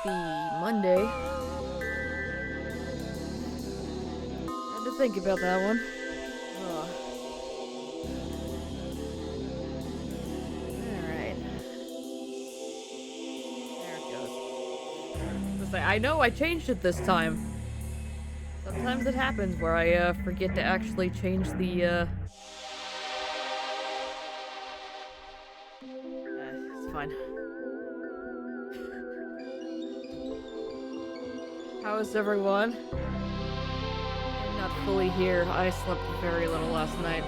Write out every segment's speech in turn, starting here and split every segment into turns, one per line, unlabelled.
Happy Monday. Had to think about that one. Alright. There it goes. I know I changed it this time. Sometimes it happens where I forget to actually change the it's fine. How is everyone? I'm not fully here. I slept very little last night.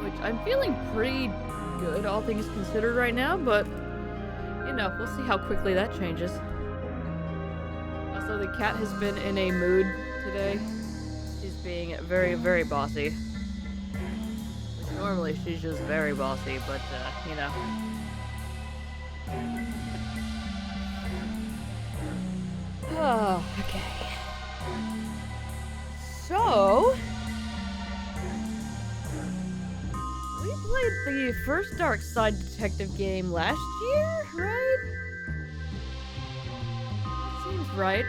Which I'm feeling pretty good, all things considered right now, but you know, we'll see how quickly that changes. Also, the cat has been in a mood today. She's being very, very bossy. Which normally she's just very bossy, but you know. Oh, okay. So, we played the first Darkside detective game last year, right? That seems right.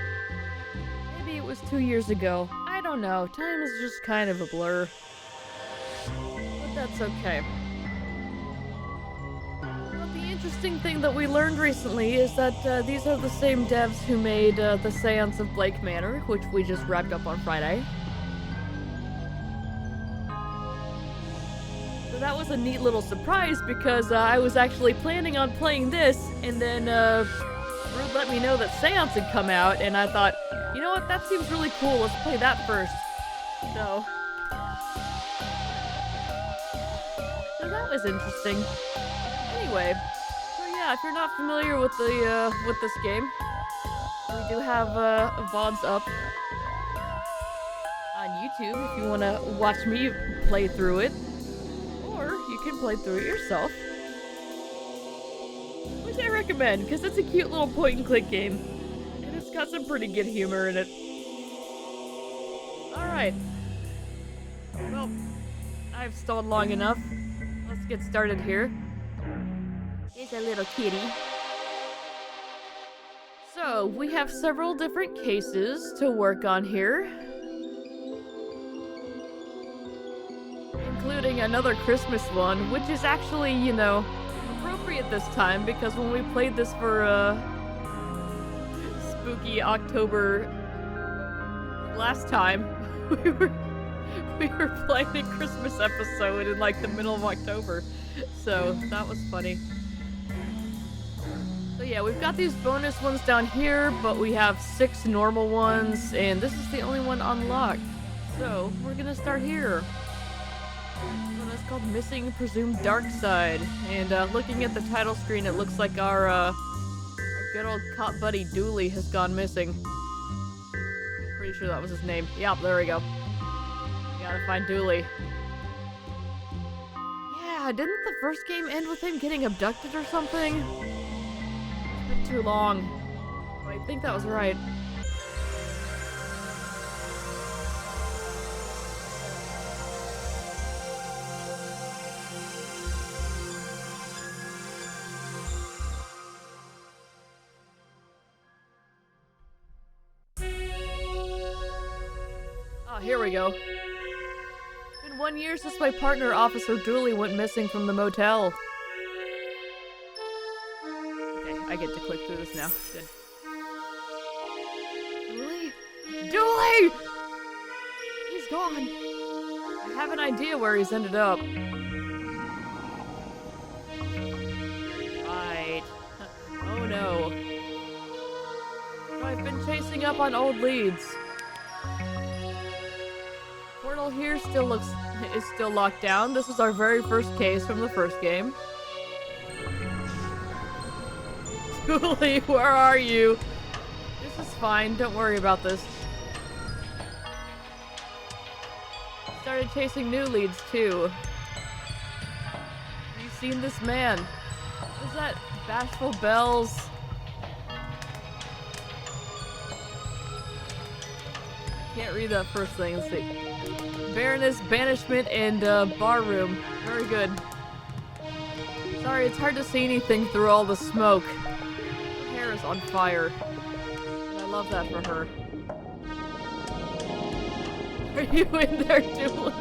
Maybe it was 2 years ago. I don't know. Time is just kind of a blur. But that's okay. The interesting thing that we learned recently is that these are the same devs who made the Seance of Blake Manor, which we just wrapped up on Friday. So that was a neat little surprise because I was actually planning on playing this, and then Rude let me know that Seance had come out, and I thought, you know what, that seems really cool, let's play that first. So that was interesting. Anyway, so yeah, if you're not familiar with the with this game, we do have VODs up on YouTube if you want to watch me play through it, or you can play through it yourself, which I recommend because it's a cute little point-and-click game, and it's got some pretty good humor in it. All right, well, I've stalled long enough. Let's get started here. Here's a little kitty. So, we have several different cases to work on here. Including another Christmas one, which is actually, you know, appropriate this time because when we played this for, spooky October last time, we were playing a Christmas episode in, like, the middle of October. So, that was funny. So yeah, we've got these bonus ones down here, but we have 6 normal ones, and this is the only one unlocked. So, we're gonna start here. This one is called Missing Presumed Darkside, and looking at the title screen, it looks like our good old cop buddy Dooley has gone missing. Pretty sure that was his name. Yep, there we go. We gotta find Dooley. Yeah, didn't the first game end with him getting abducted or something? Been too long. I think that was right. Oh, here we go. It's been 1 year since my partner, Officer Dooley, went missing from the motel. I get to click through this now. Good. Dooley? Dooley! He's gone. I have an idea where he's ended up. Right. Oh no. I've been chasing up on old leads. Portal here is still locked down. This is our very first case from the first game. Dooley, where are you? This is fine, don't worry about this. Started chasing new leads too. Have you seen this man? Is that Bashful Bells? Can't read that first thing, let's see. Baroness, Banishment, and Barroom. Very good. Sorry, it's hard to see anything through all the smoke. Her hair is on fire. And I love that for her. Are you in there, Julie?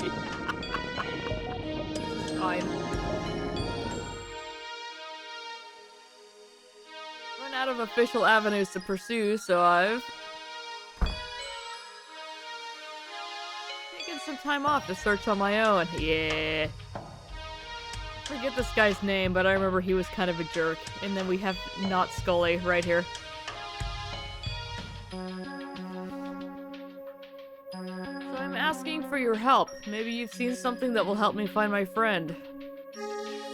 This is fine. Run out of official avenues to pursue, so I've taken some time off to search on my own. Yeah. Forget this guy's name, but I remember he was kind of a jerk. And then we have not Scully right here. So I'm asking for your help. Maybe you've seen something that will help me find my friend.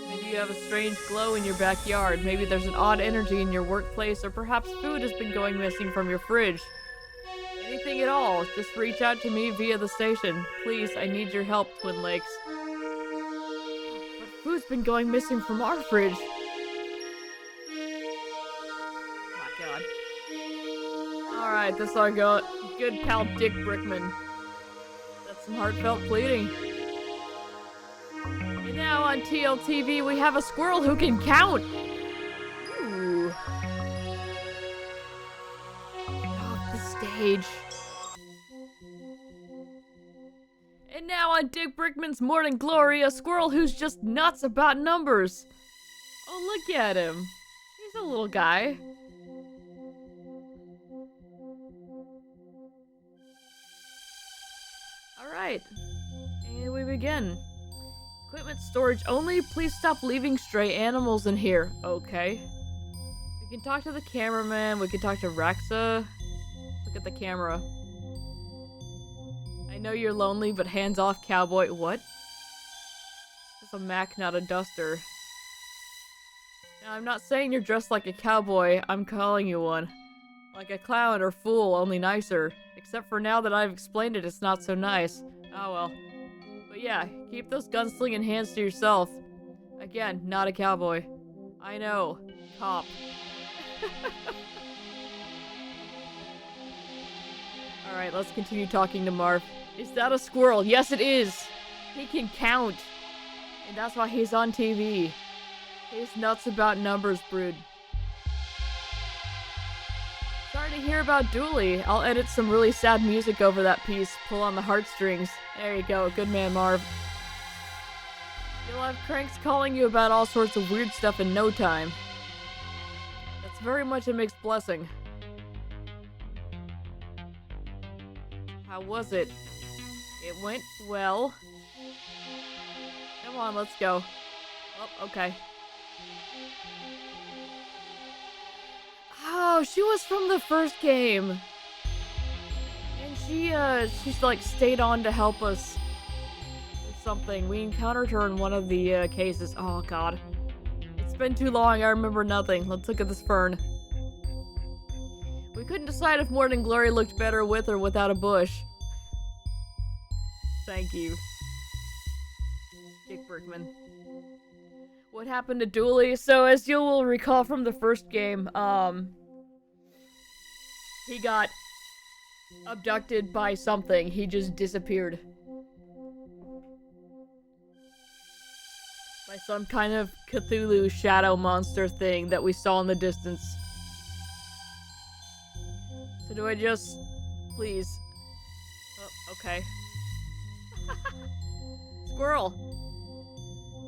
Maybe you have a strange glow in your backyard. Maybe there's an odd energy in your workplace, or perhaps food has been going missing from your fridge. Anything at all, just reach out to me via the station. Please, I need your help, Twin Lakes. Food's been going missing from our fridge. My god. Alright, this is our good pal Dick Brickman. That's some heartfelt pleading. And now on TLTV we have a squirrel who can count! Ooh. Get off the stage. And now on Dick Brickman's Morning Glory, a squirrel who's just nuts about numbers. Oh, look at him. He's a little guy. Alright. And we begin. Equipment storage only. Please stop leaving stray animals in here. Okay. We can talk to the cameraman. We can talk to Raxa. Look at the camera. I know you're lonely, but hands off, cowboy. What? It's a Mac, not a duster. Now, I'm not saying you're dressed like a cowboy. I'm calling you one. Like a clown or fool, only nicer. Except for now that I've explained it, it's not so nice. Oh well. But yeah, keep those gunslinging hands to yourself. Again, not a cowboy. I know. Cop. Alright, let's continue talking to Marv. Is that a squirrel? Yes, it is! He can count! And that's why he's on TV. He's nuts about numbers, brood. Sorry to hear about Dooley. I'll edit some really sad music over that piece. Pull on the heartstrings. There you go. Good man, Marv. You'll have cranks calling you about all sorts of weird stuff in no time. That's very much a mixed blessing. How was it? It went well. Come on, let's go. Oh, okay. Oh, she was from the first game. And she's like stayed on to help us with something. We encountered her in one of the cases. Oh god. It's been too long, I remember nothing. Let's look at this fern. We couldn't decide if Morning Glory looked better with or without a bush. Thank you. Dick Brickman. What happened to Dooley? So, as you will recall from the first game, he got abducted by something. He just disappeared. By some kind of Cthulhu shadow monster thing that we saw in the distance. So do I just... Please. Oh, okay. Squirrel.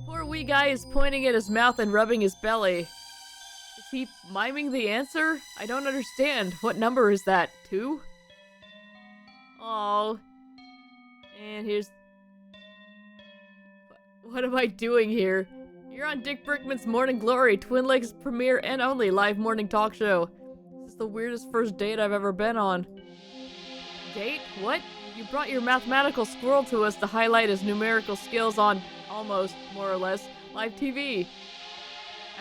Poor wee guy is pointing at his mouth and rubbing his belly. Is he miming the answer? I don't understand. What number is that? 2? Oh. And here's... What am I doing here? You're on Dick Brickman's Morning Glory, Twin Lakes' premier and only live morning talk show. This is the weirdest first date I've ever been on. Date? What? You brought your mathematical squirrel to us to highlight his numerical skills on, almost, more or less, live TV.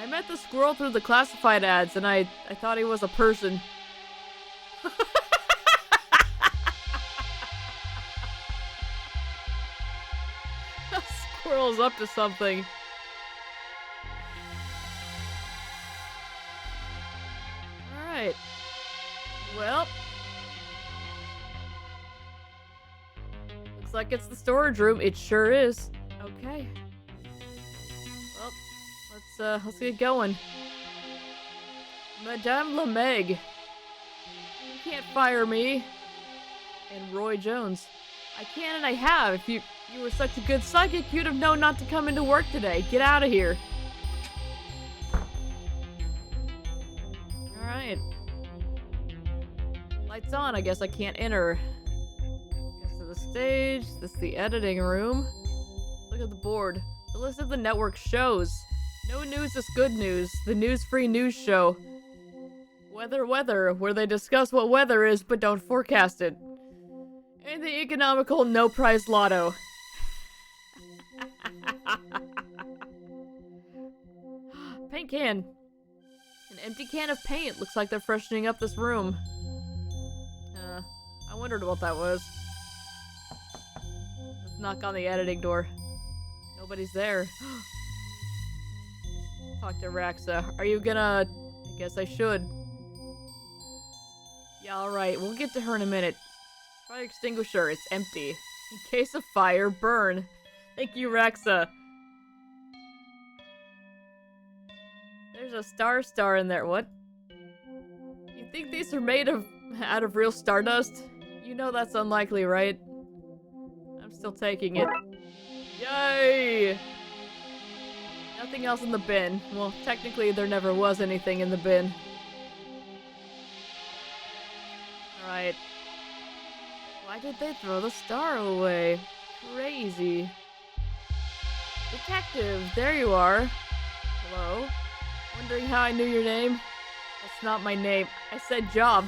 I met the squirrel through the classified ads, and I thought he was a person. The squirrel's up to something. Alright. Well... Looks like it's the storage room. It sure is. Okay. Well, let's get going. Madame LeMeg. You can't fire me. And Roy Jones. I can and I have. If you were such a good psychic, you'd have known not to come into work today. Get out of here. Alright. Lights on. I guess I can't enter. Guess to the stage. This is the editing room. Look at the board. The list of the network shows. No news is good news. The news-free news show. Weather, where they discuss what weather is but don't forecast it. And the economical no-prize lotto. Paint can. An empty can of paint. Looks like they're freshening up this room. I wondered what that was. Let's knock on the editing door. Nobody's there. Talk to Raxa. Are you gonna... I guess I should. Yeah, alright. We'll get to her in a minute. Fire extinguisher. It's empty. In case of fire, burn. Thank you, Raxa. There's a star in there. What? You think these are made out of real stardust? You know that's unlikely, right? I'm still taking it. Yay! Nothing else in the bin. Well, technically there never was anything in the bin. Alright. Why did they throw the star away? Crazy. Detective, there you are. Hello? Wondering how I knew your name? That's not my name. I said job.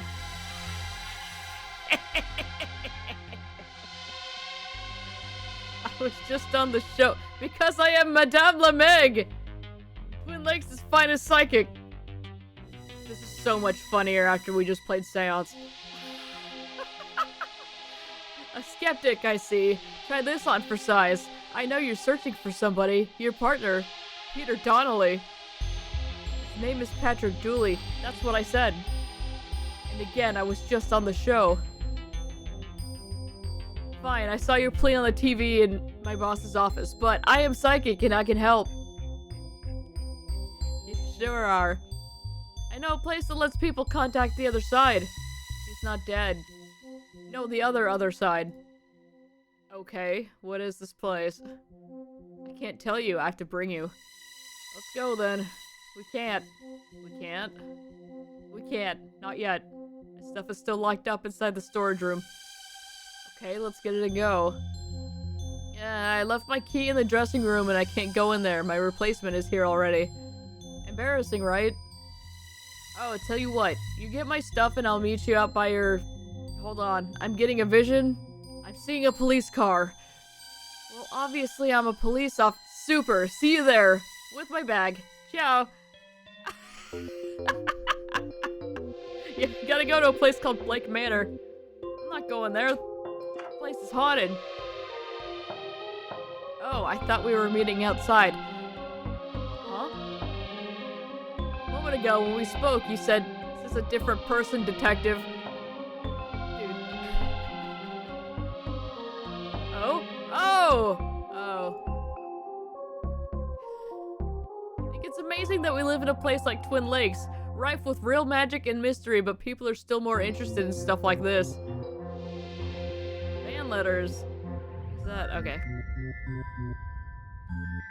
I was just on the show because I am Madame LeMeg! Twin Lakes' finest psychic. This is so much funnier after we just played Seance. A skeptic, I see. Try this on for size. I know you're searching for somebody. Your partner, Peter Donnelly. His name is Patrick Dooley. That's what I said. And again, I was just on the show. Fine, I saw your plea on the TV in my boss's office, but I am psychic and I can help. You sure are. I know a place that lets people contact the other side. He's not dead. No, the other side. Okay, what is this place? I can't tell you, I have to bring you. Let's go then. We can't. We can't. We can't. Not yet. My stuff is still locked up inside the storage room. Okay, let's get it and go. Yeah, I left my key in the dressing room and I can't go in there. My replacement is here already. Embarrassing, right? Oh, tell you what. You get my stuff and I'll meet you out by your... Hold on. I'm getting a vision. I'm seeing a police car. Well, obviously I'm a police officer. Super. See you there. With my bag. Ciao. You gotta go to a place called Blake Manor. I'm not going there. The place is haunted. Oh, I thought we were meeting outside. Huh? A moment ago when we spoke, you said, is this a different person, detective? Dude. Oh? Oh! Oh. I think it's amazing that we live in a place like Twin Lakes, rife with real magic and mystery, but people are still more interested in stuff like this. Fan letters. Is that... okay.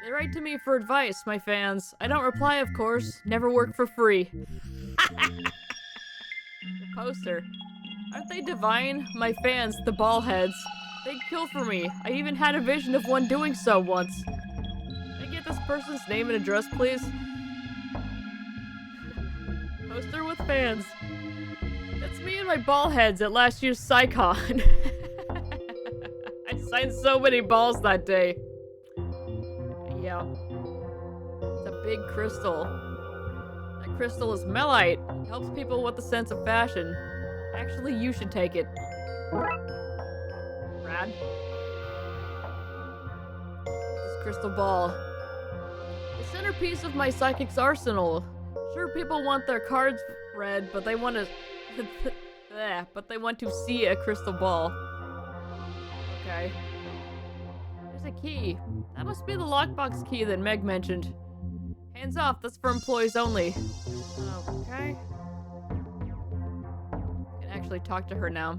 They write to me for advice, my fans. I don't reply, of course. Never work for free. The poster. Aren't they divine? My fans, the ball heads. They'd kill for me. I even had a vision of one doing so once. Can I get this person's name and address, please? Poster with fans. That's me and my ball heads at last year's PsyCon. I signed so many balls that day. Yeah. It's a big crystal. That crystal is melite. It helps people with a sense of fashion. Actually, you should take it. Rad. This crystal ball. The centerpiece of my psychic's arsenal. Sure, people want their cards read, but they want to... but they want to see a crystal ball. Okay. There's a key. That must be the lockbox key that Meg mentioned. Hands off, that's for employees only. Okay. I can actually talk to her now.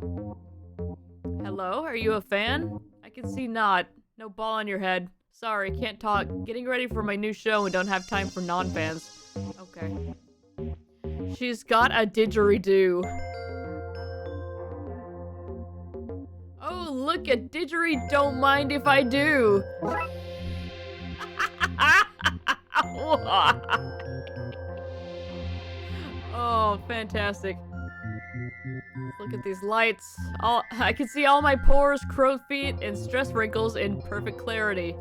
Hello, are you a fan? I can see not. No ball on your head. Sorry, can't talk. Getting ready for my new show and don't have time for non-fans. Okay. She's got a didgeridoo. Oh, look at didgeridoo, don't mind if I do. Oh, fantastic. Look at these lights. I can see all my pores, crow's feet, and stress wrinkles in perfect clarity.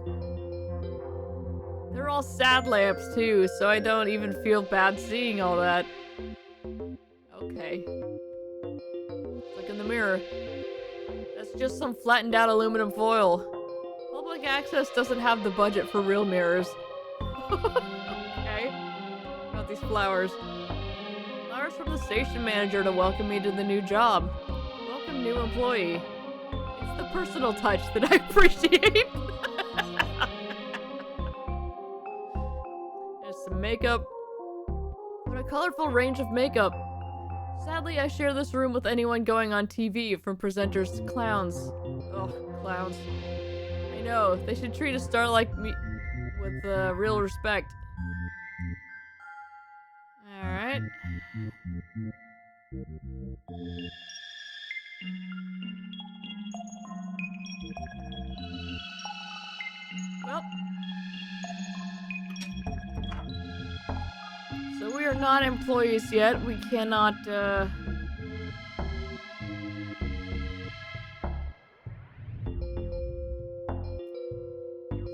They're all sad lamps too, so I don't even feel bad seeing all that. Okay. Look in the mirror. That's just some flattened out aluminum foil. Public access doesn't have the budget for real mirrors. Okay. About these flowers. Flowers from the station manager to welcome me to the new job. Welcome, new employee. It's the personal touch that I appreciate. There's some makeup. What a colorful range of makeup. Sadly, I share this room with anyone going on TV, from presenters to clowns. Ugh, clowns. I know, they should treat a star like me with real respect. Alright. Well. So we are not employees yet. We cannot, Let's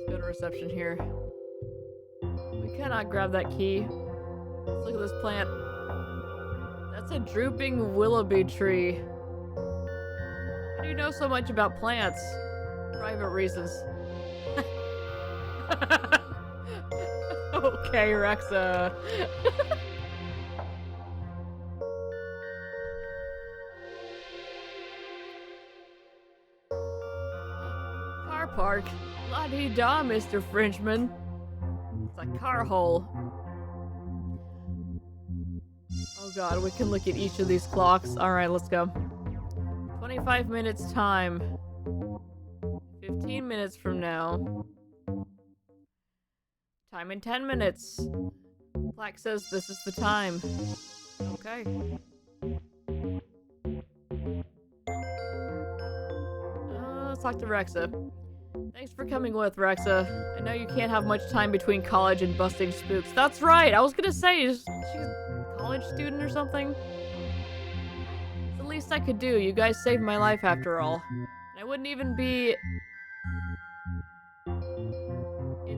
go to reception here. We cannot grab that key. Let's look at this plant. That's a drooping willoughby tree. How do you know so much about plants? Private reasons. Okay, Rexa. Car park. La-dee-da, Mr. Frenchman. It's a car hole. Oh god, we can look at each of these clocks. Alright, let's go. 25 minutes time. 15 minutes from now. Time in 10 minutes. Plaque says this is the time. Okay. Let's talk to Rexa. Thanks for coming with, Rexa. I know you can't have much time between college and busting spooks. That's right! I was gonna say, she's a college student or something? It's the least I could do. You guys saved my life after all. And I wouldn't even be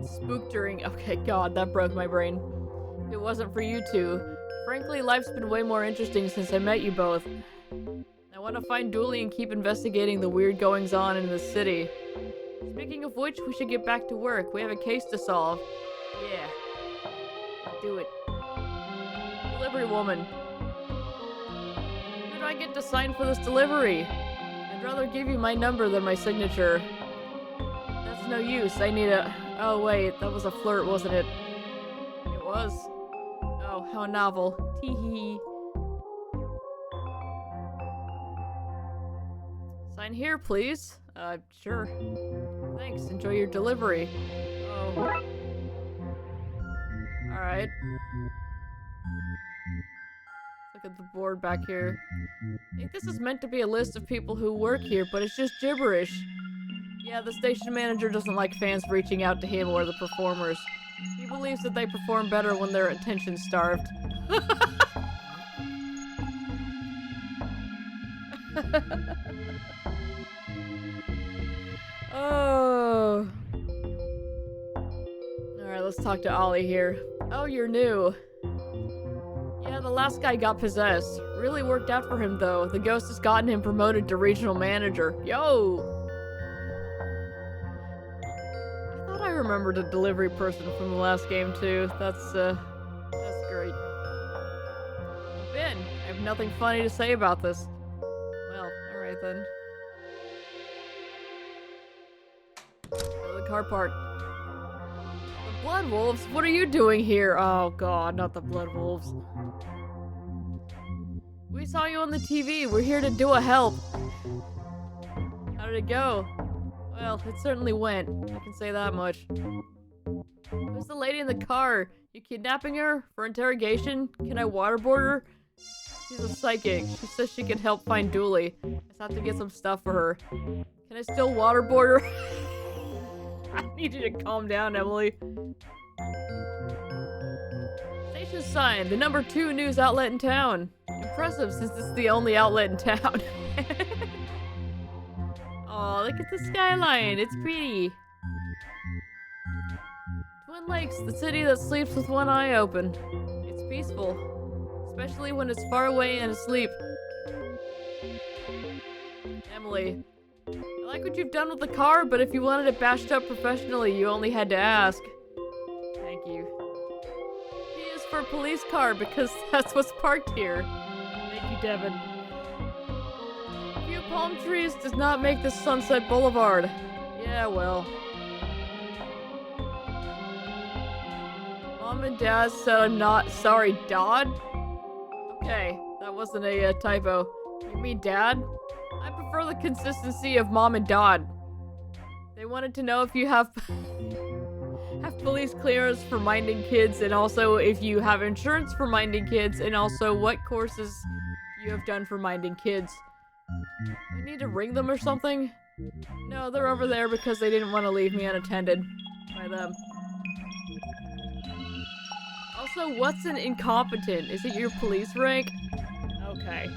spooked during— okay, god, that broke my brain. If it wasn't for you two. Frankly, life's been way more interesting since I met you both. I want to find Dooley and keep investigating the weird goings-on in the city. Speaking of which, we should get back to work. We have a case to solve. Yeah. Let's do it. Delivery woman. Who do I get to sign for this delivery? I'd rather give you my number than my signature. That's no use. I need a— oh wait, that was a flirt, wasn't it? It was. Oh, how novel. Tee-hee. Sign here, please. Sure. Thanks, enjoy your delivery. Oh. Alright. Look at the board back here. I think this is meant to be a list of people who work here, but it's just gibberish. Yeah, the station manager doesn't like fans reaching out to him or the performers. He believes that they perform better when they're attention-starved. Oh. Alright, let's talk to Ollie here. Oh, you're new. Yeah, the last guy got possessed. Really worked out for him, though. The ghost has gotten him promoted to regional manager. Yo! I remembered a delivery person from the last game, too. That's great. Ben, I have nothing funny to say about this. Well, alright then. Go to the car park. The Blood wolves? What are you doing here? Oh god, not the blood wolves. We saw you on the TV. We're here to do a help. How did it go? Well, it certainly went. I can say that much. Who's the lady in the car? You kidnapping her? For interrogation? Can I waterboard her? She's a psychic. She says she can help find Dooley. I just have to get some stuff for her. Can I still waterboard her? I need you to calm down, Emily. Station sign, the #2 news outlet in town. Impressive, since it's the only outlet in town. Oh, look at the skyline. It's pretty. Twin Lakes, the city that sleeps with one eye open. It's peaceful, especially when it's far away and asleep. Emily, I like what you've done with the car, but if you wanted it bashed up professionally, you only had to ask. Thank you. P is for police car because that's what's parked here. Thank you, Devin. Few palm trees does not make this Sunset Boulevard. Yeah, well. Mom and Dad said I'm not sorry, Dad? Okay, that wasn't a typo. You mean Dad? I prefer the consistency of Mom and Dad. They wanted to know if you have police clearance for minding kids, and also if you have insurance for minding kids, and also what courses you have done for minding kids. Do I need to ring them or something? No, they're over there because they didn't want to leave me unattended by them. Also, what's an incompetent? Is it your police rank? Okay.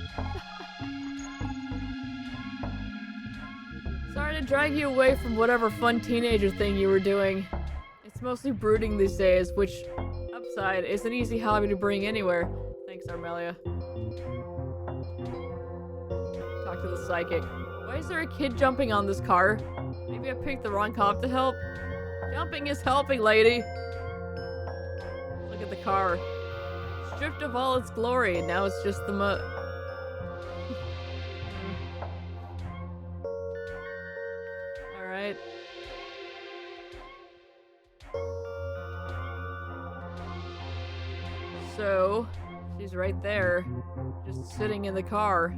Sorry to drag you away from whatever fun teenager thing you were doing. It's mostly brooding these days, which, upside, is an easy hobby to bring anywhere. Thanks, Armelia. Talk to the psychic. Why is there a kid jumping on this car? Maybe I picked the wrong cop to help? Jumping is helping, lady! Look at the car. Stripped of all its glory, now it's just the Alright. So, she's right there, just sitting in the car,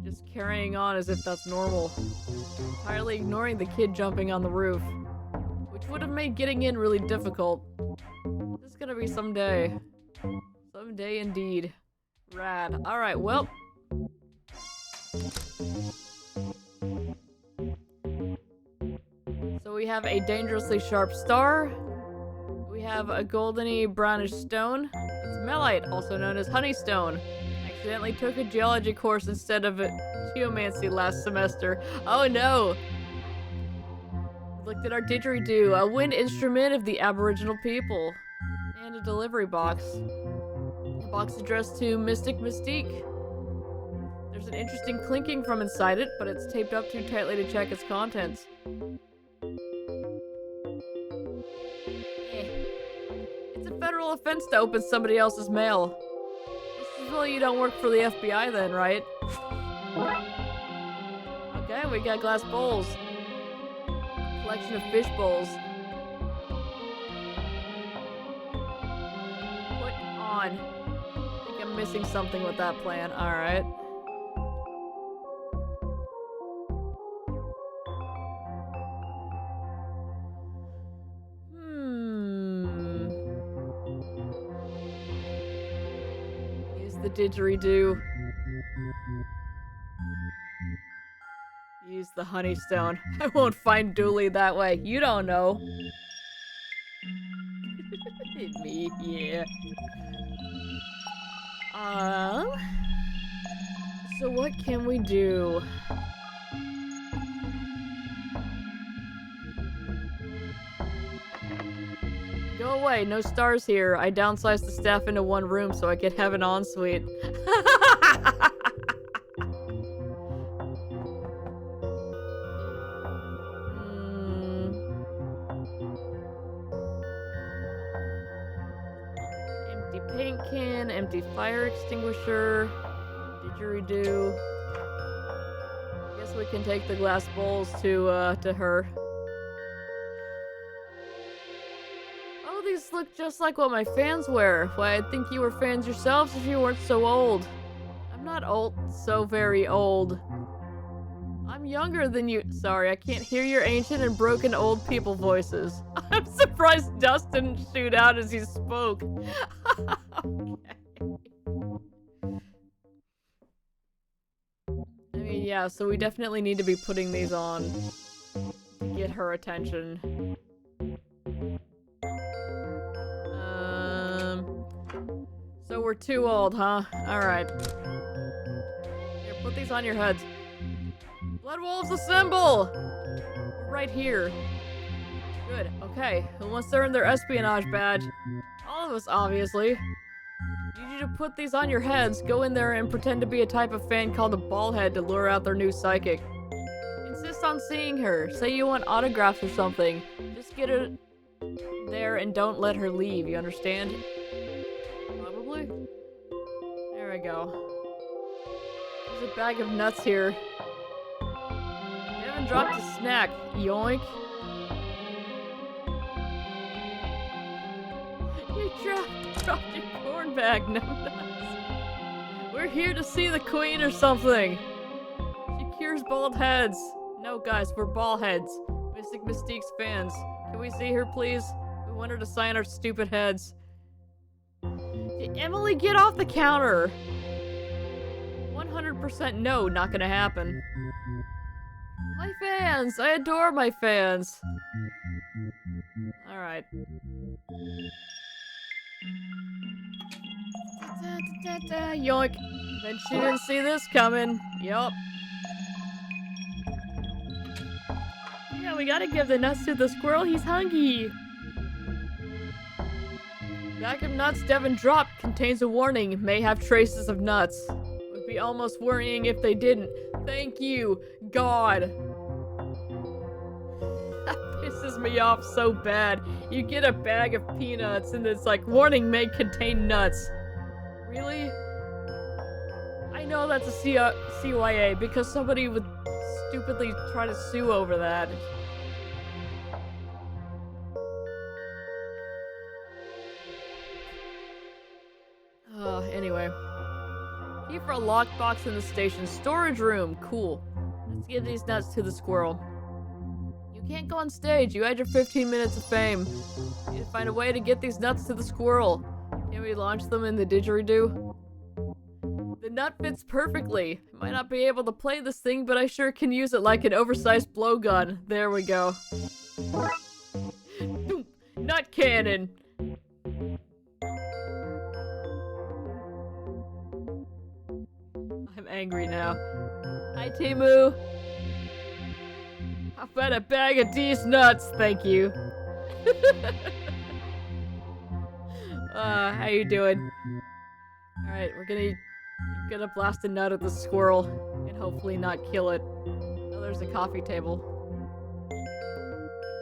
just carrying on as if that's normal, entirely ignoring the kid jumping on the roof, which would have made getting in really difficult. This is gonna be someday. Someday indeed. Rad. Alright, well. So we have a dangerously sharp star. We have a goldeny brownish stone. It's melite, also known as honeystone. Accidentally took a geology course instead of geomancy last semester. Oh no! Looked at our didgeridoo, a wind instrument of the Aboriginal people. And a delivery box. A box addressed to Mystic Mystique. There's an interesting clinking from inside it, but it's taped up too tightly to check its contents. It's a federal offense to open somebody else's mail. This is why you don't work for the FBI then, right? Okay, we got glass bowls. Collection of fish bowls. Put on. I think I'm missing something with that plan. Alright. Use the didgeridoo. Use the honeystone. I won't find Dooley that way. You don't know. Me, yeah. So what can we do? Go away, no stars here. I downsized the staff into one room so I could have an ensuite. Empty paint can, empty fire extinguisher, didgeridoo. Guess we can take the glass bowls to her. Oh, look just like what my fans wear. Why, I'd think you were fans yourselves if you weren't so old. I'm not old, so very old. I'm younger than you. Sorry, I can't hear your ancient and broken old people voices. I'm surprised Dust didn't shoot out as he spoke. Okay. I mean, yeah, so we definitely need to be putting these on to get her attention. So we're too old, huh? Alright. Here, put these on your heads. Blood Wolves assemble! We're right here. Good, okay. Who wants to earn their espionage badge? All of us, obviously. Need you to put these on your heads, go in there and pretend to be a type of fan called a ballhead to lure out their new psychic. Insist on seeing her. Say you want autographs or something. Just get her there and don't let her leave, you understand? Probably? There we go. There's a bag of nuts here. You haven't dropped a snack. Yoink. You dropped your corn bag, no nuts. We're here to see the queen or something. She cures bald heads. No, guys, we're bald heads. Mystic Mystique's fans. Can we see her, please? We want her to sign our stupid heads. Emily, get off the counter! 100% no, not gonna happen. My fans! I adore my fans! Alright. Yoink! Bet she didn't see this coming. Yup. Yeah, we gotta give the nuts to the squirrel, he's hungry! Bag of nuts Devin dropped contains a warning, may have traces of nuts. Would be almost worrying if they didn't. Thank you, God. That pisses me off so bad. You get a bag of peanuts and it's like, warning may contain nuts. Really? I know that's a CYA because somebody would stupidly try to sue over that. Anyway. Key for a lockbox in the station storage room. Cool. Let's give these nuts to the squirrel. You can't go on stage. You had your 15 minutes of fame. You need to find a way to get these nuts to the squirrel. Can we launch them in the didgeridoo? The nut fits perfectly. I might not be able to play this thing, but I sure can use it like an oversized blowgun. There we go. Nut cannon! I'm angry now. Hi, Timu. How about a bag of these nuts? Thank you. How you doing? Alright, we're gonna blast a nut at the squirrel and hopefully not kill it. Oh, there's a coffee table.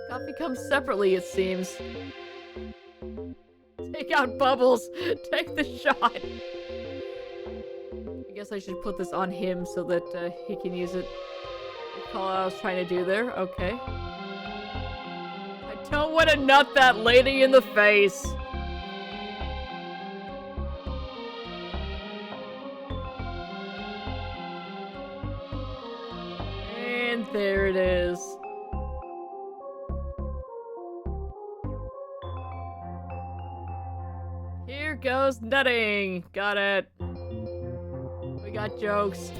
Coffee comes separately, it seems. Take out Bubbles! Take the shot! I guess I should put this on him so that he can use it. Recall what I was trying to do there. Okay. I don't want to nut that lady in the face! And there it is. Here goes nutting! Got it. We got jokes.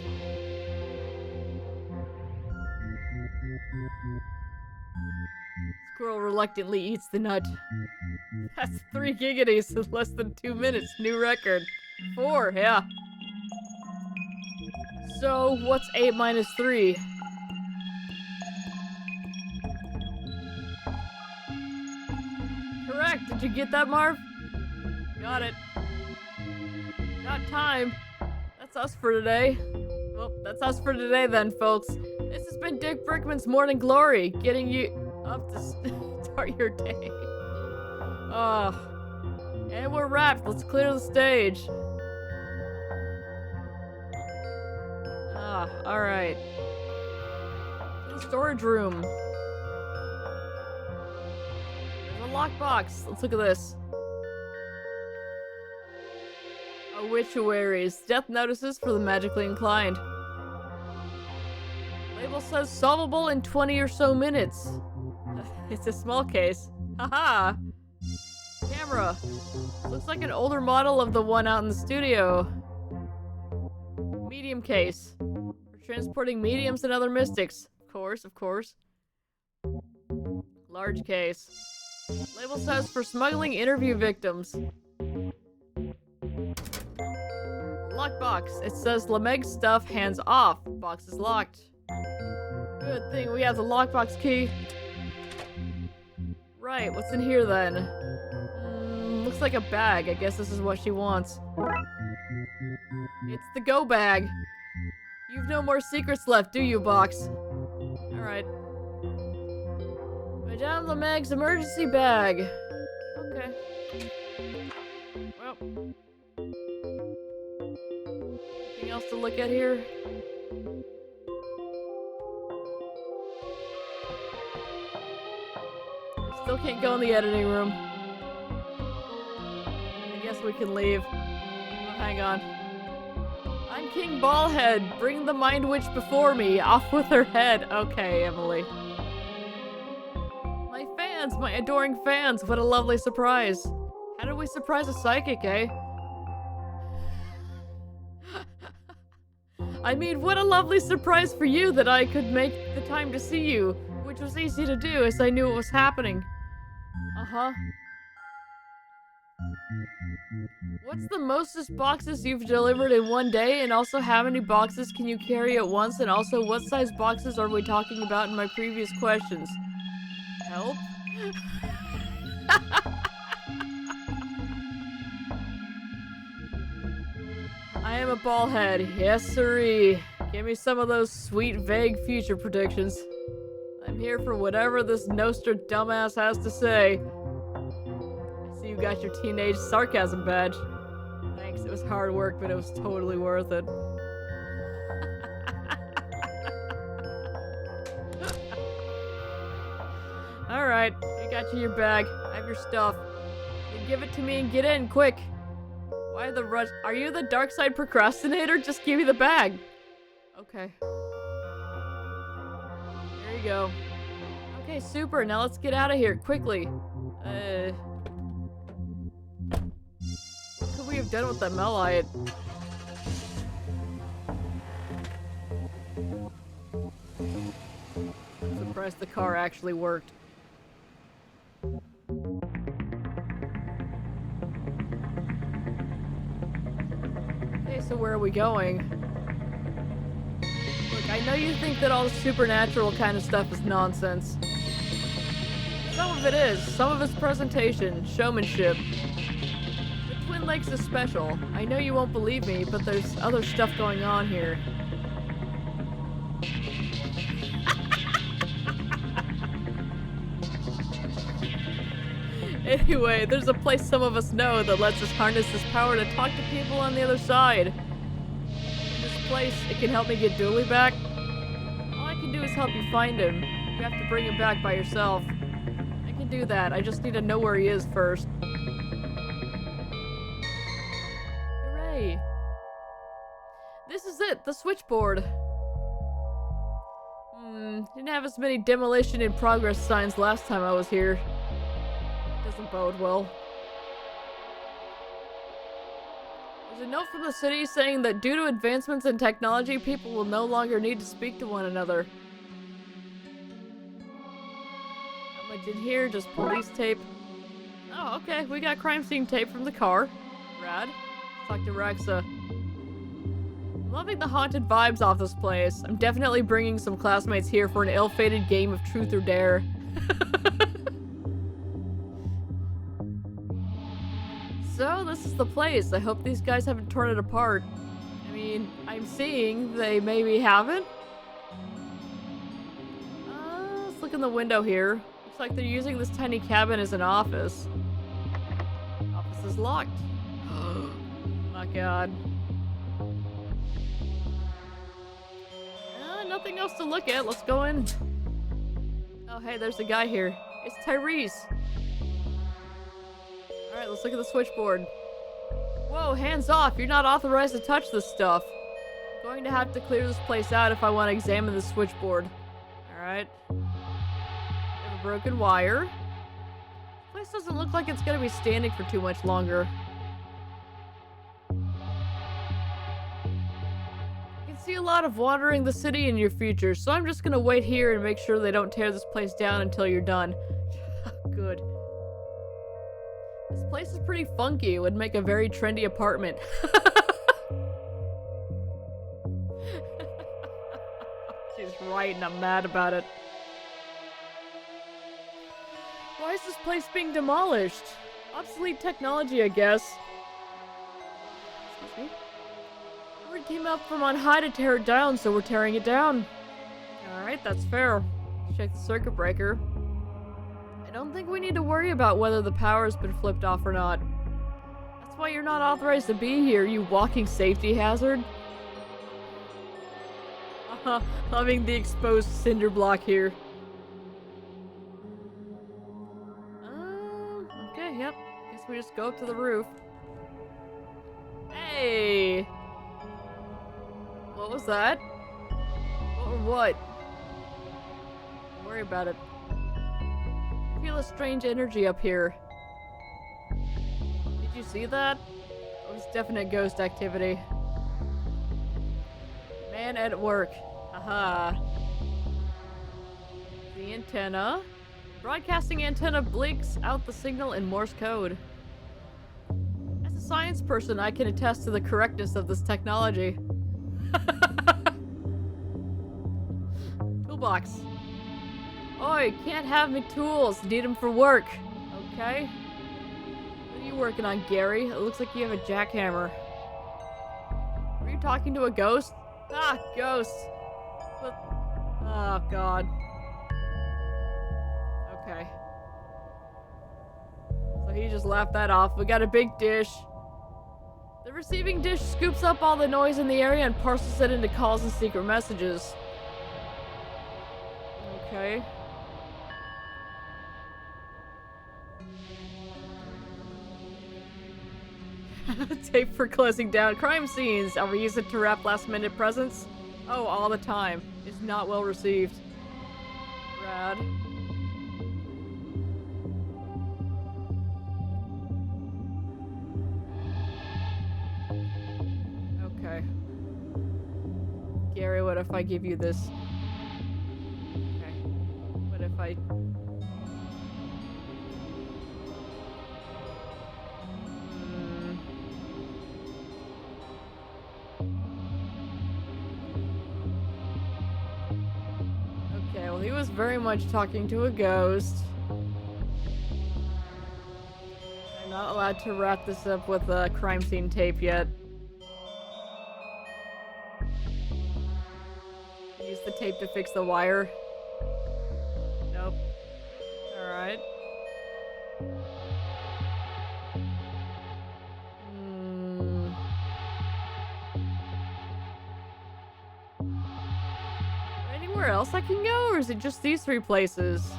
Squirrel reluctantly eats the nut. That's 3 giggities in less than 2 minutes. New record. 4, yeah. So, what's 8 minus 3? Correct. Did you get that, Marv? Got it. Got time. That's us for today. Well, that's us for today then, folks. This has been Dick Brickman's Morning Glory, getting you up to start your day. And we're wrapped. Let's clear the stage. Alright. The storage room. There's a lockbox. Let's look at this. Obituaries. Death notices for the magically inclined. Label says solvable in 20 or so minutes. It's a small case. Haha! Camera. Looks like an older model of the one out in the studio. Medium case. For transporting mediums and other mystics. Of course. Large case. Label says for smuggling interview victims. Lockbox. It says Lameg's stuff, hands off. Box is locked. Good thing we have the lockbox key. Right, what's in here then? Looks like a bag. I guess this is what she wants. It's the go bag. You've no more secrets left, do you, Box? Alright. Madame Lameg's emergency bag. Okay. Well. Anything else to look at here? Still can't go in the editing room. I guess we can leave. Oh, hang on. I'm King Ballhead. Bring the Mind Witch before me. Off with her head. Okay, Emily. My fans, my adoring fans. What a lovely surprise. How did we surprise a psychic, eh? I mean, what a lovely surprise for you that I could make the time to see you, which was easy to do as I knew what was happening. Uh-huh. What's the mostest boxes you've delivered in one day, and also how many boxes can you carry at once, and also what size boxes are we talking about in my previous questions? Help? I am a ballhead. Yes, sirree. Give me some of those sweet, vague future predictions. I'm here for whatever this Nostra dumbass has to say. I see you got your teenage sarcasm badge. Thanks, it was hard work, but it was totally worth it. Alright, I got you your bag. I have your stuff. You give it to me and get in, quick! Why the rush? Are you the Darkside procrastinator? Just give me the bag. Okay. There you go. Okay, super. Now let's get out of here, quickly. What could we have done with that Melite? I'm surprised the car actually worked. Okay, so where are we going? Look, I know you think that all the supernatural kind of stuff is nonsense. Some of it is. Some of it's presentation, showmanship. The Twin Lakes is special. I know you won't believe me, but there's other stuff going on here. Anyway, there's a place some of us know that lets us harness this power to talk to people on the other side. In this place, it can help me get Dooley back. All I can do is help you find him. You have to bring him back by yourself. I can do that, I just need to know where he is first. Hooray! This is it, the switchboard. Didn't have as many demolition in progress signs last time I was here. Doesn't bode well. There's a note from the city saying that due to advancements in technology, people will no longer need to speak to one another. Not much in here, just police tape. Oh, okay, we got crime scene tape from the car. Rad. Let's talk to Rexa. I'm loving the haunted vibes off this place. I'm definitely bringing some classmates here for an ill-fated game of truth or dare. So, this is the place. I hope these guys haven't torn it apart. I mean, I'm seeing they maybe haven't. Let's look in the window here. Looks like they're using this tiny cabin as an office. Office is locked. Oh my god. Nothing else to look at. Let's go in. Oh, hey, there's a guy here. It's Tyrese. Alright, let's look at the switchboard. Whoa, hands off. You're not authorized to touch this stuff. I'm going to have to clear this place out if I want to examine the switchboard. Alright. We have a broken wire. This place doesn't look like it's going to be standing for too much longer. I can see a lot of wandering the city in your future, so I'm just going to wait here and make sure they don't tear this place down until you're done. Good. This place is pretty funky. It would make a very trendy apartment. She's right and I'm mad about it. Why is this place being demolished? Obsolete technology, I guess. Excuse me? Word came up from on high to tear it down, so we're tearing it down. Alright, that's fair. Check the circuit breaker. I don't think we need to worry about whether the power's been flipped off or not. That's why you're not authorized to be here, you walking safety hazard. Loving the exposed cinder block here. Okay, yep. Guess we just go up to the roof. Hey! What was that? Or what? Don't worry about it. I feel a strange energy up here. Did you see that? It was definite ghost activity. Man at work. Aha. The antenna. Broadcasting antenna blinks out the signal in Morse code. As a science person, I can attest to the correctness of this technology. Toolbox. Oi, can't have me tools. Need them for work. Okay. What are you working on, Gary? It looks like you have a jackhammer. Were you talking to a ghost? Ah, ghost. What? Oh, God. Okay. So he just laughed that off. We got a big dish. The receiving dish scoops up all the noise in the area and parcels it into calls and secret messages. Okay. Tape for closing down crime scenes. I'll reuse it to wrap last-minute presents. Oh, all the time. It's not well received. Rad. Okay. Gary, what if I give you this? Okay. What if I... Okay, well, he was very much talking to a ghost. I'm not allowed to wrap this up with a crime scene tape yet. Use the tape to fix the wire. Nope. Alright. Anywhere else I can go, or is it just these three places?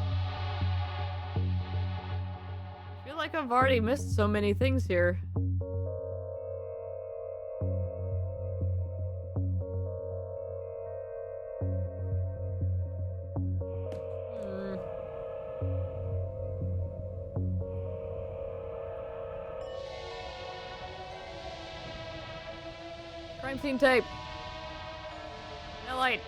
I feel like I've already missed so many things here. Crime scene tape. No light.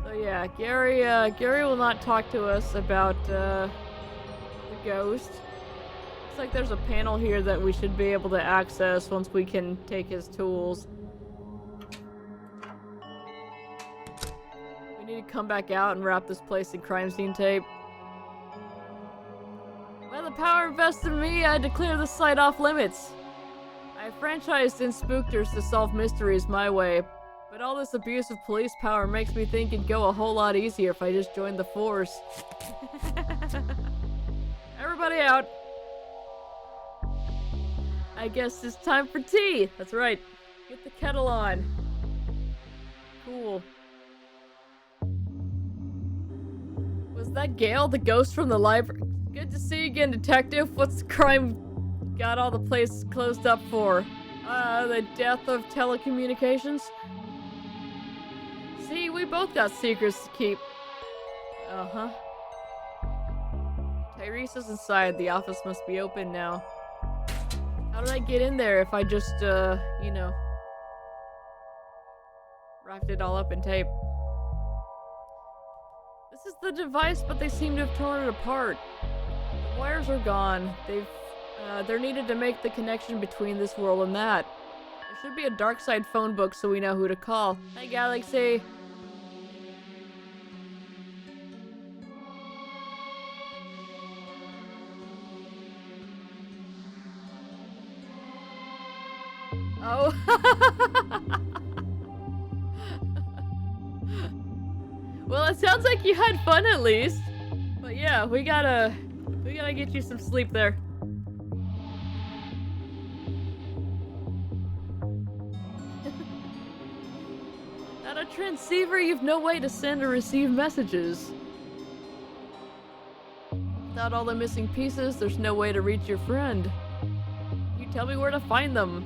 So yeah, Gary will not talk to us about the ghost. Looks like there's a panel here that we should be able to access once we can take his tools. We need to come back out and wrap this place in crime scene tape. By the power invested in me, I declare this site off limits. I franchised in Spookters to solve mysteries my way, but all this abuse of police power makes me think it'd go a whole lot easier if I just joined the force. Everybody out. I guess it's time for tea. That's right. Get the kettle on. Cool. Was that Gale, the ghost from the library? Good to see you again, detective. What's the crime got all the places closed up for? The death of telecommunications? See, we both got secrets to keep. Uh-huh. Tyrese is inside. The office must be open now. How did I get in there if I just, you know, wrapped it all up in tape? This is the device, but they seem to have torn it apart. The wires are gone. They're needed to make the connection between this world and that. There should be a Darkside phone book so we know who to call. Hey, Galaxy. Oh. Well, it sounds like you had fun at least. But yeah, we gotta get you some sleep there. Without a transceiver, you've no way to send or receive messages. Without all the missing pieces, there's no way to reach your friend. You tell me where to find them.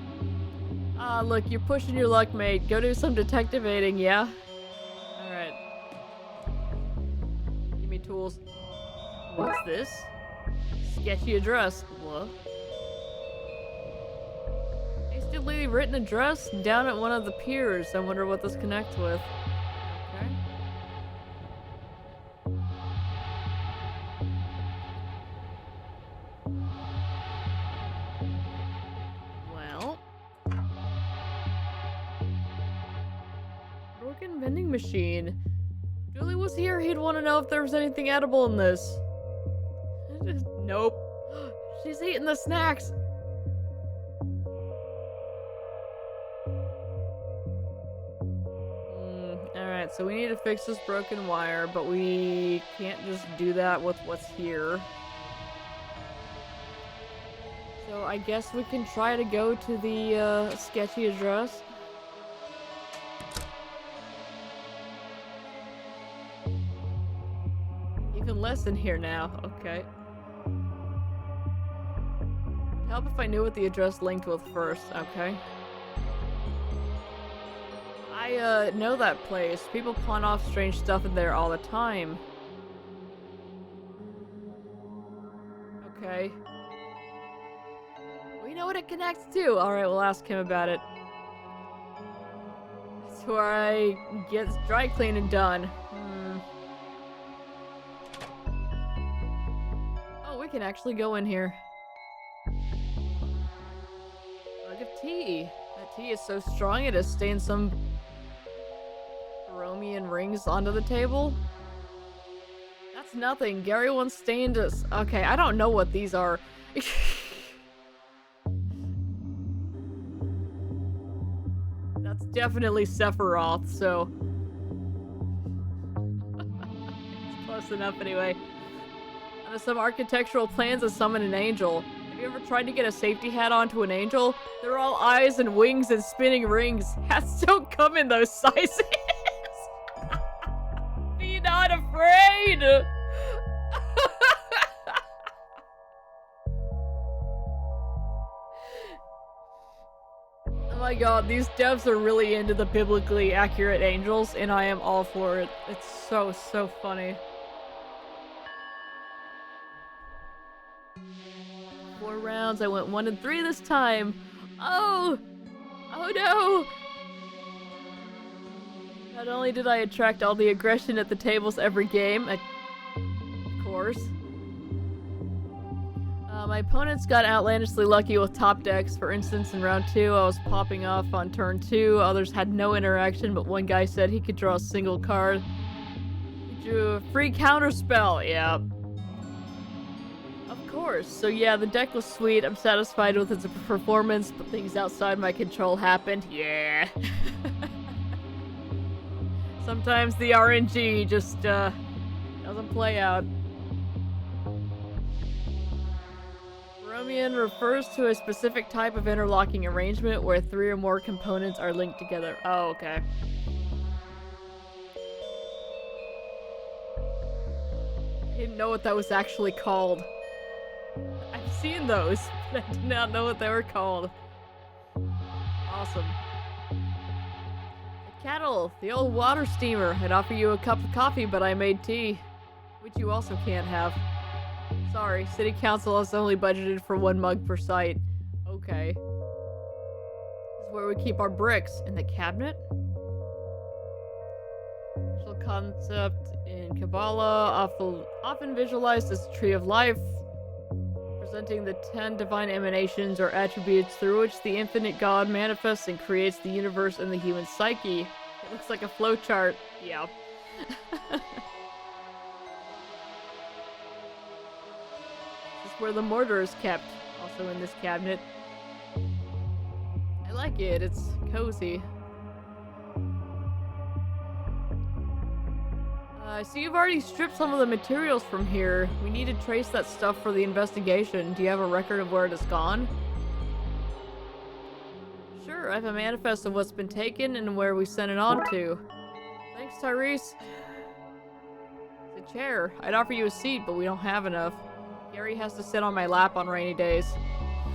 Look, you're pushing your luck, mate. Go do some detectivating, yeah? Alright. Give me tools. What's this? Sketchy address. What? Hastily written address down at one of the piers. I wonder what this connects with. Okay. Well. Broken vending machine. If Julie was here, he'd want to know if there was anything edible in this. Nope. She's eating the snacks. Alright, so we need to fix this broken wire, but we can't just do that with what's here. So I guess we can try to go to the sketchy address. Even less in here now. Okay. Help if I knew what the address linked with first. Okay. I know that place. People pawn off strange stuff in there all the time. Okay. We know what it connects to. Alright, we'll ask him about it. That's where I get dry cleaning done. Oh, we can actually go in here. Mug of tea. That tea is so strong it has stained some Romian rings onto the table. That's nothing. Gary once stained us. Okay, I don't know what these are. That's definitely Sephiroth, so it's close enough anyway. And some architectural plans to summon an angel. Have you ever tried to get a safety hat onto an angel? They're all eyes and wings and spinning rings. Hats don't come in those sizes. Be not afraid! Oh my god, these devs are really into the biblically accurate angels, and I am all for it. It's so funny. 4 rounds, I went 1 and 3 this time. Oh! Oh no! Not only did I attract all the aggression at the tables every game, of course. My opponents got outlandishly lucky with top decks. For instance, in round 2, I was popping off on turn 2. Others had no interaction, but one guy said he could draw a single card. He drew a free counterspell, yeah. Of course. So yeah, the deck was sweet. I'm satisfied with its performance, but things outside my control happened. Yeah. Sometimes the RNG just, doesn't play out. Union refers to a specific type of interlocking arrangement where 3 or more components are linked together. Oh, okay. I didn't know what that was actually called. I've seen those, but I did not know what they were called. Awesome. The kettle, the old water steamer. I'd offer you a cup of coffee, but I made tea, which you also can't have. Sorry, City Council has only budgeted for 1 mug per site. Okay. This is where we keep our bricks. In the cabinet? Special concept in Kabbalah, often visualized as a tree of life, presenting the 10 divine emanations or attributes through which the infinite God manifests and creates the universe and the human psyche. It looks like a flowchart. Yeah. This is where the mortar is kept, also in this cabinet. I like it, it's cozy. I see you've already stripped some of the materials from here. We need to trace that stuff for the investigation. Do you have a record of where it has gone? Sure, I have a manifest of what's been taken and where we sent it on to. Thanks, Tyrese. It's a chair. I'd offer you a seat, but we don't have enough. Gary has to sit on my lap on rainy days.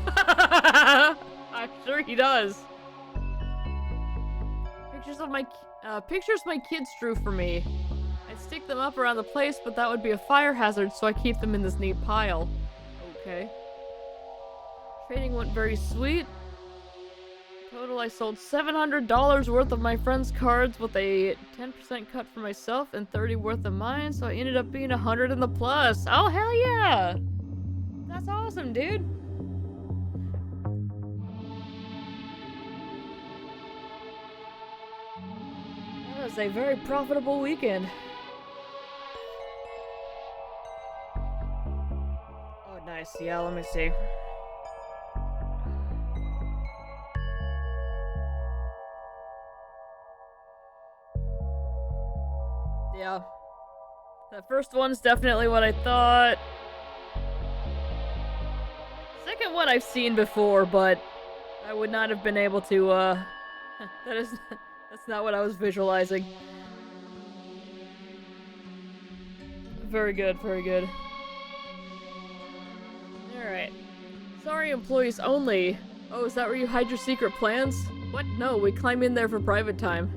I'm sure he does. Pictures my kids drew for me. I'd stick them up around the place, but that would be a fire hazard, so I keep them in this neat pile. Okay. Trading went very sweet. Total, I sold $700 worth of my friend's cards with a 10% cut for myself and 30 worth of mine, so I ended up being 100 in the plus. Oh, hell yeah! That's awesome, dude. That was a very profitable weekend. Nice, yeah, let me see. Yeah. That first one's definitely what I thought. Second one I've seen before, but I would not have been able to, that's not what I was visualizing. Very good, very good. Alright. Sorry, employees only. Oh, is that where you hide your secret plans? What? No, we climb in there for private time.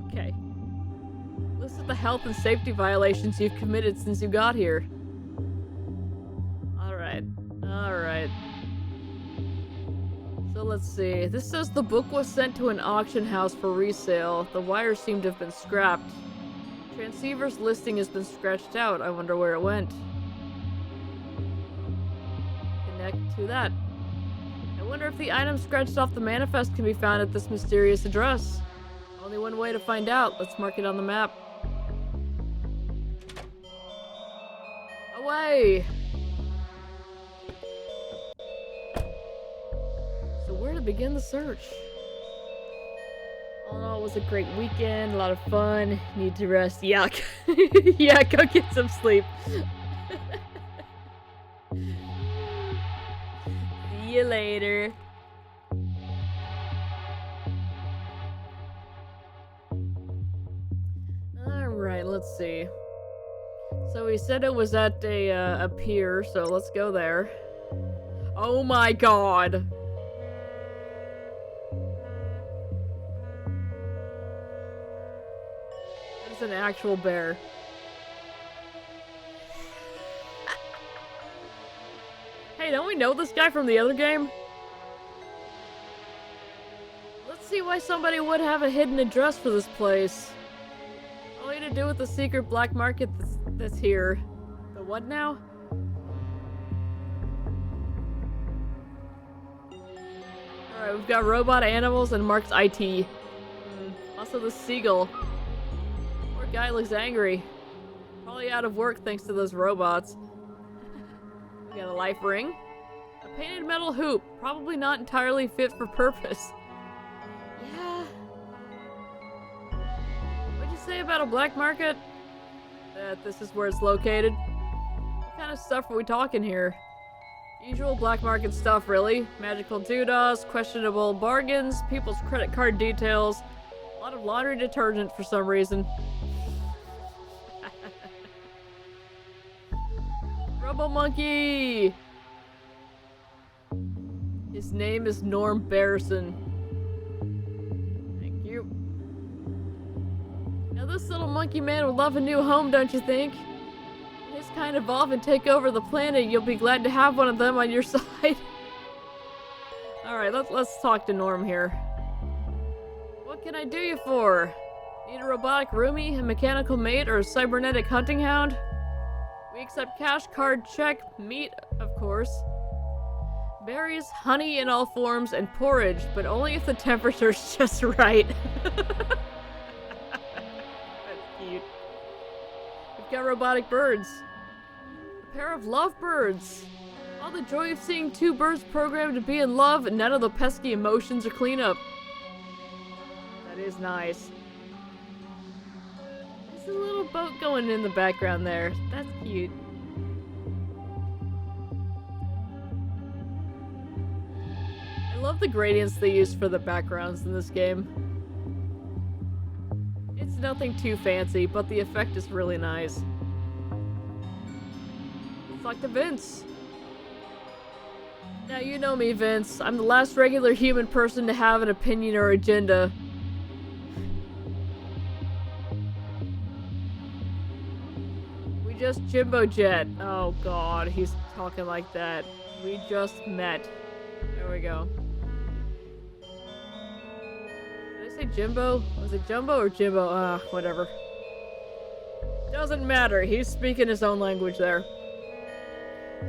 Okay. List of the health and safety violations you've committed since you got here. Alright. Alright. So let's see. This says the book was sent to an auction house for resale. The wires seem to have been scrapped. Transceiver's listing has been scratched out. I wonder where it went. To that. I wonder if the item scratched off the manifest can be found at this mysterious address. Only one way to find out. Let's mark it on the map. Away! So where to begin the search? All in all, it was a great weekend, a lot of fun. Need to rest. Yuck. Yeah, go get some sleep. See you later. Alright, let's see. So he said it was at a pier, so let's go there. Oh my god! It's an actual bear. Hey, don't we know this guy from the other game? Let's see why somebody would have a hidden address for this place. Only to do with the secret black market that's here. The what now? Alright, we've got robot animals and Mark's IT. Also the seagull. Poor guy looks angry. Probably out of work thanks to those robots. We got a life ring. A painted metal hoop. Probably not entirely fit for purpose. Yeah. What'd you say about a black market? That this is where it's located? What kind of stuff are we talking here? Usual black market stuff, really. Magical doodahs, questionable bargains, people's credit card details, a lot of laundry detergent for some reason. Robo Monkey! His name is Norm Barrison. Thank you. Now this little monkey man would love a new home, don't you think? When his kind evolve and take over the planet, you'll be glad to have one of them on your side. Alright, let's talk to Norm here. What can I do you for? Need a robotic roomie, a mechanical mate, or a cybernetic hunting hound? We accept cash, card, check, meat, of course. Berries, honey in all forms, and porridge, but only if the temperature's just right. That's cute. We've got robotic birds. A pair of lovebirds. All the joy of seeing two birds programmed to be in love and none of the pesky emotions or cleanup. That is nice. There's a little boat going in the background there. That's cute. I love the gradients they use for the backgrounds in this game. It's nothing too fancy, but the effect is really nice. Let's talk to Vince. Now you know me, Vince. I'm the last regular human person to have an opinion or agenda. We just Jimbo Jet. Oh god, he's talking like that. We just met. There we go. Did I say Jimbo? Was it Jumbo or Jimbo? Whatever. Doesn't matter. He's speaking his own language there.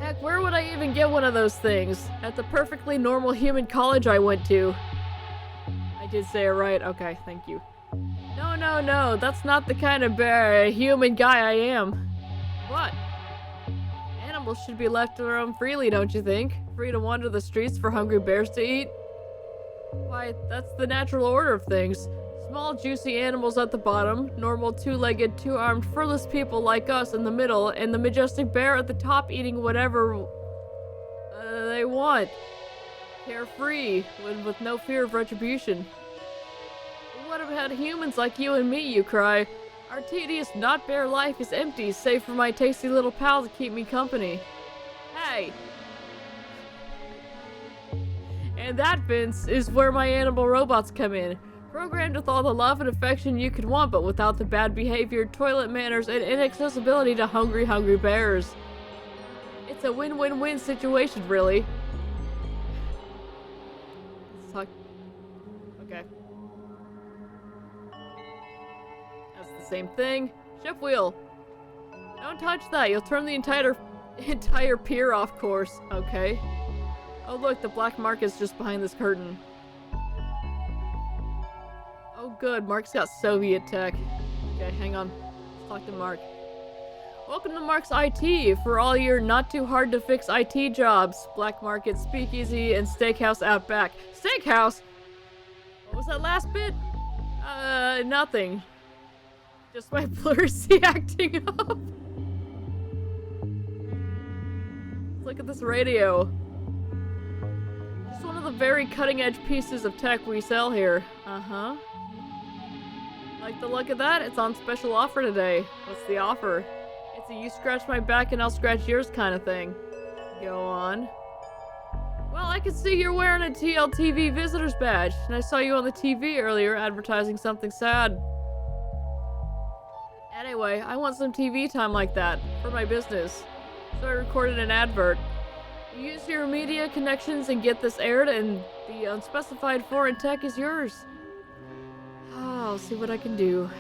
Heck, where would I even get one of those things? At the perfectly normal human college I went to. I did say it right. Okay, thank you. No. That's not the kind of human guy I am. What? Animals should be left to roam freely, don't you think? Free to wander the streets for hungry bears to eat? Why, that's the natural order of things. Small, juicy animals at the bottom, normal two-legged, two-armed, furless people like us in the middle, and the majestic bear at the top eating whatever they want. Carefree, with no fear of retribution. What about humans like you and me, you cry? Our tedious, not bare life is empty, save for my tasty little pal to keep me company. Hey! And that, Vince, is where my animal robots come in. Programmed with all the love and affection you could want, but without the bad behavior, toilet manners, and inaccessibility to hungry, hungry bears. It's a win-win-win situation, really. Let's talk. Okay. That's the same thing. Shift wheel. Don't touch that. You'll turn the entire pier off course. Okay. Oh look, the black market's just behind this curtain. Oh good, Mark's got Soviet tech. Okay, hang on. Let's talk to Mark. Welcome to Mark's IT for all your not too hard to fix IT jobs. Black market, speakeasy, and steakhouse out back. Steakhouse? What was that last bit? Nothing. Just my pleurisy acting up. Let's look at this radio. Just one of the very cutting-edge pieces of tech we sell here. Uh-huh. Like the look of that? It's on special offer today. What's the offer? It's a you scratch my back and I'll scratch yours kind of thing. Go on. Well, I can see you're wearing a TLTV visitor's badge, and I saw you on the TV earlier advertising something sad. Anyway, I want some TV time like that, for my business. So I recorded an advert. You use your media connections and get this aired, and the unspecified foreign tech is yours. I'll see what I can do.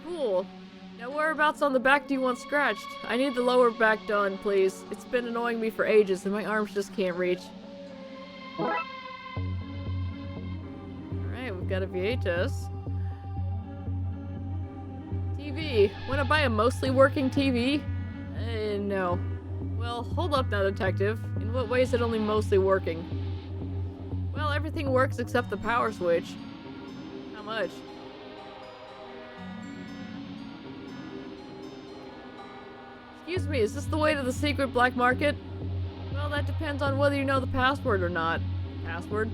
Cool. Now whereabouts on the back do you want scratched? I need the lower back done, please. It's been annoying me for ages and my arms just can't reach. Alright, we've got a VHS. TV. Wanna buy a mostly working TV? No. Well, hold up now, detective. In what way is it only mostly working? Well, everything works except the power switch. How much? Excuse me, is this the way to the secret black market? that depends on whether you know the password or not. Password?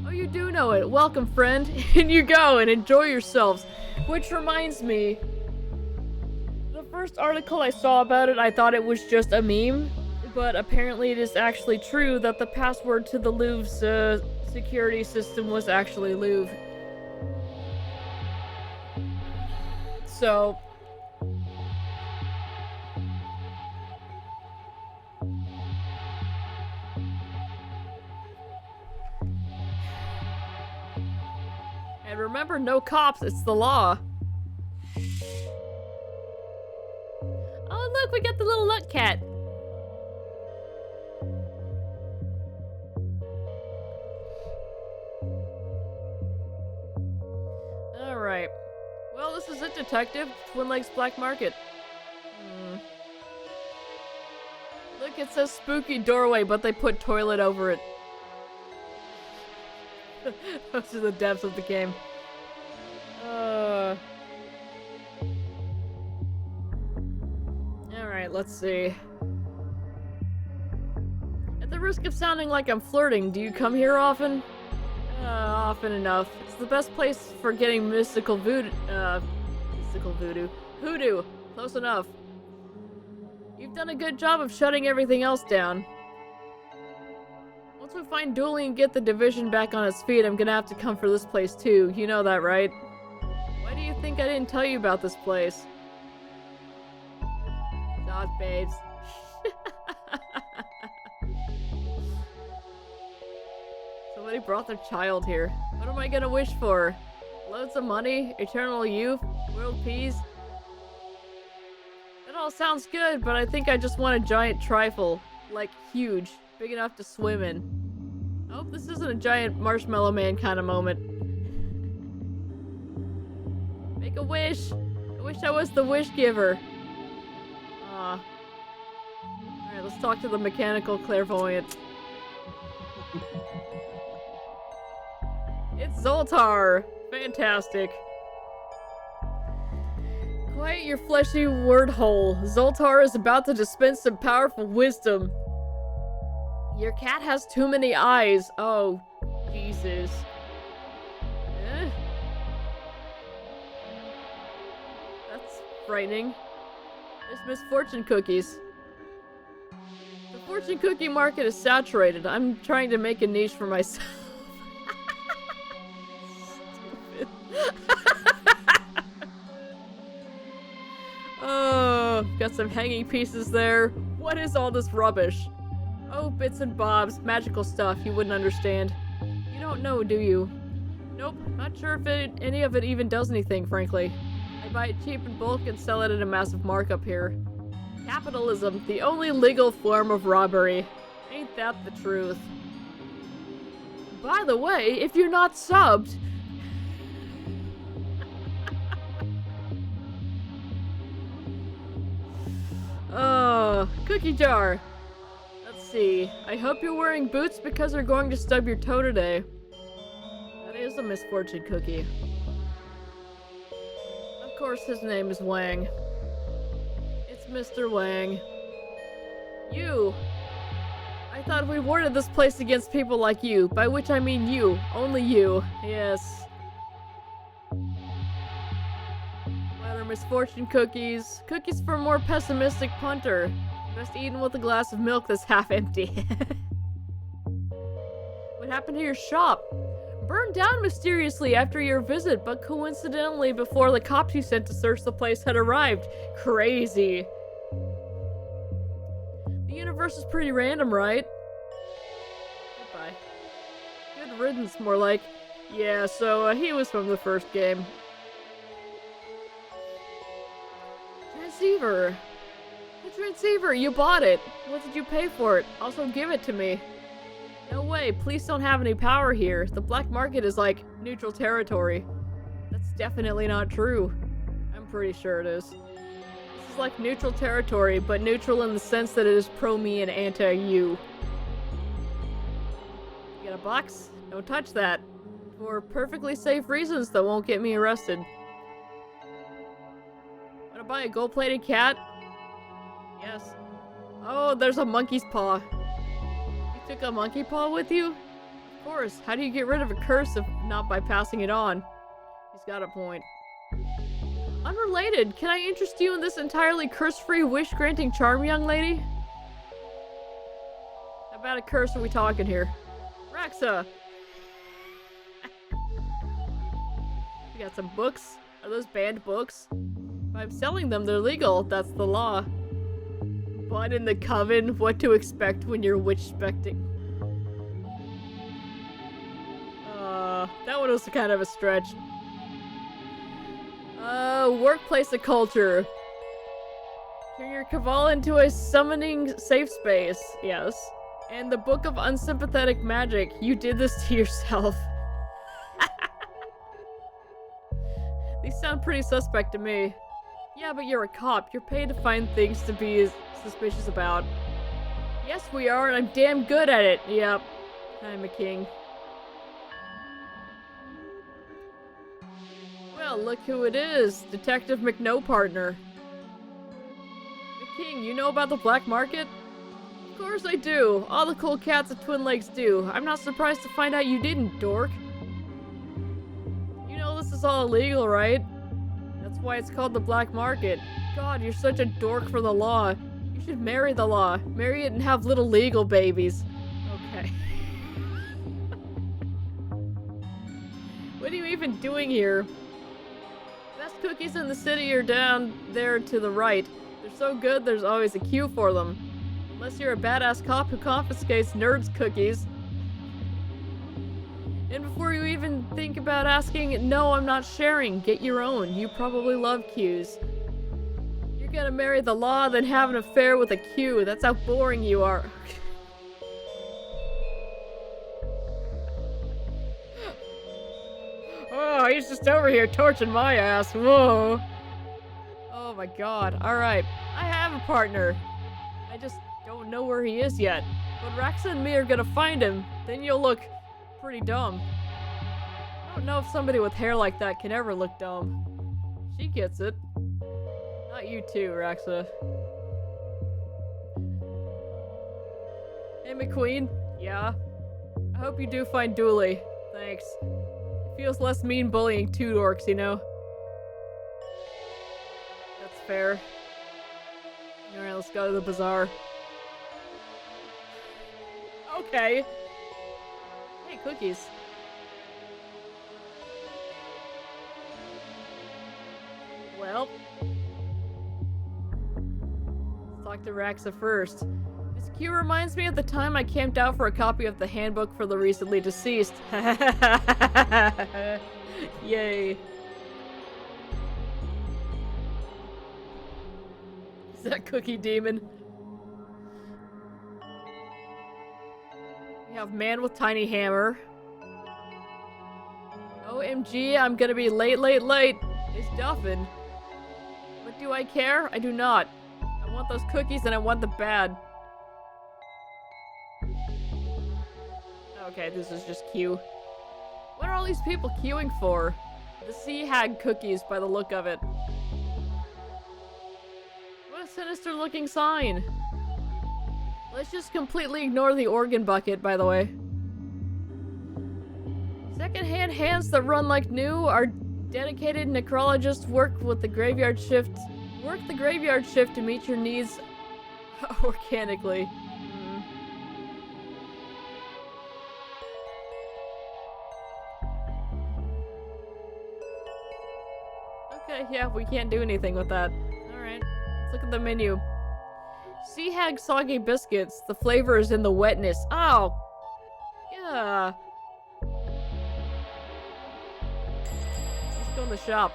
Oh, you do know it. Welcome, friend. In you go and enjoy yourselves. Which reminds me, the first article I saw about it, I thought it was just a meme. But apparently it is actually true that the password to the Louvre's security system was actually Louvre. So... And remember, no cops, it's the law. Oh look, we got the little luck cat. Alright. Well, this is it, detective. Twin Lakes Black Market. Look, it says spooky doorway, but they put toilet over it. Those are the depths of the game. Alright, let's see. At the risk of sounding like I'm flirting, do you come here often? Often enough. It's the best place for getting mystical voodoo. Hoodoo. Close enough. You've done a good job of shutting everything else down. Once we find Dooley and get the division back on its feet, I'm gonna have to come for this place too. You know that, right? Why do you think I didn't tell you about this place? Stop, babes. Somebody brought their child here. What am I gonna wish for? Loads of money? Eternal youth? World peace? It all sounds good, but I think I just want a giant trifle. Like, huge. Big enough to swim in. I hope this isn't a giant Marshmallow Man kind of moment. Make a wish! I wish I was the wish giver. Alright, let's talk to the mechanical clairvoyant. It's Zoltar! Fantastic. Quiet your fleshy word hole. Zoltar is about to dispense some powerful wisdom. Your cat has too many eyes. Oh, Jesus. That's frightening. There's misfortune cookies. The fortune cookie market is saturated. I'm trying to make a niche for myself. Stupid. Oh, got some hanging pieces there. What is all this rubbish? Oh, bits and bobs, magical stuff you wouldn't understand. You don't know, do you? Nope, not sure if any of it even does anything, frankly. I buy it cheap in bulk and sell it at a massive markup here. Capitalism, the only legal form of robbery. Ain't that the truth? By the way, if you're not subbed... Oh, cookie jar. See. I hope you're wearing boots because you're going to stub your toe today. That is a misfortune cookie. Of course his name is Wang. It's Mr. Wang. You! I thought we warded this place against people like you, by which I mean you. Only you. Yes. What are misfortune cookies? Cookies for a more pessimistic punter. Best eaten with a glass of milk that's half empty. What happened to your shop? Burned down mysteriously after your visit, but coincidentally before the cops you sent to search the place had arrived. Crazy. The universe is pretty random, right? Goodbye. Good riddance, more like. Yeah, so he was from the first game. Transceiver. The transceiver, you bought it. What did you pay for it? Also give it to me. No way, police don't have any power here. The black market is like neutral territory. That's definitely not true. I'm pretty sure it is. This is like neutral territory, but neutral in the sense that it is pro-me and anti-you. You got a box? Don't touch that. For perfectly safe reasons that won't get me arrested. Wanna buy a gold-plated cat? Yes. Oh, there's a monkey's paw. Took a monkey paw with you? Of course. How do you get rid of a curse if not by passing it on? He's got a point. Unrelated, can I interest you in this entirely curse-free wish-granting charm, young lady? How about a curse are we talking here? Rexa! We got some books. Are those banned books? If I'm selling them, they're legal. That's the law. But in the coven, what to expect when you're witch-specting. That one was kind of a stretch. Workplace of culture. Turn your Caval into a summoning safe space. Yes. And the Book of Unsympathetic Magic. You did this to yourself. These sound pretty suspect to me. Yeah, but you're a cop. You're paid to find things to be suspicious about. Yes, we are, and I'm damn good at it. Yep. I'm a king. Well, look who it is. Detective McNo-Partner. The king, you know about the black market? Of course I do. All the cool cats at Twin Lakes do. I'm not surprised to find out you didn't, dork. You know this is all illegal, right? That's why it's called the black market. God, you're such a dork for the law. You should marry the law. Marry it and have little legal babies. Okay. What are you even doing here? Best cookies in the city are down there to the right. They're so good, there's always a queue for them. Unless you're a badass cop who confiscates nerds' cookies. And before you even think about asking, no, I'm not sharing. Get your own. You probably love queues. You're gonna marry the law, then have an affair with a queue. That's how boring you are. Oh, he's just over here torching my ass. Whoa. Oh my god. Alright. I have a partner. I just don't know where he is yet. But Rexa and me are gonna find him. Then you'll look pretty dumb. I don't know if somebody with hair like that can ever look dumb. She gets it. Not you too, Rexa. Hey, McQueen. Yeah? I hope you do find Dooley. Thanks. It feels less mean bullying two orcs, you know? That's fair. Alright, let's go to the bazaar. Okay. Hey, cookies. Well. Let's talk to Rexa first. This queue reminds me of the time I camped out for a copy of the handbook for the recently deceased. Yay. Is that Cookie Demon? We have Man with Tiny Hammer. OMG, I'm gonna be late. It's Duffin. But do I care? I do not. I want those cookies and I want the bad. Okay, this is just queue. What are all these people queuing for? The Sea Hag cookies by the look of it. What a sinister looking sign. Let's just completely ignore the organ bucket, by the way. Second-hand hands that run like new. Our dedicated necrologists work the graveyard shift to meet your needs organically. Okay, yeah, we can't do anything with that. Alright, let's look at the menu. Sea Hag soggy biscuits. The flavor is in the wetness. Oh! Yeah. Let's go in the shop.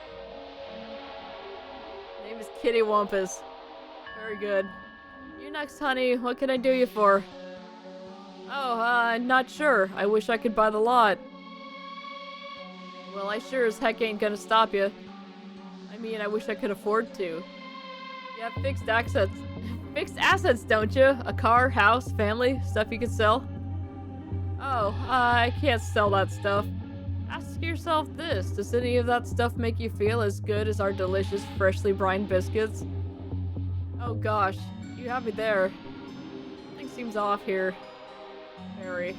Name is Kitty Wampus. Very good. You're next, honey. What can I do you for? Oh, not sure. I wish I could buy the lot. Well, I sure as heck ain't gonna stop you. I mean, I wish I could afford to. You have fixed assets. Fixed assets, don't you? A car, house, family, stuff you can sell? Oh, I can't sell that stuff. Ask yourself this. Does any of that stuff make you feel as good as our delicious, freshly brined biscuits? Oh gosh, you have me there. Something seems off here. Very.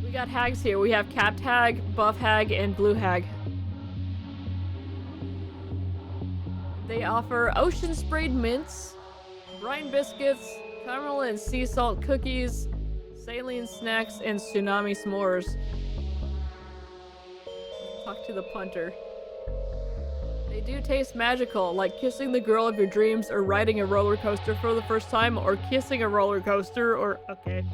We got hags here. We have capped hag, buff hag, and blue hag. They offer ocean sprayed mints, brine biscuits, caramel and sea salt cookies, saline snacks, and tsunami s'mores. Talk to the punter. They do taste magical, like kissing the girl of your dreams or riding a roller coaster for the first time or kissing a roller coaster or... Okay.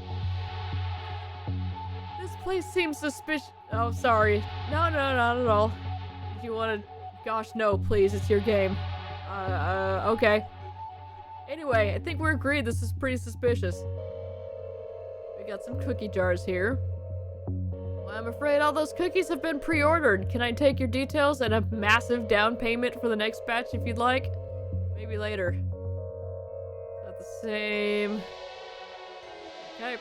This place seems suspicious. Oh, sorry. No, not at all. If you want to... Gosh, no, please. It's your game. Okay. Anyway, I think we're agreed this is pretty suspicious. We got some cookie jars here. Well, I'm afraid all those cookies have been pre-ordered. Can I take your details and a massive down payment for the next batch if you'd like? Maybe later. Not the same. Okay.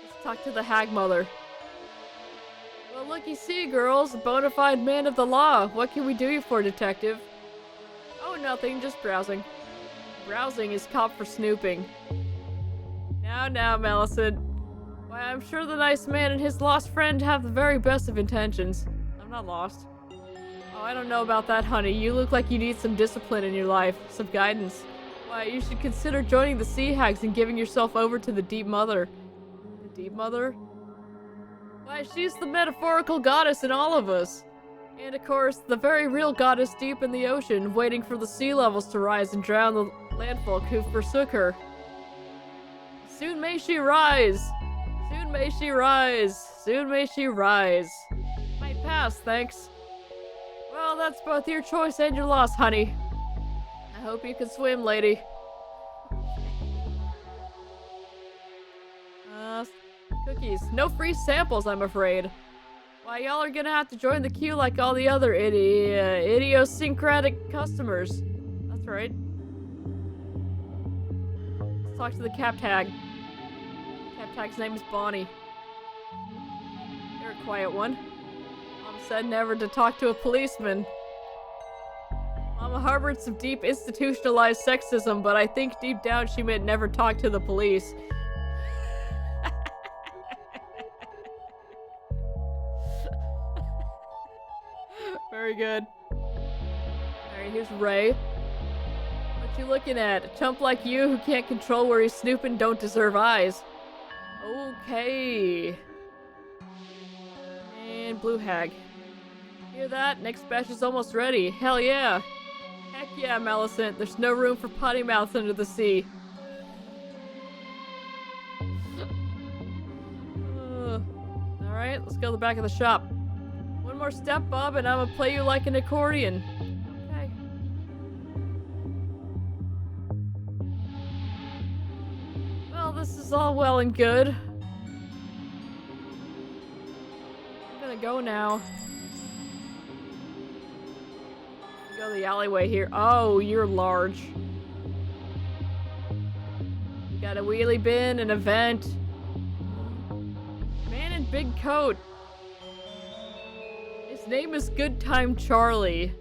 Let's talk to the hag mother. Well, looky see, girls. A bona fide man of the law. What can we do you for, detective? Oh, nothing. Just browsing. Browsing is cop for snooping. Now, Millicent. Why, I'm sure the nice man and his lost friend have the very best of intentions. I'm not lost. Oh, I don't know about that, honey. You look like you need some discipline in your life. Some guidance. Why, you should consider joining the Sea Hags and giving yourself over to the Deep Mother. The Deep Mother? Why, she's the metaphorical goddess in all of us. And of course, the very real goddess deep in the ocean, waiting for the sea levels to rise and drown the landfolk who forsook her. Soon may she rise! Soon may she rise! Soon may she rise! Might pass, thanks. Well, that's both your choice and your loss, honey. I hope you can swim, lady. Cookies. No free samples, I'm afraid. Why, y'all are gonna have to join the queue like all the other idiosyncratic customers. That's right. Let's talk to the cap tag. Cap tag's name is Bonnie. You're a quiet one. Mom said never to talk to a policeman. Mama harbored some deep institutionalized sexism, but I think deep down she meant never talk to the police. Very good. Alright, here's Ray. What you looking at? A chump like you who can't control where he's snooping don't deserve eyes. Okay. And blue hag. Hear that? Next batch is almost ready. Hell yeah. Heck yeah, Millicent. There's no room for potty mouths under the sea. Alright, let's go to the back of the shop. One more step, Bob, and I'm gonna play you like an accordion. Okay. Well, this is all well and good. I'm gonna go now. Go the alleyway here. Oh, you're large. You got a wheelie bin, an event. Man in big coat. His name is Good Time Charlie.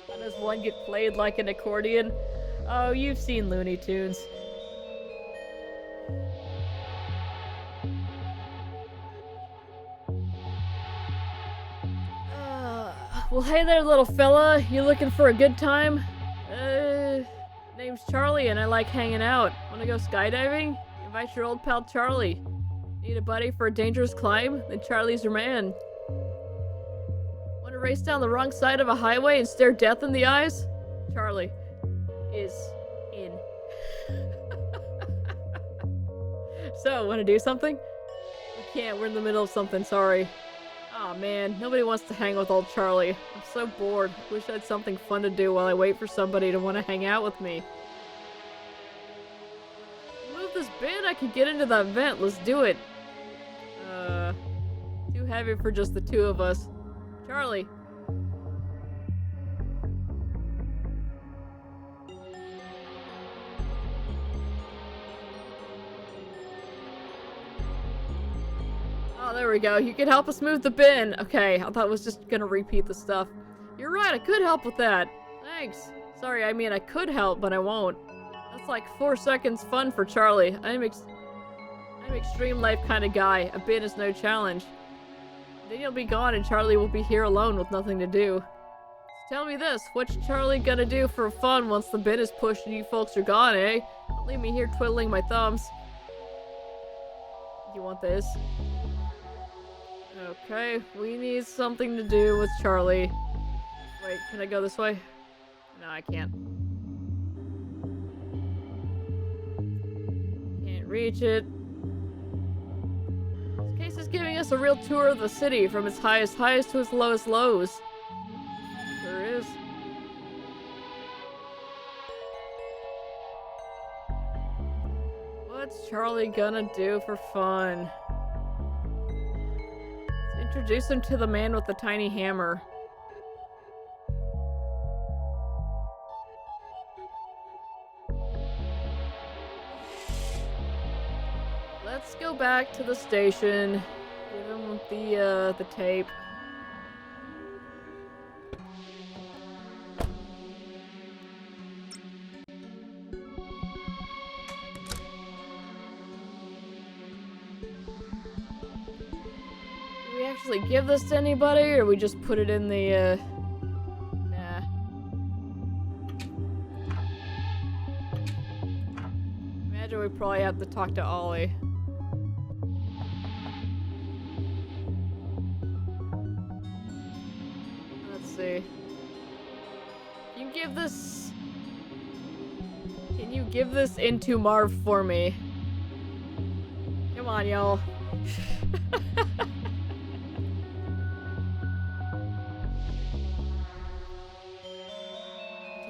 How does one get played like an accordion? Oh, you've seen Looney Tunes. Well, hey there, little fella. You looking for a good time? Name's Charlie and I like hanging out. Wanna go skydiving? Invite your old pal Charlie. Need a buddy for a dangerous climb? Then Charlie's your man. Want to race down the wrong side of a highway and stare death in the eyes? Charlie is in. So, want to do something? We can't. We're in the middle of something. Sorry. Aw, man. Nobody wants to hang with old Charlie. I'm so bored. Wish I had something fun to do while I wait for somebody to want to hang out with me. Move this bin. I can get into that vent. Let's do it. Too heavy for just the two of us. Charlie. Oh, there we go. You can help us move the bin. Okay, I thought I was just gonna repeat the stuff. You're right, I could help with that. Thanks. Sorry, I mean I could help, but I won't. That's like 4 seconds fun for Charlie. I'm extreme life kind of guy. A bin is no challenge. Then you'll be gone and Charlie will be here alone with nothing to do. So tell me this, what's Charlie gonna do for fun once the bin is pushed and you folks are gone, eh? Don't leave me here twiddling my thumbs. You want this? Okay, we need something to do with Charlie. Wait, can I go this way? No, I can't. Can't reach it. This case is giving us a real tour of the city, from its highest highs to its lowest lows. Sure is. What's Charlie gonna do for fun? Let's introduce him to the man with the tiny hammer. Let's go back to the station. Give him the tape. Do we actually give this to anybody, or we just put it in the, nah. Imagine we probably have to talk to Ollie. See. Can you give this into Marv for me? Come on, y'all. To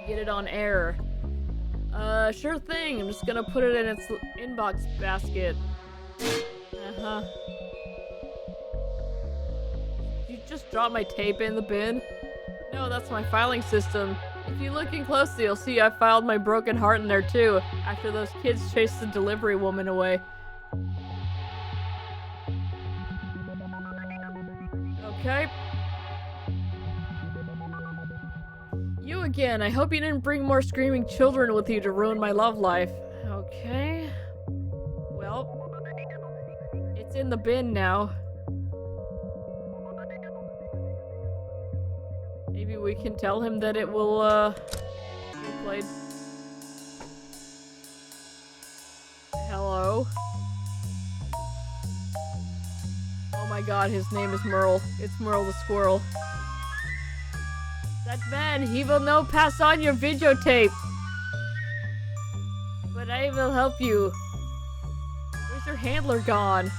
get it on air. Sure thing. I'm just gonna put it in its inbox basket. Uh-huh. Did you just drop my tape in the bin? No, that's my filing system. If you look in closely, you'll see I filed my broken heart in there too, after those kids chased the delivery woman away. Okay. You again. I hope you didn't bring more screaming children with you to ruin my love life. Okay. Well, it's in the bin now. Maybe we can tell him that it will, be played. Hello? Oh my god, his name is Merle. It's Merle the squirrel. That man, he will no pass on your videotape. But I will help you. Where's your handler gone?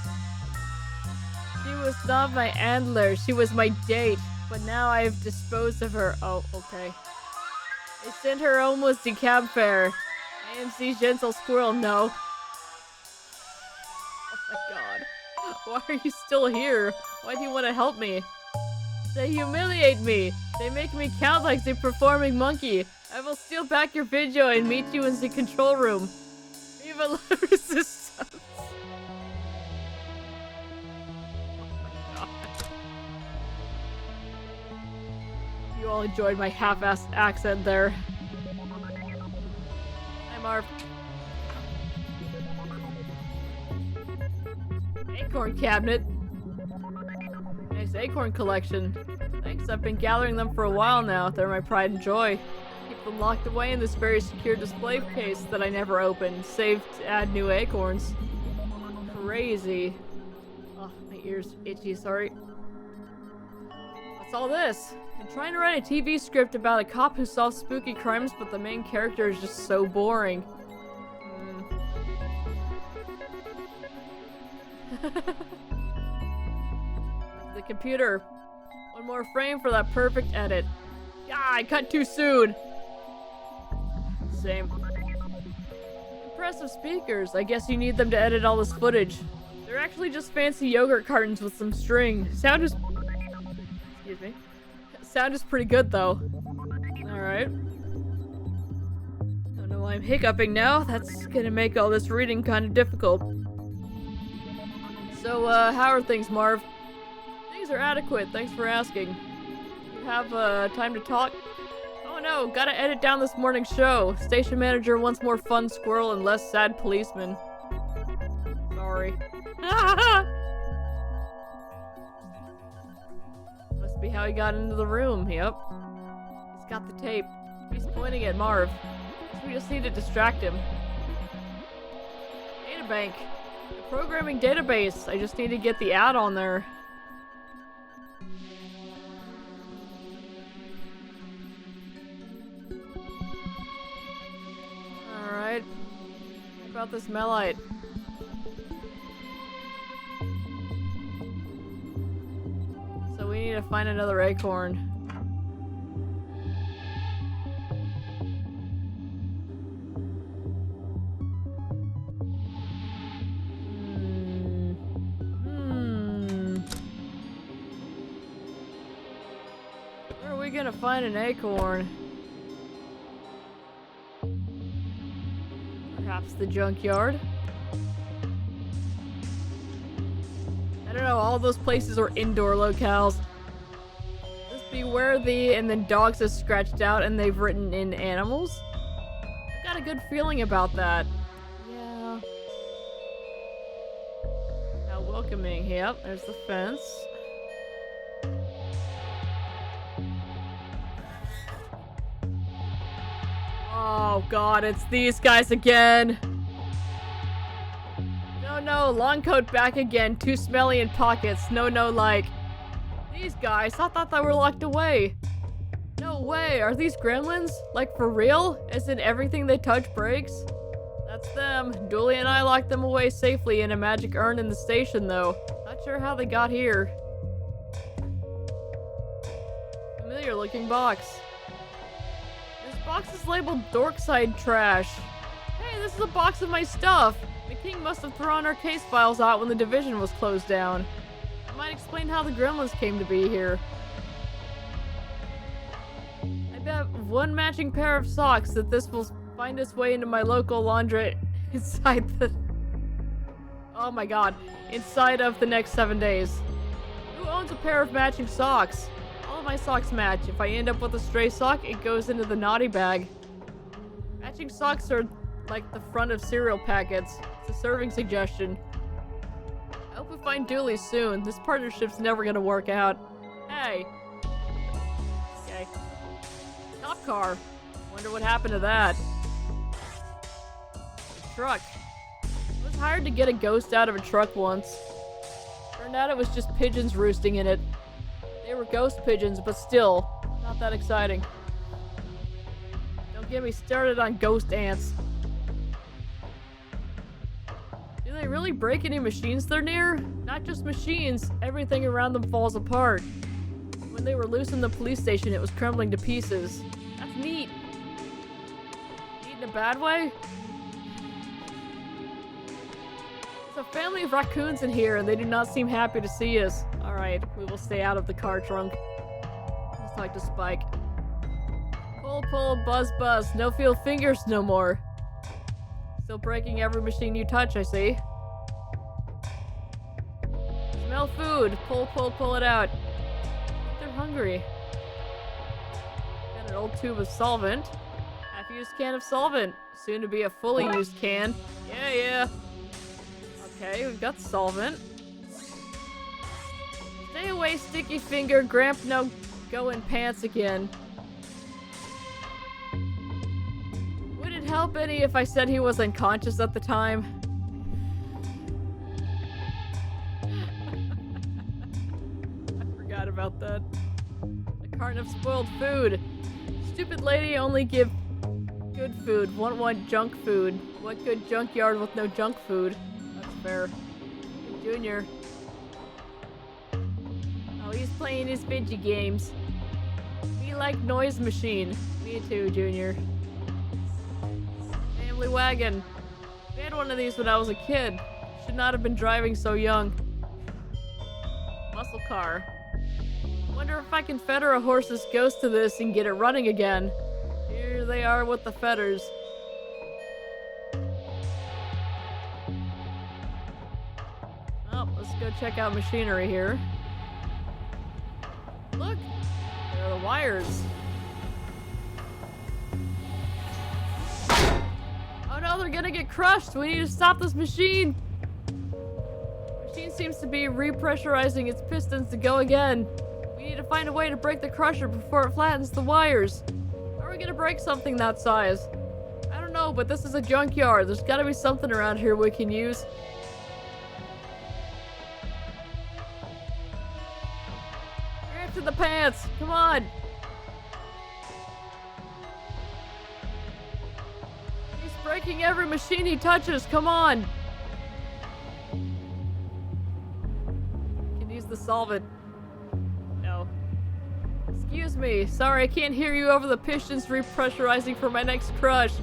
She was not my handler, she was my date. But now I've disposed of her. Oh, okay. I sent her almost the cab fare. AMC Gentle Squirrel, no. Oh my god. Why are you still here? Why do you want to help me? They humiliate me. They make me count like the performing monkey. I will steal back your video and meet you in the control room. Viva la resistance. You all enjoyed my half-assed accent there. Hi, Marv. Acorn cabinet. Nice acorn collection. Thanks, I've been gathering them for a while now. They're my pride and joy. Keep them locked away in this very secure display case that I never opened, save to add new acorns. Crazy. Oh, my ears itchy, sorry. What's all this? I'm trying to write a TV script about a cop who solves spooky crimes, but the main character is just so boring. The computer. One more frame for that perfect edit. Ah, I cut too soon. Same. Impressive speakers. I guess you need them to edit all this footage. They're actually just fancy yogurt cartons with some string. Sound is... Excuse me. Sound is pretty good, though. Alright. Don't know why I'm hiccuping now. That's gonna make all this reading kind of difficult. So, how are things, Marv? Things are adequate, thanks for asking. You have, time to talk? Oh no, gotta edit down this morning's show. Station manager wants more fun squirrel and less sad policeman. Sorry. Must be how he got into the room, yep. He's got the tape. He's pointing at Marv. We just need to distract him. Databank. The programming database. I just need to get the ad on there. Alright. What about this Melite? So we need to find another acorn. Where are we gonna find an acorn? Perhaps the junkyard? I don't know, all those places are indoor locales. Just beware thee, and then dogs is scratched out and they've written in animals. I've got a good feeling about that. Yeah. How welcoming. Yep, there's the fence. Oh god, it's these guys again. No, long coat back again. Too smelly in pockets. No, like. These guys, I thought they were locked away. No way, are these gremlins? Like for real? As in everything they touch breaks? That's them. Dooley and I locked them away safely in a magic urn in the station though. Not sure how they got here. Familiar looking box. This box is labeled Darkside trash. Hey, this is a box of my stuff. The king must have thrown our case files out when the division was closed down. That might explain how the gremlins came to be here. I bet one matching pair of socks that this will find its way into my local laundry inside the... Oh my god. Inside of the next 7 days. Who owns a pair of matching socks? All of my socks match. If I end up with a stray sock, it goes into the naughty bag. Matching socks are like the front of cereal packets. It's a serving suggestion. I hope we find Dooley soon. This partnership's never gonna work out. Hey. Okay. Cop car. Wonder what happened to that. Truck. I was hired to get a ghost out of a truck once. Turned out it was just pigeons roosting in it. They were ghost pigeons, but still, not that exciting. Don't get me started on ghost ants. Do they really break any machines they're near? Not just machines, everything around them falls apart. When they were loose in the police station, it was crumbling to pieces. That's neat. Neat in a bad way? There's a family of raccoons in here, and they do not seem happy to see us. Alright, we will stay out of the car trunk. Let's talk to Spike. Pull, buzz, no feel fingers no more. Still breaking every machine you touch, I see. Smell food. Pull it out. They're hungry. Got an old tube of solvent. Half-used can of solvent. Soon to be a fully used can. Yeah. Okay, we've got solvent. Stay away, sticky finger. Gramp no go in pants again. Would it help any if I said he was unconscious at the time? I forgot about that. A carton of spoiled food. Stupid lady only give good food. Want junk food. What good junkyard with no junk food? That's fair. Junior. Oh, he's playing his video games. We like Noise Machine. Me too, Junior. Family wagon. We had one of these when I was a kid. Should not have been driving so young. Muscle car. Wonder if I can fetter a horse's ghost to this and get it running again. Here they are with the fetters. Well, let's go check out machinery here. Look! There are the wires. No, they're gonna get crushed. We need to stop this machine. Machine seems to be repressurizing its pistons to go again. We need to find a way to break the crusher before it flattens the wires. How are we gonna break something that size? I don't know, but this is a junkyard. There's gotta be something around here we can use. Grab to the pants. Come on. He's breaking every machine he touches. Come on. Can use the solvent. No. Excuse me. Sorry, I can't hear you over the pistons repressurizing for my next crush.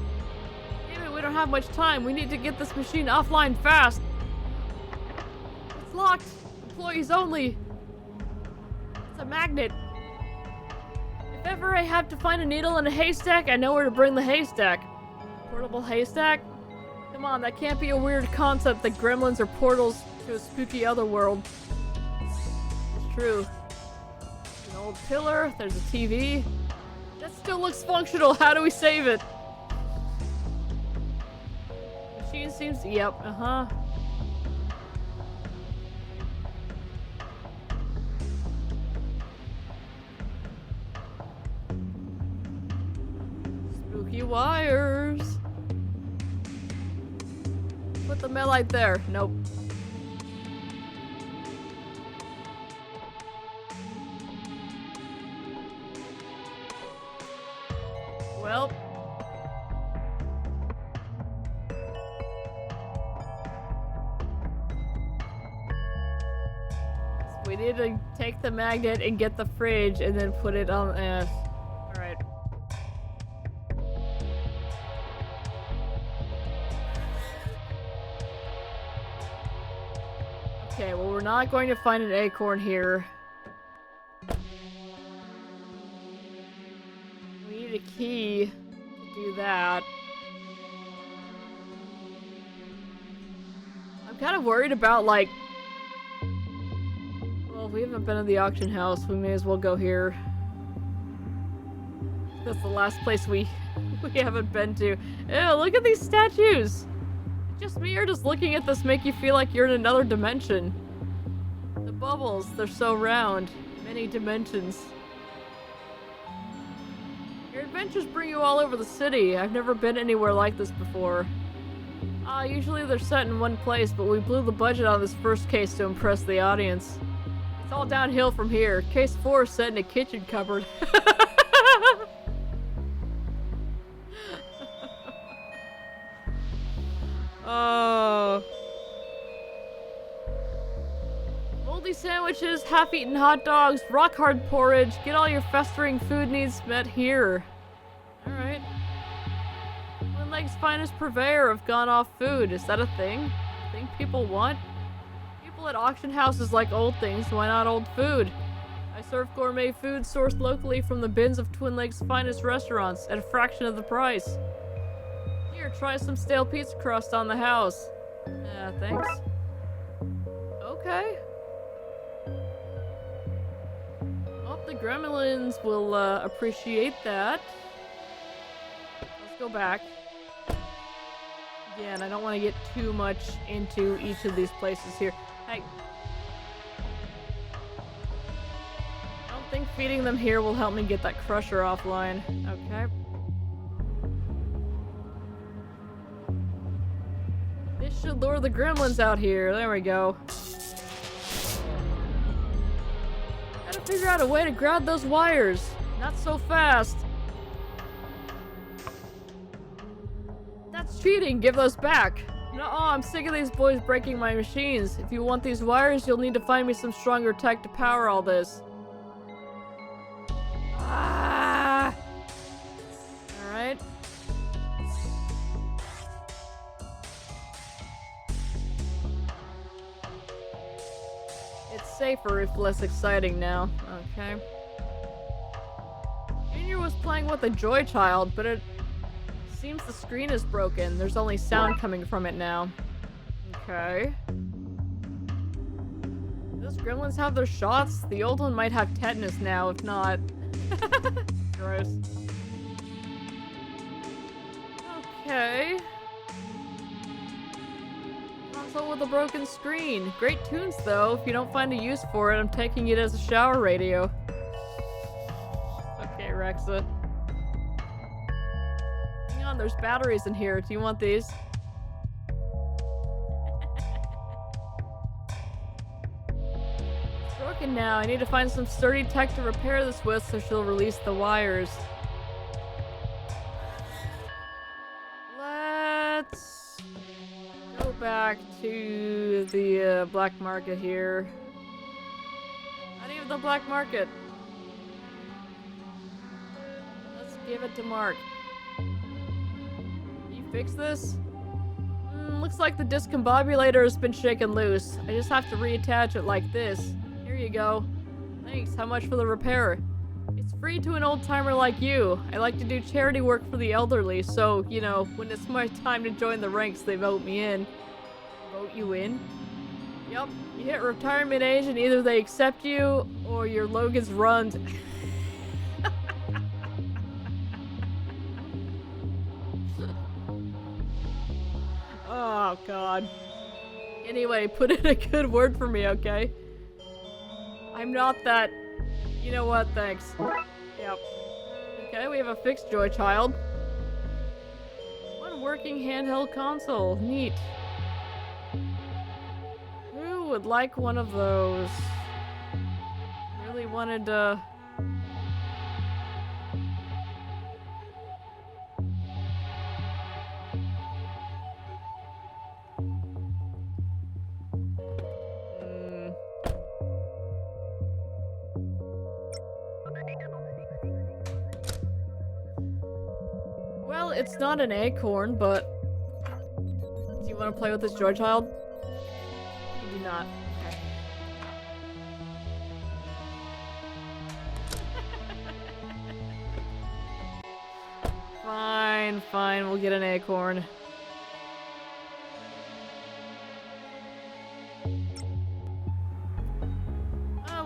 Damn it, we don't have much time. We need to get this machine offline fast. It's locked. Employees only. It's a magnet. If ever I have to find a needle in a haystack, I know where to bring the haystack. Portable haystack? Come on, that can't be a weird concept that gremlins are portals to a spooky otherworld. It's true. An old pillar, there's a TV. That still looks functional. How do we save it? Machine seems... Yep, uh-huh. Spooky wires. Put the light there. Nope. Well. We need to take the magnet and get the fridge and then put it on. Alright. Okay, well, we're not going to find an acorn here. We need a key to do that. I'm kind of worried about, like... Well, if we haven't been in the auction house, we may as well go here. That's the last place we haven't been to. Ew, look at these statues! Just me or does looking at this make you feel like you're in another dimension? The bubbles, they're so round. Many dimensions. Your adventures bring you all over the city. I've never been anywhere like this before. Usually they're set in one place, but we blew the budget on this first case to impress the audience. It's all downhill from here. Case 4 is set in a kitchen cupboard. Oh. Moldy sandwiches, half-eaten hot dogs, rock-hard porridge. Get all your festering food needs met here. Alright. Twin Lake's finest purveyor of gone-off food. Is that a thing? A thing people want? People at auction houses like old things. Why not old food? I serve gourmet food sourced locally from the bins of Twin Lake's finest restaurants at a fraction of the price. Here, try some stale pizza crust on the house. Yeah, thanks. Okay. Hope the gremlins will appreciate that. Let's go back. Again, I don't want to get too much into each of these places here. Hey. I don't think feeding them here will help me get that crusher offline. Okay. This should lure the gremlins out here. There we go. Gotta figure out a way to grab those wires. Not so fast. That's cheating. Give those back. No, I'm sick of these boys breaking my machines. If you want these wires, you'll need to find me some stronger tech to power all this. Ah! Alright. It's safer if less exciting now. Okay. Junior was playing with a Joy Child, but it seems the screen is broken. There's only sound coming from it now. Okay. Does Gremlins have their shots? The old one might have tetanus now, if not. Gross. Okay. Puzzle with a broken screen. Great tunes, though. If you don't find a use for it, I'm taking it as a shower radio. Okay, Rexa. Hang on, there's batteries in here. Do you want these? It's broken now. I need to find some sturdy tech to repair this with so she'll release the wires. Let's go back to the black market here. Not even the black market. Let's give it to Mark. You fix this? Looks like the discombobulator has been shaken loose. I just have to reattach it like this. Here you go. Thanks. How much for the repair? It's free to an old-timer like you. I like to do charity work for the elderly, so, you know, when it's my time to join the ranks, they vote me in. Vote you in? Yup. You hit retirement age and either they accept you or your Logan's runs. Oh, God. Anyway, put in a good word for me, okay? I'm not that... You know what? Thanks. Yep. Okay, we have a fixed Joy Child. One working handheld console. Neat. Who would like one of those? Really wanted to... Well, it's not an acorn, but... Do you want to play with this Joy Child? You do not. Okay. Fine, fine, we'll get an acorn.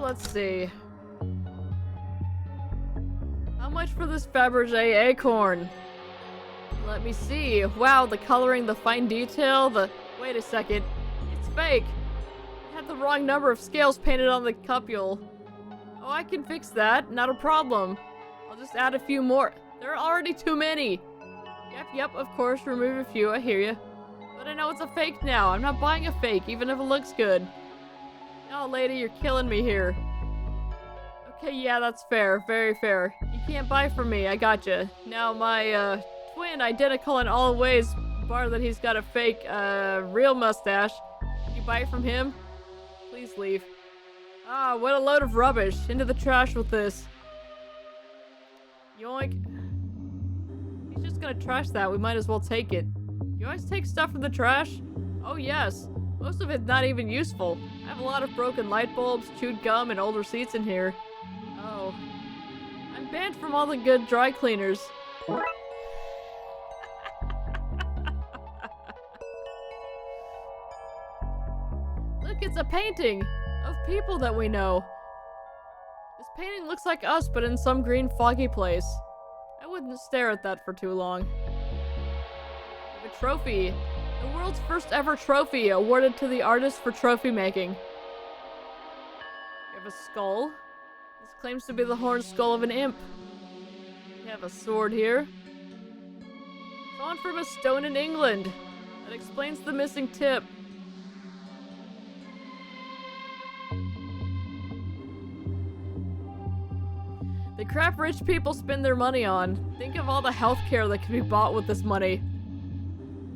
Let's see. How much for this Fabergé acorn? Let me see. Wow, the coloring, the fine detail, the... Wait a second. It's fake. I had the wrong number of scales painted on the cupule. Oh, I can fix that. Not a problem. I'll just add a few more. There are already too many. Yep, of course. Remove a few. I hear you. But I know it's a fake now. I'm not buying a fake, even if it looks good. Oh, lady, you're killing me here. Okay, yeah, that's fair. Very fair. You can't buy from me. I gotcha. Now, my, twin, identical in all ways, bar that he's got a fake, real mustache. You buy from him? Please leave. Ah, what a load of rubbish. Into the trash with this. Yoink. He's just gonna trash that. We might as well take it. You always take stuff from the trash? Oh, yes. Most of it's not even useful. I have a lot of broken light bulbs, chewed gum, and old receipts in here. Oh. I'm banned from all the good dry cleaners. Look, it's a painting of people that we know. This painting looks like us, but in some green foggy place. I wouldn't stare at that for too long. A trophy. The world's first ever trophy awarded to the artist for trophy making. You have a skull. This claims to be the horned skull of an imp. You have a sword here. Sawn from a stone in England. That explains the missing tip. The crap rich people spend their money on. Think of all the healthcare that can be bought with this money.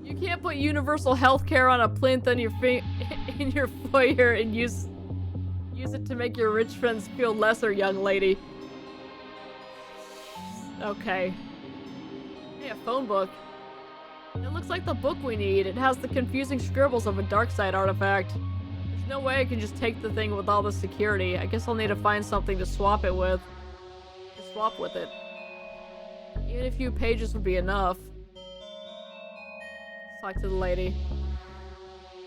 You can't put universal healthcare on a plinth on your in your foyer and use it to make your rich friends feel lesser, young lady. Okay. Hey, a phone book. It looks like the book we need. It has the confusing scribbles of a Darkside artifact. There's no way I can just take the thing with all the security. I guess I'll need to find something to swap it with. Swap with it. Even a few pages would be enough. Let's talk to the lady.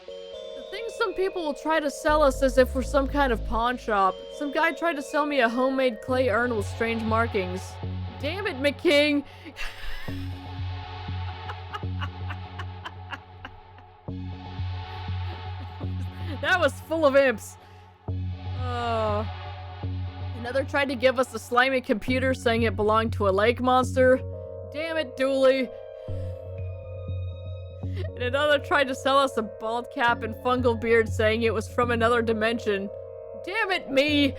The things some people will try to sell us as if we're some kind of pawn shop. Some guy tried to sell me a homemade clay urn with strange markings. Damn it, McKing! That was full of imps. Another tried to give us a slimy computer saying it belonged to a lake monster. Damn it, Dooley. And another tried to sell us a bald cap and fungal beard saying it was from another dimension. Damn it, me.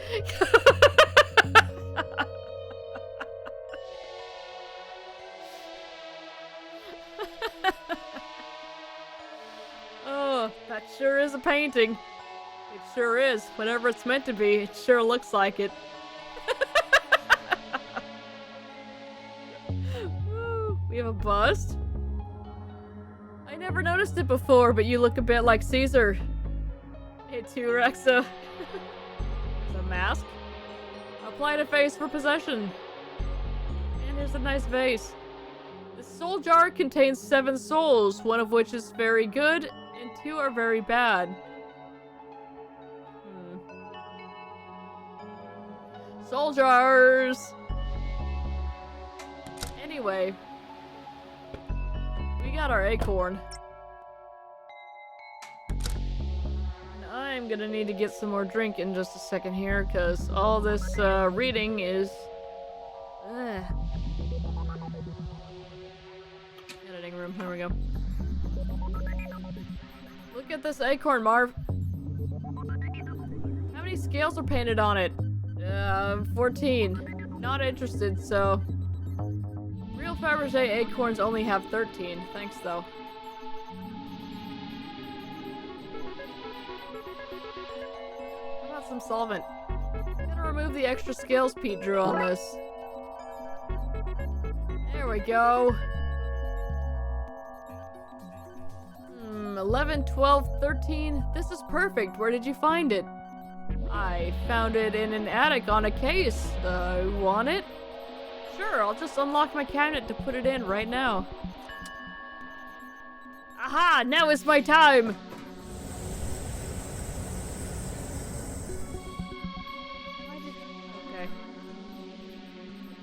Oh, that sure is a painting. It sure is. Whatever it's meant to be, it sure looks like it. Woo, we have a bust. I never noticed it before, but you look a bit like Caesar. Hey, too, Rexa. There's a mask. Apply to face for possession. And here's a nice vase. The soul jar contains 7 souls, one of which is very good, and 2 are very bad. Soul jars! Anyway. We got our acorn. And I'm gonna need to get some more drink in just a second here, because all this reading is... Editing room, here we go. Look at this acorn, Marv. How many scales are painted on it? 14. Not interested, so... Real Fabergé acorns only have 13. Thanks, though. How about some solvent? Gotta remove the extra scales Pete drew on this. There we go. 11, 12, 13. This is perfect. Where did you find it? I found it in an attic on a case. Want it? Sure, I'll just unlock my cabinet to put it in right now. Aha! Now is my time! Okay.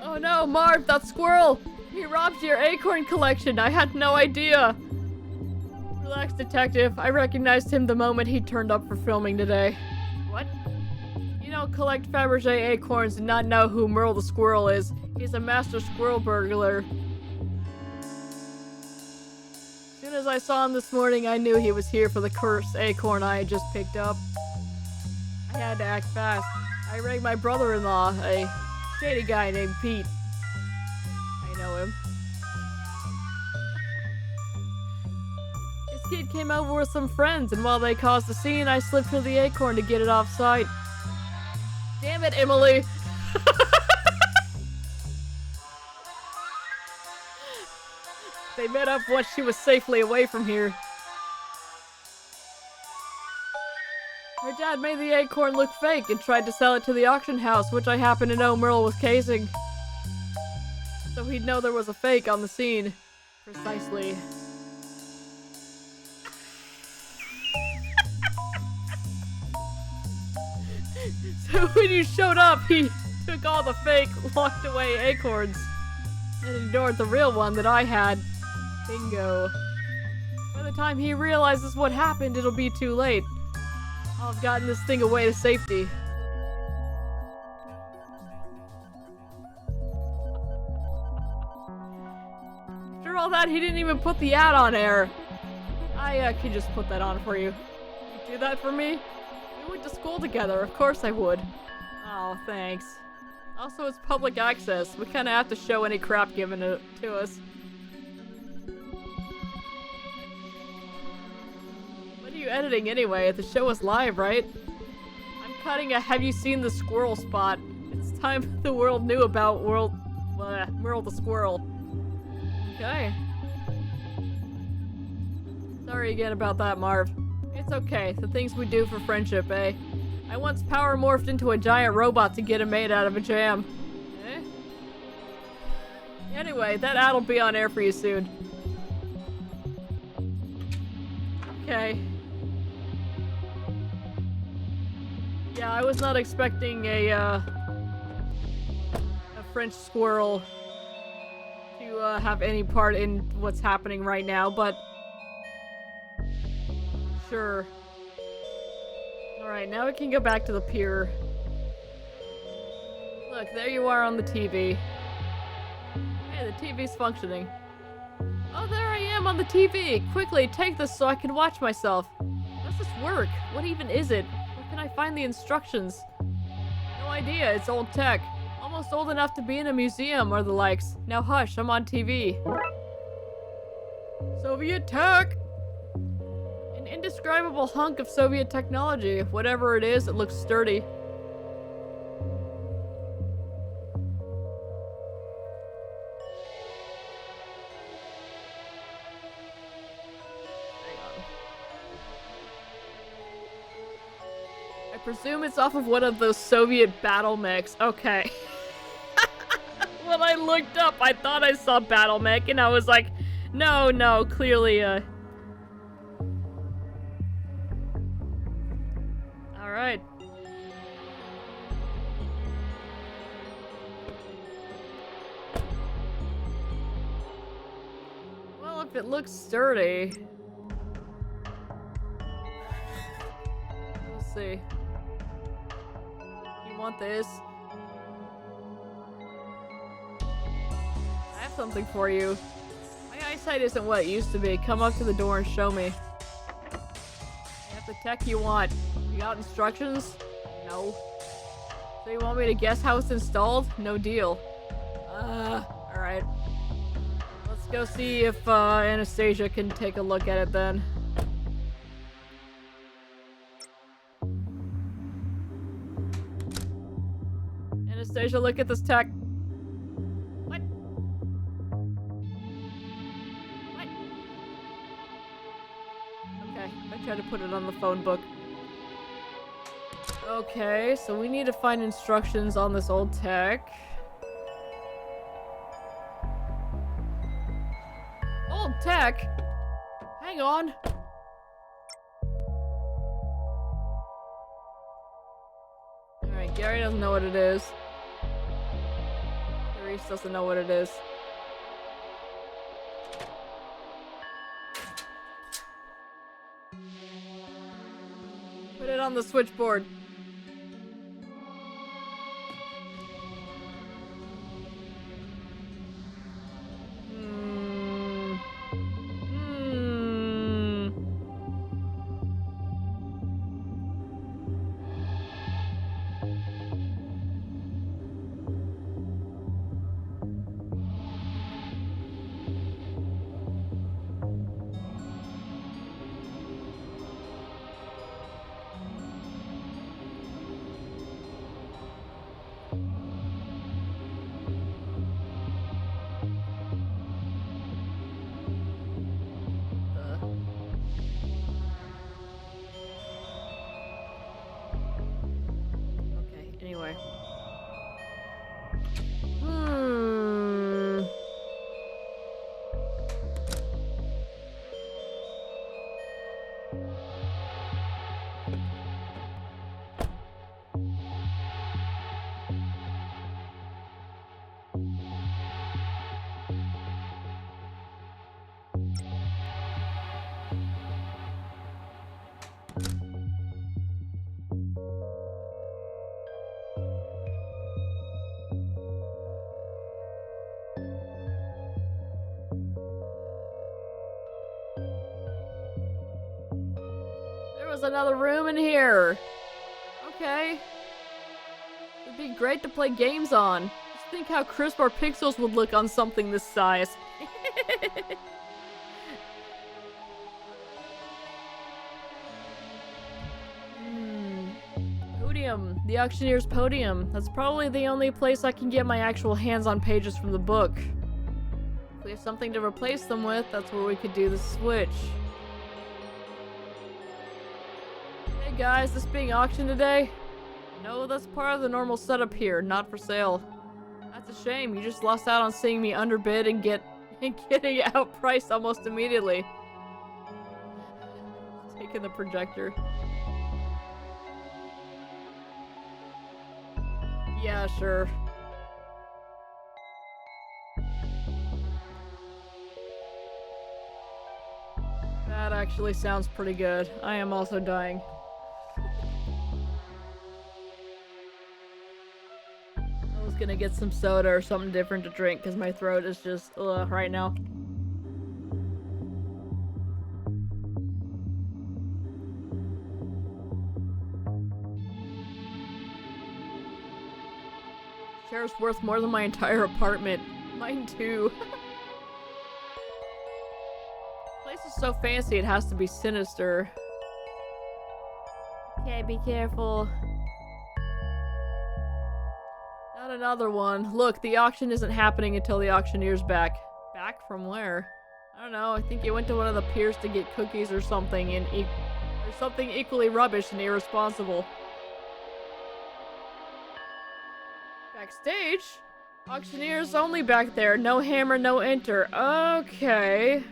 Oh no, Marv, that squirrel! He robbed your acorn collection. I had no idea. Relax, detective. I recognized him the moment he turned up for filming today. What? You don't collect Fabergé acorns and not know who Merle the squirrel is. He's a master squirrel burglar. As soon as I saw him this morning, I knew he was here for the cursed acorn I had just picked up. I had to act fast. I rang my brother-in-law, a shady guy named Pete. I know him. This kid came over with some friends, and while they caused a scene, I slipped through the acorn to get it off site. Damn it, Emily! They met up once she was safely away from here. Her dad made the acorn look fake and tried to sell it to the auction house, which I happen to know Merle was casing. So he'd know there was a fake on the scene. Precisely. So when you showed up, he took all the fake, locked away acorns and ignored the real one that I had. Bingo. By the time he realizes what happened, it'll be too late. I'll have gotten this thing away to safety. After all that, he didn't even put the ad on air. I can just put that on for you. You do that for me? We went to school together, of course I would. Oh, thanks. Also, it's public access. We kinda have to show any crap given to us. What are you editing anyway? The show is live, right? I'm cutting a have you seen the squirrel spot. It's time the world knew about Merle the squirrel. Okay. Sorry again about that, Marv. It's okay. The things we do for friendship, eh? I once power morphed into a giant robot to get a maid out of a jam. Eh? Anyway, that ad'll be on air for you soon. Okay. Yeah, I was not expecting a French squirrel to have any part in what's happening right now, but sure. Alright, now we can go back to the pier. Look, there you are on the TV. Hey, the TV's functioning. Oh, there I am on the TV! Quickly, take this so I can watch myself. How does this work? What even is it? Where can I find the instructions? No idea, it's old tech. Almost old enough to be in a museum or the likes. Now hush, I'm on TV. Soviet tech! An indescribable hunk of Soviet technology. Whatever it is, it looks sturdy. I presume it's off of one of those Soviet battle mechs. Okay. When I looked up, I thought I saw battle mech, and I was like, no, clearly, Alright. Well, if it looks sturdy... Let's see. You want this? I have something for you. My eyesight isn't what it used to be. Come up to the door and show me. You have the tech you want. You got instructions? No. So you want me to guess how it's installed? No deal. Alright. Let's go see if Anastasia can take a look at it then. Anastasia, look at this tech. What? What? Okay, I tried to put it on the phone book. Okay, so we need to find instructions on this old tech. Old tech? Hang on. Alright, Gary doesn't know what it is. Reese doesn't know what it is. Put it on the switchboard. Anyway. There's another room in here. Okay. It'd be great to play games on. Just think how crisp our pixels would look on something this size. Podium. The auctioneer's podium. That's probably the only place I can get my actual hands on pages from the book. If we have something to replace them with, that's where we could do the switch. Hey guys, this being auctioned today? No, that's part of the normal setup here, not for sale. That's a shame, you just lost out on seeing me underbid and getting outpriced almost immediately. Taking the projector. Yeah, sure. That actually sounds pretty good. I am also dying. gonna get some soda or something different to drink because my throat is just right now. Chair's worth more than my entire apartment. Mine too. Place is so fancy it has to be sinister. Okay, be careful. Not another one. Look, the auction isn't happening until the auctioneer's back. Back from where? I don't know. I think he went to one of the piers to get cookies or something, and or something equally rubbish and irresponsible. Backstage? Auctioneer's only back there. No hammer, no enter. Okay.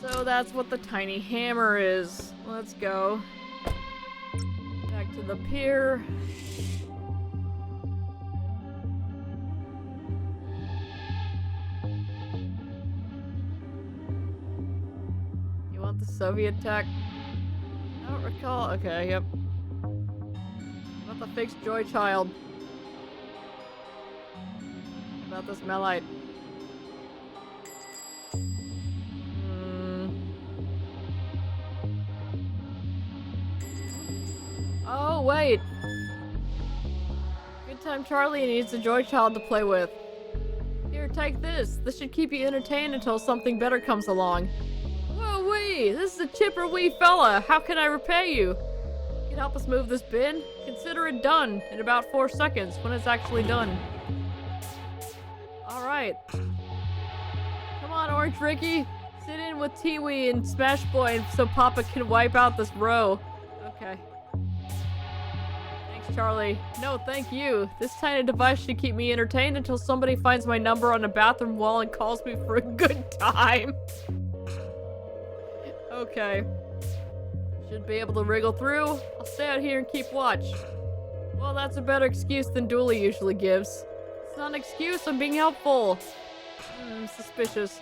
So that's what the tiny hammer is. Let's go. Back to the pier. You want the Soviet tech? I don't recall. Okay, yep. What about the fixed joy child? What about this Melite? Oh, wait. Good time Charlie needs a joy child to play with. Here, take this. This should keep you entertained until something better comes along. Whoa, wee! This is a chipper wee fella. How can I repay you? You can help us move this bin? Consider it done in about 4 seconds when it's actually done. Alright. Come on, Orange Ricky. Sit in with Tiwi and Smash Boy so Papa can wipe out this row. Okay. Thanks, Charlie. No, thank you. This tiny device should keep me entertained until somebody finds my number on a bathroom wall and calls me for a good time. Okay. Should be able to wriggle through. I'll stay out here and keep watch. Well, that's a better excuse than Dooley usually gives. It's not an excuse, I'm being helpful. Suspicious.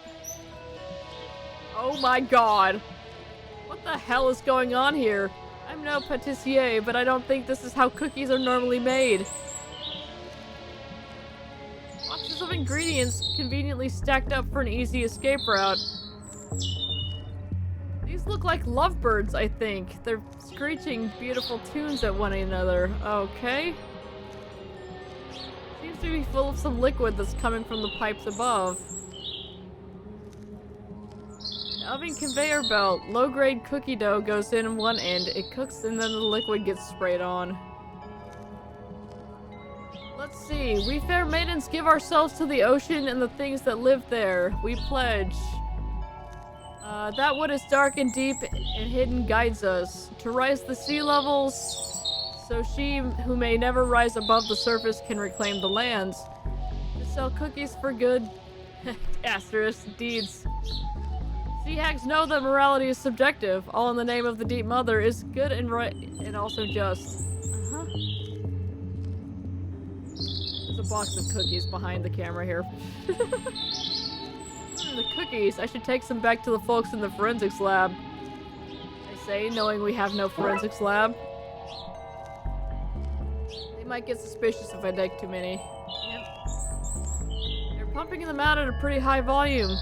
Oh my god. What the hell is going on here? I'm no patissier, but I don't think this is how cookies are normally made. Boxes of ingredients conveniently stacked up for an easy escape route. These look like lovebirds, I think. They're screeching beautiful tunes at one another. Okay. Seems to be full of some liquid that's coming from the pipes above. Oven conveyor belt. Low-grade cookie dough goes in one end, it cooks, and then the liquid gets sprayed on. Let's see. We fair maidens give ourselves to the ocean and the things that live there. We pledge. That what is dark and deep and hidden guides us. To rise the sea levels, so she who may never rise above the surface can reclaim the lands. To sell cookies for good asterisk deeds. Sea hags know that morality is subjective. All in the name of the deep mother is good and right and also just. There's a box of cookies behind the camera here. The cookies. I should take some back to the folks in the forensics lab. I say, knowing we have no forensics lab. They might get suspicious if I take too many. Yep. They're pumping them out at a pretty high volume.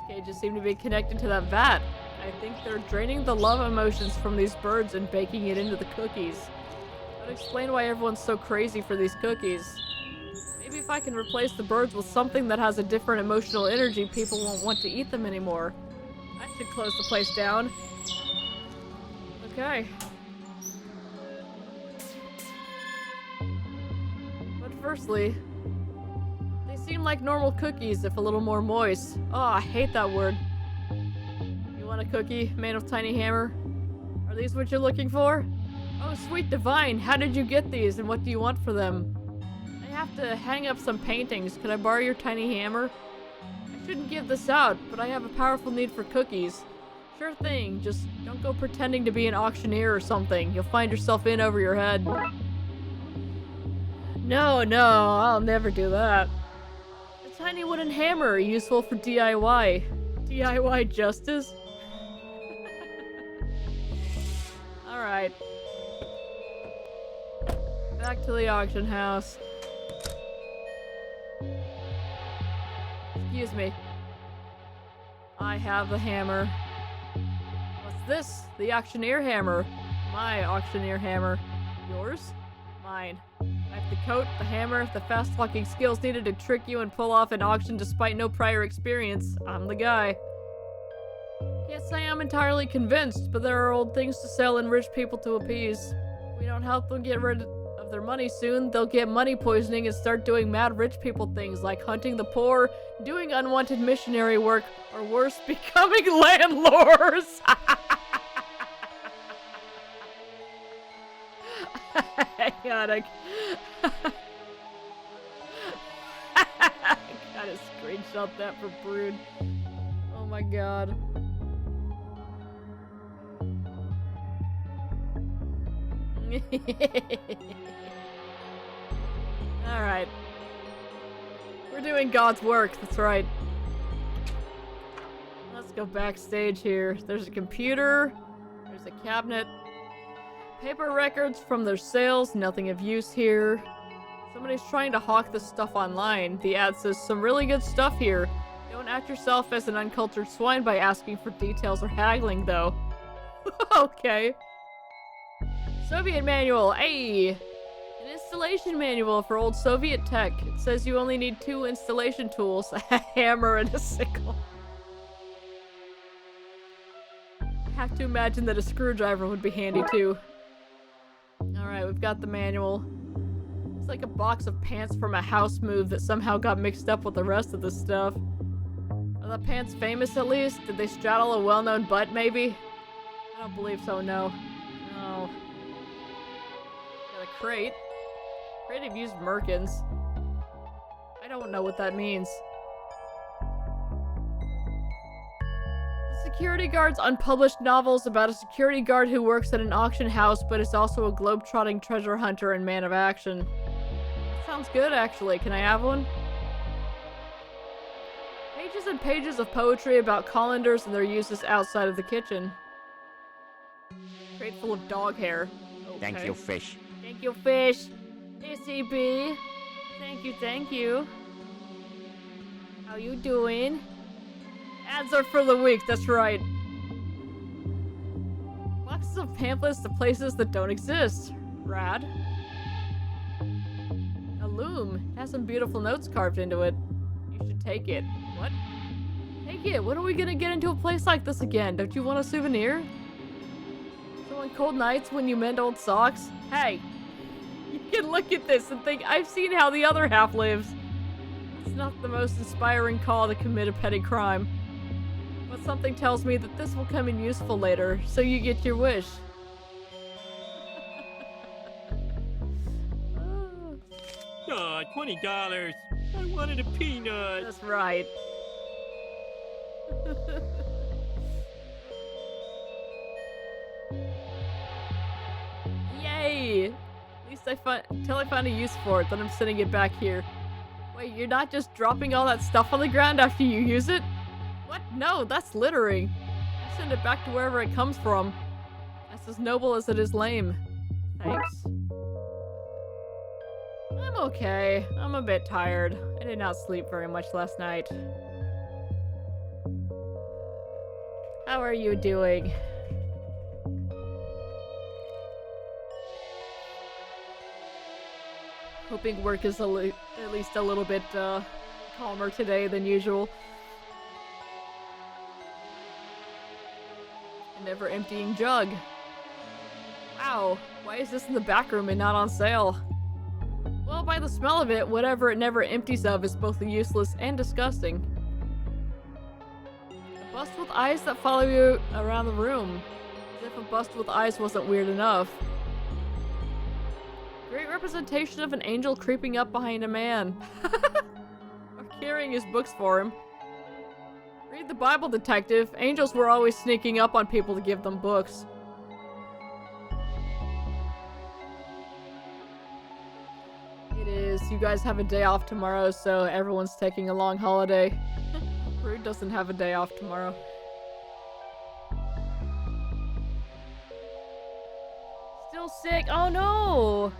Cages seem to be connected to that vat. I think they're draining the love emotions from these birds and baking it into the cookies. That would explain why everyone's so crazy for these cookies. Maybe if I can replace the birds with something that has a different emotional energy, people won't want to eat them anymore. I should close the place down. Okay. But firstly, they seem like normal cookies, if a little more moist. Oh, I hate that word. You want a cookie made of tiny hammer? Are these what you're looking for? Oh, sweet divine, how did you get these and what do you want for them? I have to hang up some paintings. Could I borrow your tiny hammer? I shouldn't give this out, but I have a powerful need for cookies. Sure thing, just don't go pretending to be an auctioneer or something. You'll find yourself in over your head. No, I'll never do that. A tiny wooden hammer, useful for DIY. DIY justice? Alright. Back to the auction house. Excuse me. I have the hammer. What's this? The auctioneer hammer. My auctioneer hammer. Yours? Mine. I have the coat, the hammer, the fast-walking skills needed to trick you and pull off an auction despite no prior experience. I'm the guy. Can't say I'm entirely convinced, but there are old things to sell and rich people to appease. If we don't help them get rid of their money soon, they'll get money poisoning and start doing mad rich people things like hunting the poor, doing unwanted missionary work, or worse, becoming landlords! Hang on, I gotta screenshot that for Brood. Oh my god. Alright. We're doing God's work, that's right. Let's go backstage here. There's a computer. There's a cabinet. Paper records from their sales, nothing of use here. Somebody's trying to hawk this stuff online. The ad says some really good stuff here. Don't act yourself as an uncultured swine by asking for details or haggling, though. Okay. Soviet manual, hey! An installation manual for old Soviet tech. It says you only need 2 installation tools, a hammer and a sickle. I have to imagine that a screwdriver would be handy too. Alright, we've got the manual. It's like a box of pants from a house move that somehow got mixed up with the rest of the stuff. Are the pants famous at least? Did they straddle a well-known butt, maybe? I don't believe so, no. No. Got a crate. Crate of used merkins. I don't know what that means. Security guard's unpublished novels about a security guard who works at an auction house but is also a globe-trotting treasure hunter and man of action. That sounds good, actually. Can I have one? Pages and pages of poetry about colanders and their uses outside of the kitchen. Crate full of dog hair. Okay.
Thank you, fish.
Thank you, fish. SCB. Thank you, thank you. How you doing? Ads are for the week, that's right. Boxes of pamphlets to places that don't exist. Rad. A loom. It has some beautiful notes carved into it. You should take it. What? Take it. When are we gonna get into a place like this again? Don't you want a souvenir? So on cold nights when you mend old socks? Hey! You can look at this and think, I've seen how the other half lives. It's not the most inspiring call to commit a petty crime. But something tells me that this will come in useful later, so you get your wish.
Aw, $20. I wanted a peanut.
That's right. Yay! At least until I find a use for it, then I'm sending it back here. Wait, you're not just dropping all that stuff on the ground after you use it? What? No, that's littering. I send it back to wherever it comes from. That's as noble as it is lame. Thanks. I'm okay. I'm a bit tired. I did not sleep very much last night. How are you doing? Hoping work is at least a little bit calmer today than usual. A never-emptying jug. Wow, why is this in the back room and not on sale? Well, by the smell of it, whatever it never empties of is both useless and disgusting. A bust with eyes that follow you around the room. As if a bust with eyes wasn't weird enough. Great representation of an angel creeping up behind a man. Or carrying his books for him. Read the Bible, detective. Angels were always sneaking up on people to give them books. It is. You guys have a day off tomorrow, so everyone's taking a long holiday. Rude doesn't have a day off tomorrow. still sick. Oh no!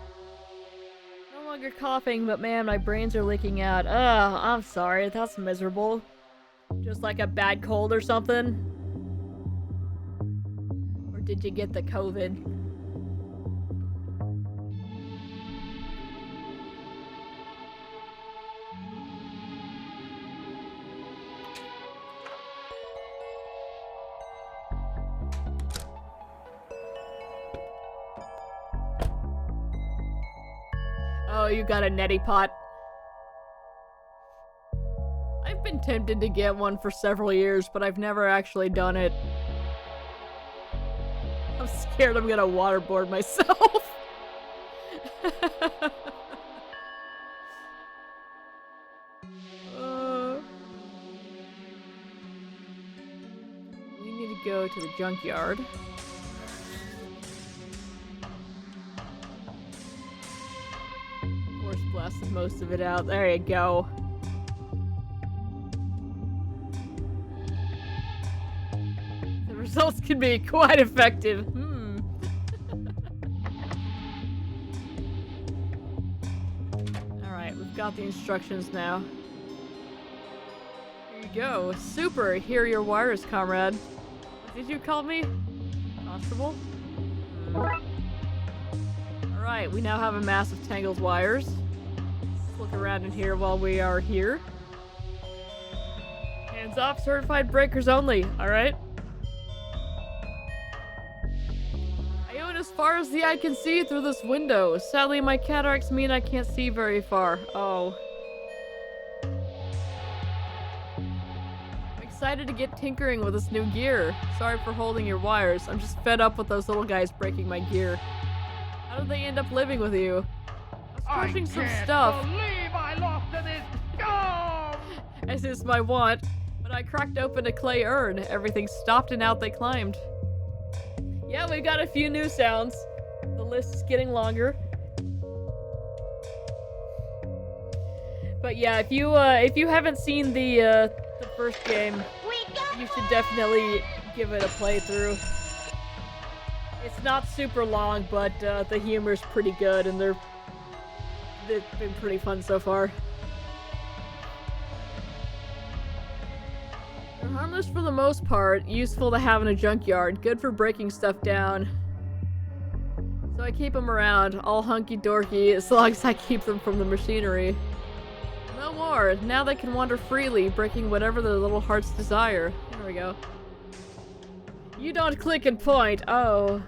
No longer coughing, but man, my brains are leaking out. Ugh, I'm sorry. That's miserable. Just like a bad cold or something? Or did you get the COVID? Oh, you got a neti pot. I've been tempted to get one for several years, but I've never actually done it. I'm scared I'm gonna waterboard myself. We need to go to the junkyard. Force blasted most of it out. There you go. The results can be quite effective. Alright, we've got the instructions now. Here you go. Super! Here are your wires, comrade. What did you call me? Constable? Alright, we now have a mass of tangled wires. Let's look around in here while we are here. Hands off, certified breakers only, alright? I own as far as the eye can see through this window. Sadly, my cataracts mean I can't see very far. Oh. I'm excited to get tinkering with this new gear. Sorry for holding your wires. I'm just fed up with those little guys breaking my gear. How did they end up living with you? I was crushing some stuff.
Believe I lost to this scum!
As is my wont. When I cracked open a clay urn, everything stopped and out they climbed. Yeah, we've got a few new sounds. The list is getting longer. But yeah, if you haven't seen the first game, you should definitely give it a playthrough. It's not super long, but the humor's pretty good, and they've been pretty fun so far. They're harmless for the most part, useful to have in a junkyard, good for breaking stuff down. So I keep them around, all hunky-dorky, as long as I keep them from the machinery. No more, now they can wander freely, breaking whatever their little hearts desire. There we go. You don't click and point, oh.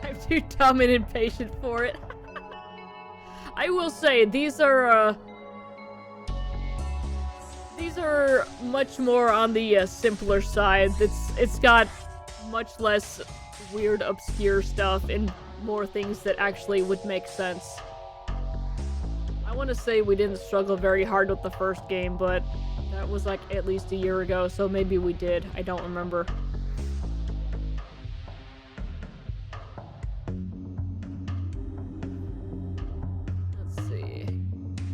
I'm too dumb and impatient for it. I will say, these are much more on the simpler side. It's got much less weird, obscure stuff and more things that actually would make sense. I want to say we didn't struggle very hard with the first game, but that was like at least a year ago, so maybe we did. I don't remember. Let's see.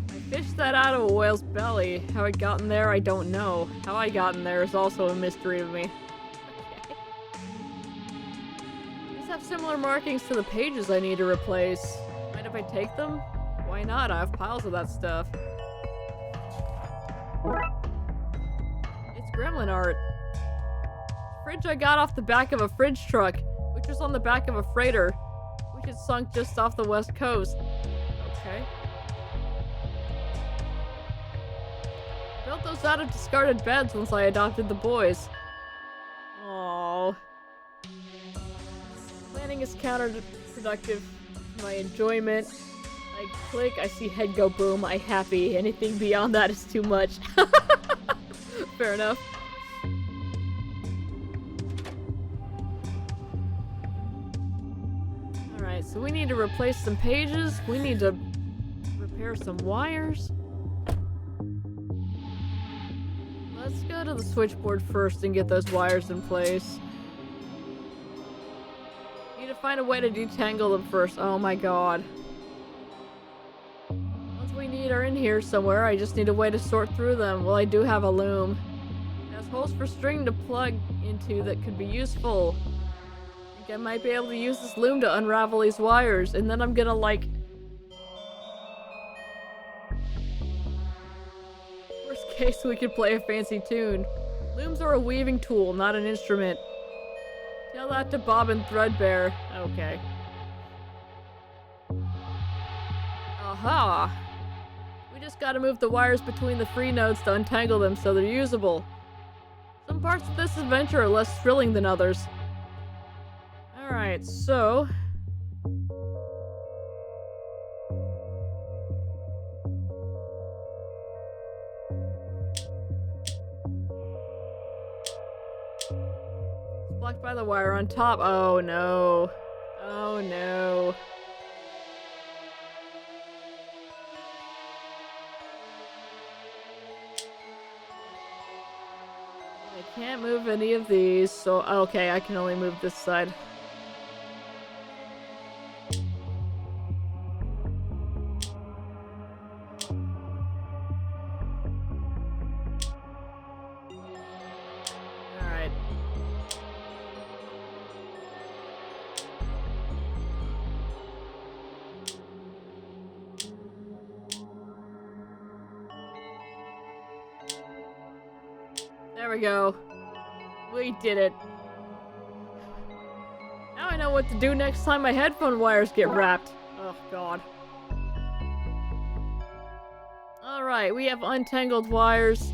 I fished that out of a whale's belly. How I got in there, I don't know. How I got in there is also a mystery of me. Okay. These have similar markings to the pages I need to replace. Mind if I take them? Why not? I have piles of that stuff. It's gremlin art. Fridge I got off the back of a fridge truck, which was on the back of a freighter, which had sunk just off the west coast. Okay. Built those out of discarded beds once I adopted the boys. Aww. Planning is counterproductive to my enjoyment. I click, I see head go boom, I happy. Anything beyond that is too much. Fair enough. Alright, so we need to replace some pages. We need to repair some wires. Let's go to the switchboard first and get those wires in place. Need to find a way to detangle them first. Oh my god. We need are in here somewhere. I just need a way to sort through them. Well, I do have a loom. It has holes for string to plug into that could be useful. In I might be able to use this loom to unravel these wires, and then I'm gonna, like... Worst case, we could play a fancy tune. Looms are a weaving tool, not an instrument. Tell that to Bob and Threadbare. Okay. Aha! We just gotta move the wires between the free nodes to untangle them so they're usable. Some parts of this adventure are less thrilling than others. Alright, so... It's blocked by the wire on top. Oh no. Oh no. I can't move any of these, so... Okay, I can only move this side. Alright. There we go. We did it. Now I know what to do next time my headphone wires get wrapped. Oh god. Alright, we have untangled wires.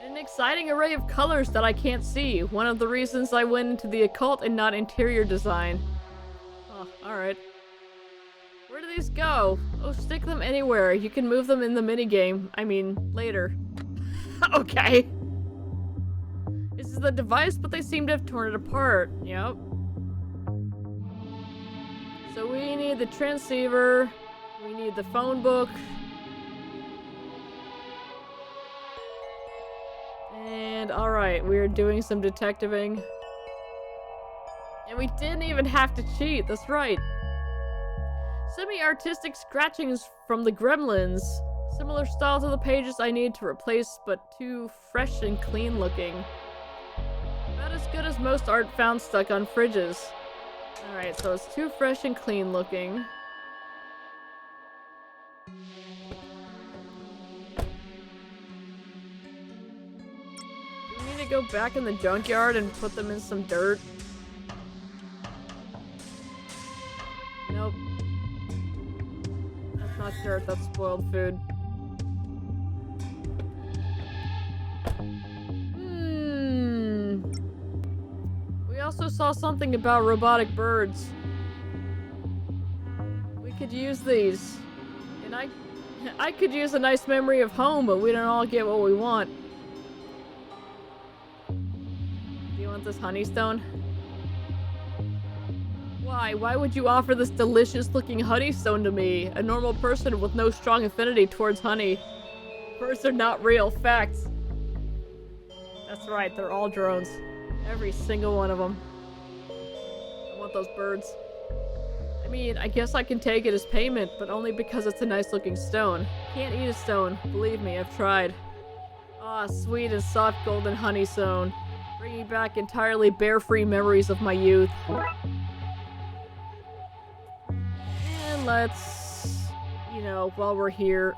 An exciting array of colors that I can't see. One of the reasons I went into the occult and not interior design. Oh, alright. Where do these go? Oh, stick them anywhere. You can move them in the minigame. I mean, later. Okay. This is the device, but they seem to have torn it apart. Yep. So we need the transceiver. We need the phone book. And alright, we're doing some detectiving. And we didn't even have to cheat, that's right. Semi-artistic scratchings from the gremlins. Similar style to the pages I need to replace, but too fresh and clean looking. About as good as most art found stuck on fridges. Alright, so it's too fresh and clean looking. Do we need to go back in the junkyard and put them in some dirt? Nope. That's not dirt, that's spoiled food. We also saw something about robotic birds. We could use these. And I could use a nice memory of home, but we don't all get what we want. Do you want this honeystone? Why? Why would you offer this delicious looking honeystone to me? A normal person with no strong affinity towards honey. Birds are not real. Facts. That's right, they're all drones. Every single one of them. I want those birds. I mean, I guess I can take it as payment, but only because it's a nice looking stone. Can't eat a stone. Believe me, I've tried. Ah, sweet and soft golden honeystone. Bringing back entirely bear-free memories of my youth. And let's... You know, while we're here...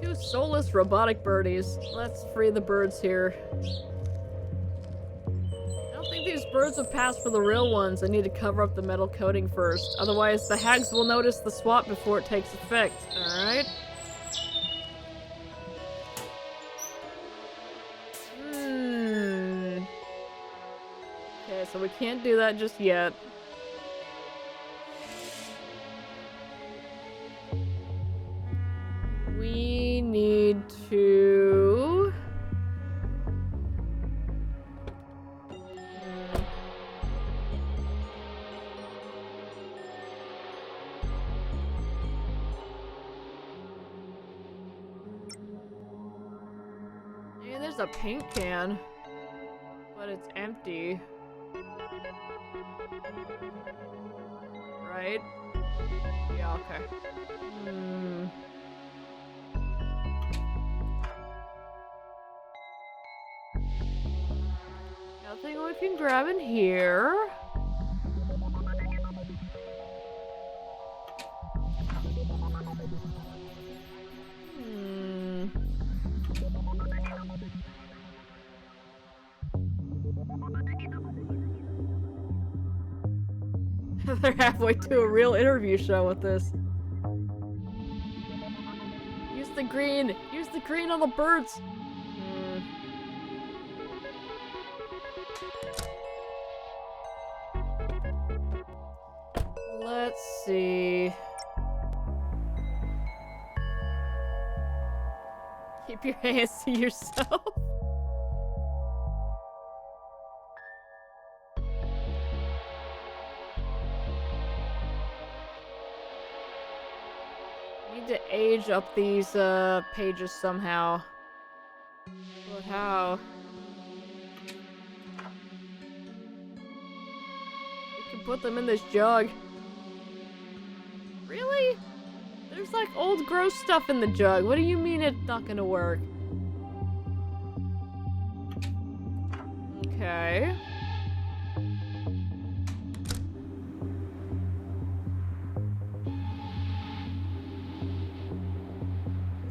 Two soulless robotic birdies. Let's free the birds here. I don't think these birds would pass for the real ones. I need to cover up the metal coating first. Otherwise, the hags will notice the swap before it takes effect. Alright? Okay, so we can't do that just yet. We need to... Hey, there's a paint can, but it's empty. Right? Yeah, okay. we can grab in here. They're halfway to a real interview show with this. Use the green! Use the green on the birds! Let's see. Keep your hands to yourself. Need to age up these pages somehow. But how? You can put them in this jug. Really? There's like old gross stuff in the jug. What do you mean it's not gonna work? Okay.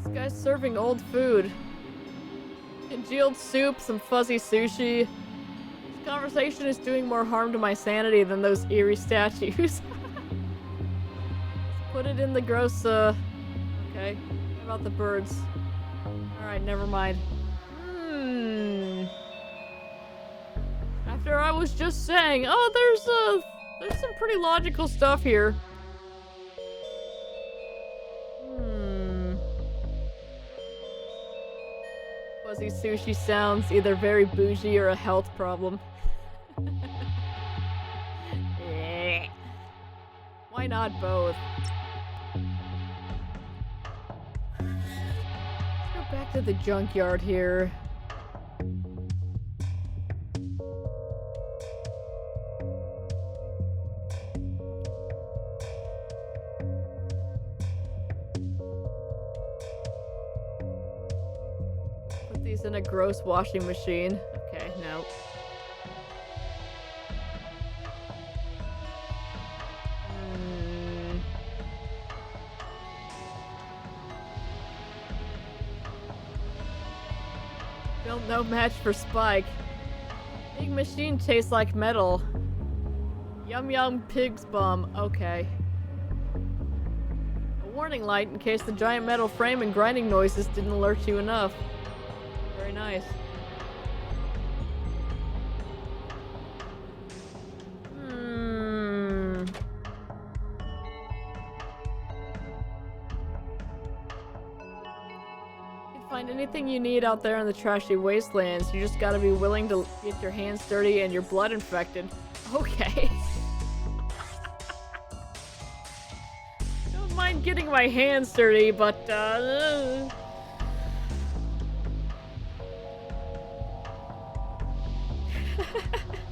This guy's serving old food. Congealed soup, some fuzzy sushi. This conversation is doing more harm to my sanity than those eerie statues. Put it in the gross, okay. What about the birds? Alright, never mind. After I was just saying, oh, there's some pretty logical stuff here. Fuzzy sushi sounds either very bougie or a health problem. Why not both? Let's go back to the junkyard here. Put these in a gross washing machine. Okay, no. Still no match for Spike. Big machine tastes like metal. Yum yum pig's bum. Okay. A warning light in case the giant metal frame and grinding noises didn't alert you enough. Very nice. Find anything you need out there in the trashy wastelands. You just gotta be willing to get your hands dirty and your blood infected. Okay. Don't mind getting my hands dirty, but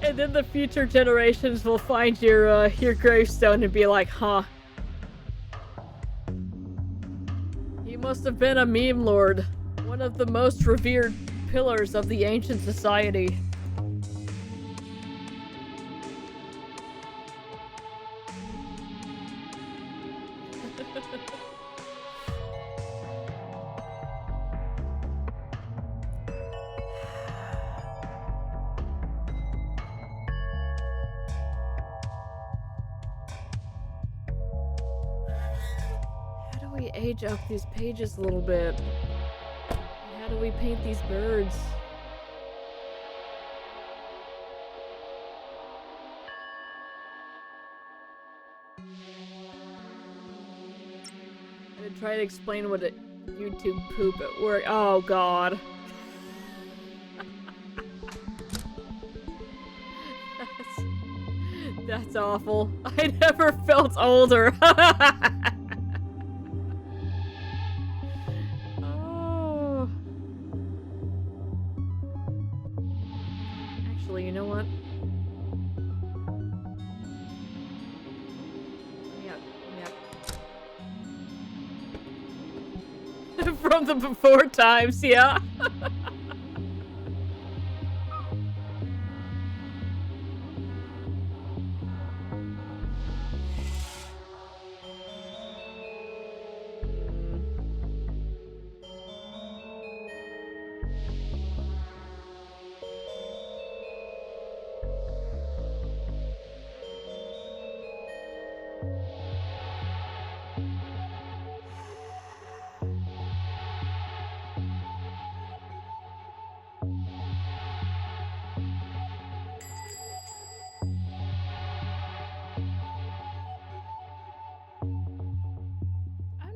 and then the future generations will find your gravestone and be like, huh. He must have been a meme lord. One of the most revered pillars of the ancient society. How do we age up these pages a little bit? How do we paint these birds? I'm gonna try to explain what a YouTube poop at work. Oh god. That's awful. I never felt older. You know what? Yep. From the before times, yeah.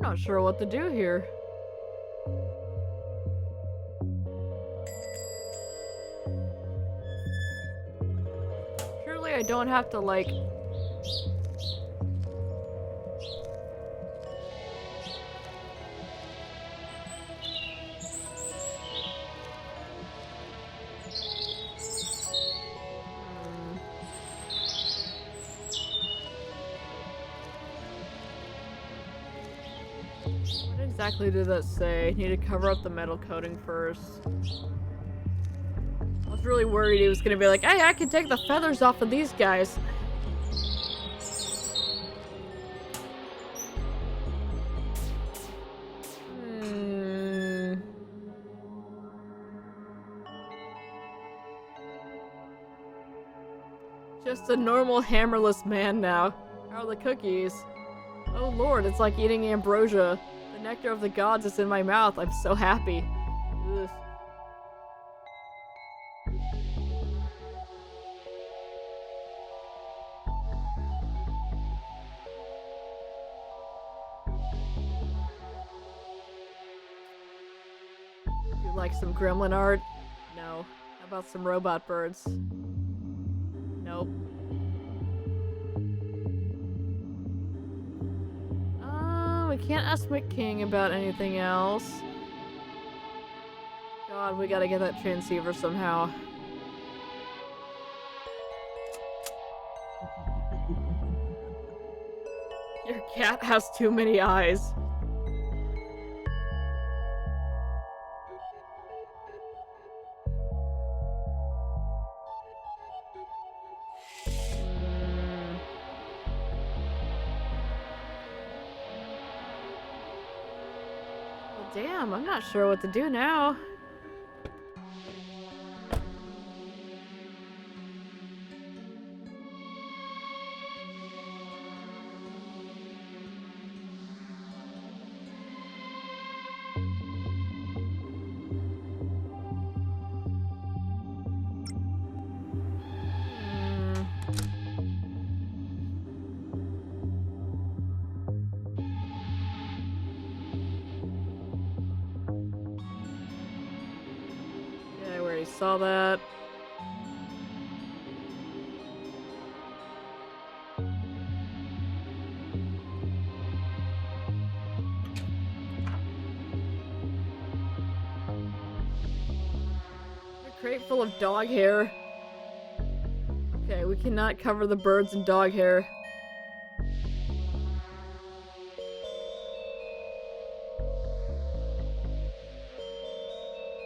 I'm not sure what to do here. Surely I don't have to, like... What exactly did that say? Need to cover up the metal coating first. I was really worried he was gonna be like, hey, I can take the feathers off of these guys. Just a normal hammerless man now. How are the cookies? Oh lord, it's like eating ambrosia. The nectar of the gods is in my mouth. I'm so happy. Ugh. You like some gremlin art? No. How about some robot birds? Nope. We can't ask McKing about anything else. God, we gotta get that transceiver somehow. Your cat has too many eyes. Damn, I'm not sure what to do now. Saw that. A crate full of dog hair. Okay, we cannot cover the birds in dog hair.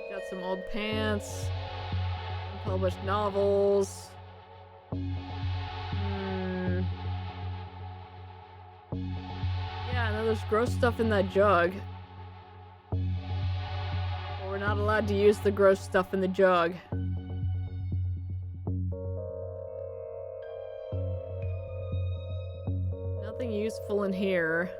Got some old pants. Unpublished novels. Yeah, no, there's gross stuff in that jug. But we're not allowed to use the gross stuff in the jug. Nothing useful in here.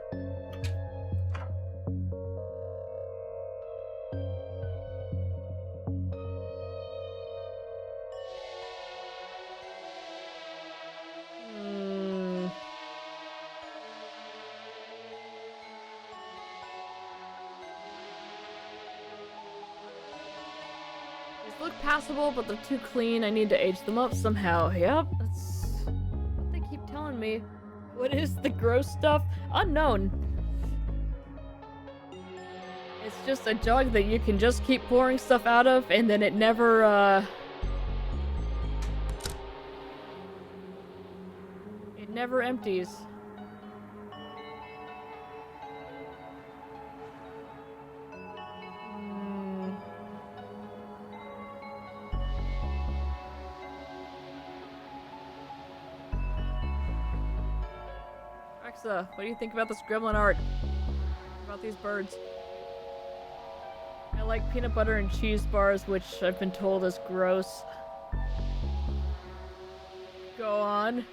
Look passable, but they're too clean. I need to age them up somehow. Yep, that's what they keep telling me. What is the gross stuff? Unknown. It's just a jug that you can just keep pouring stuff out of, and then it never, it never empties. What do you think about this gremlin art? About these birds? I like peanut butter and cheese bars, which I've been told is gross. Go on.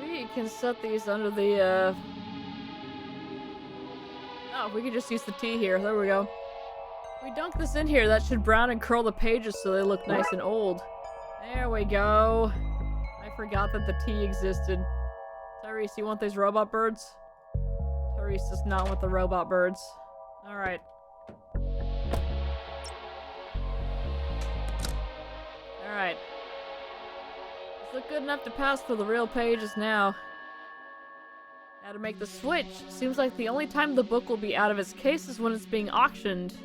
We can set these under the, Oh, Oh, we could just use the tea here. There we go. We dunk this in here. That should brown and curl the pages so they look nice and old. There we go. I forgot that the tea existed. Tyrese, you want these robot birds? Tyrese does not want the robot birds. Alright. Alright. This look good enough to pass for the real pages now. Now to make the switch. Seems like the only time the book will be out of its case is when it's being auctioned.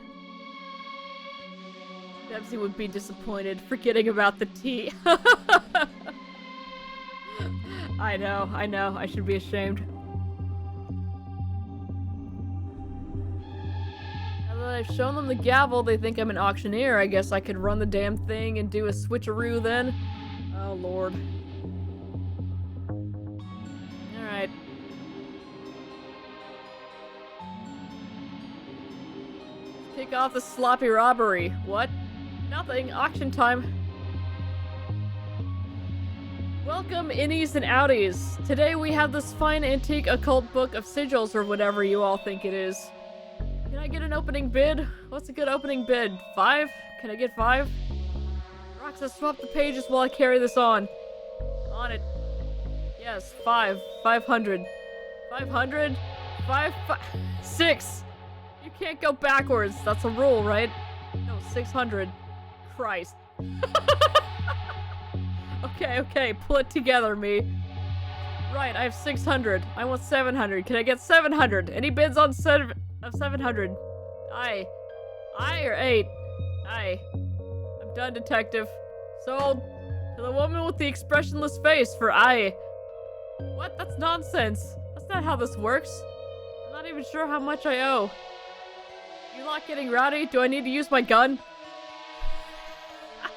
Debsy would be disappointed, forgetting about the tea. I know, I should be ashamed. Now that I've shown them the gavel, they think I'm an auctioneer. I guess I could run the damn thing and do a switcheroo then. Oh, Lord. Alright. Kick off the sloppy robbery. What? Nothing. Auction time. Welcome, innies and outies. Today we have this fine antique occult book of sigils or whatever you all think it is. Can I get an opening bid? What's a good opening bid? 5? Can I get 5? Roxa, swap the pages while I carry this on. On it. Yes, 5. 500. 500? 6! You can't go backwards. That's a rule, right? No, 600. Christ. Okay, pull it together, me. Right, I have 600. I want 700. Can I get 700? Any bids on 700? Aye. Aye or 8? Aye. I'm done, detective. Sold. To the woman with the expressionless face for aye. What? That's nonsense. That's not how this works. I'm not even sure how much I owe. You lot getting rowdy? Do I need to use my gun? I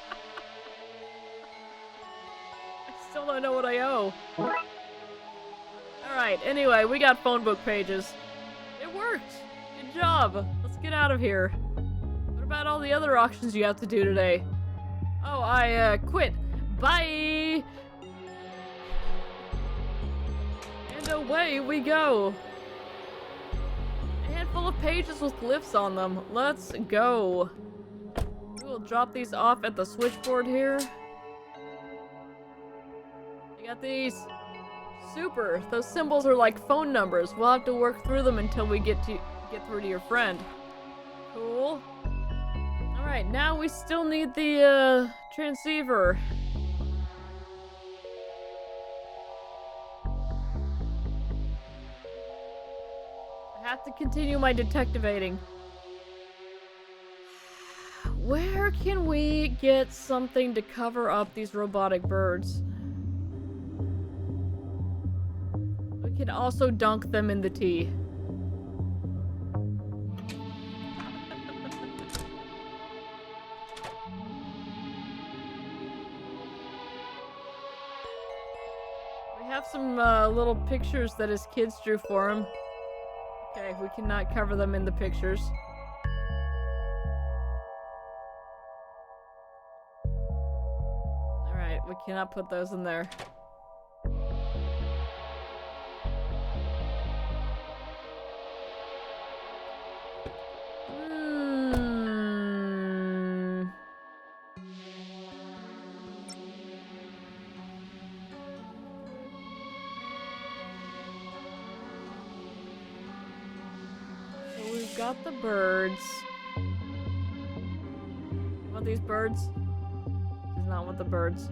still don't know what I owe. Alright, anyway, we got phone book pages. It worked! Good job! Let's get out of here. What about all the other auctions you have to do today? Oh, I, quit. Bye! And away we go! A handful of pages with glyphs on them. Let's go. We will drop these off at the switchboard here. I got these. Super. Those symbols are like phone numbers. We'll have to work through them until we get through to your friend. Cool. Alright, now we still need the, transceiver. I have to continue my detectivating. Where can we get something to cover up these robotic birds? We can also dunk them in the tea. We have some little pictures that his kids drew for him. Okay, we cannot cover them in the pictures. Alright, we cannot put those in there. So we've got the birds. Want these birds? Does not want the birds.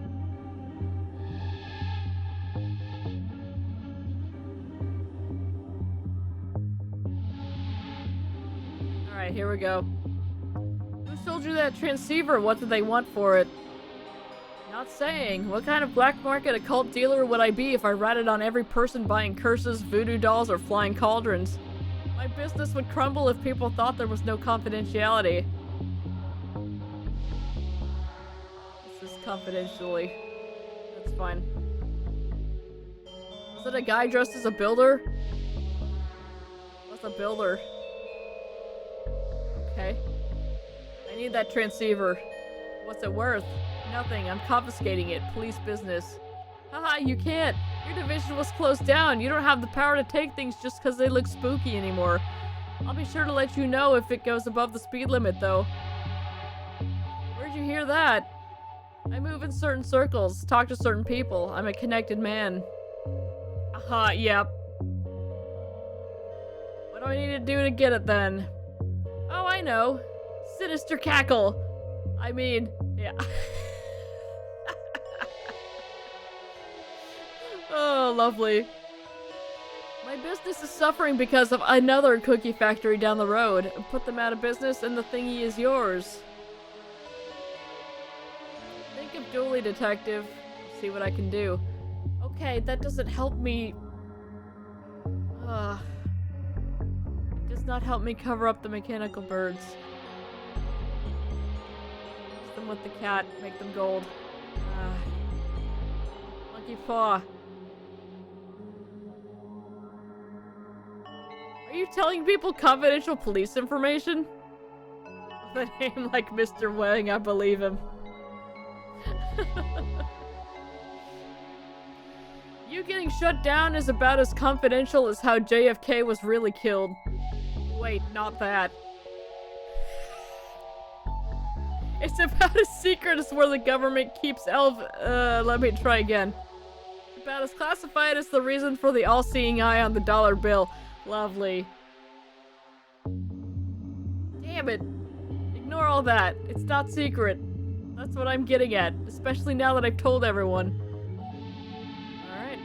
Alright, here we go. Who sold you that transceiver? What did they want for it? Not saying. What kind of black market occult dealer would I be if I ratted on every person buying curses, voodoo dolls, or flying cauldrons? My business would crumble if people thought there was no confidentiality. This is confidentially. That's fine. Was it a guy dressed as a builder? What's a builder? Okay. I need that transceiver. What's it worth? Nothing. I'm confiscating it. Police business. Haha, you can't. Your division was closed down. You don't have the power to take things just because they look spooky anymore. I'll be sure to let you know if it goes above the speed limit, though. Where'd you hear that? I move in certain circles, talk to certain people. I'm a connected man. Yep. What do I need to do to get it, then? Oh, I know. Sinister cackle. I mean, yeah. Oh, lovely. My business is suffering because of another cookie factory down the road. Put them out of business and the thingy is yours. Think of Dooley, detective. See what I can do. Okay, that doesn't help me. It does not help me cover up the mechanical birds. Mix them with the cat, make them gold. Monkey paw. Are you telling people confidential police information? With a name like Mr. Wang, I believe him. You getting shut down is about as confidential as how JFK was really killed. Wait, not that. It's about as secret as where the government keeps let me try again. It's about as classified as the reason for the all-seeing eye on the dollar bill. Lovely. Damn it. Ignore all that. It's not secret. That's what I'm getting at, especially now that I've told everyone. Alright.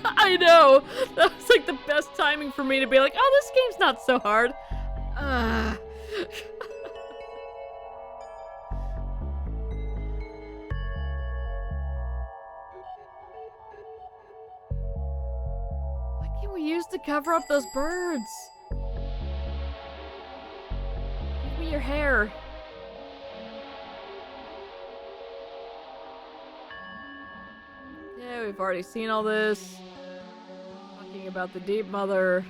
I know! That was like the best timing for me to be like, oh, this game's not so hard. What can we use to cover up those birds? Give me your hair. Yeah, we've already seen all this. Talking about the Deep Mother.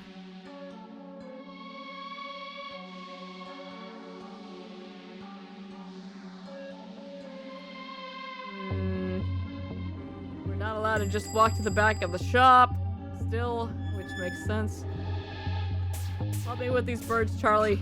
We're not allowed to just walk to the back of the shop. Still, which makes sense. Help me with these birds, Charlie.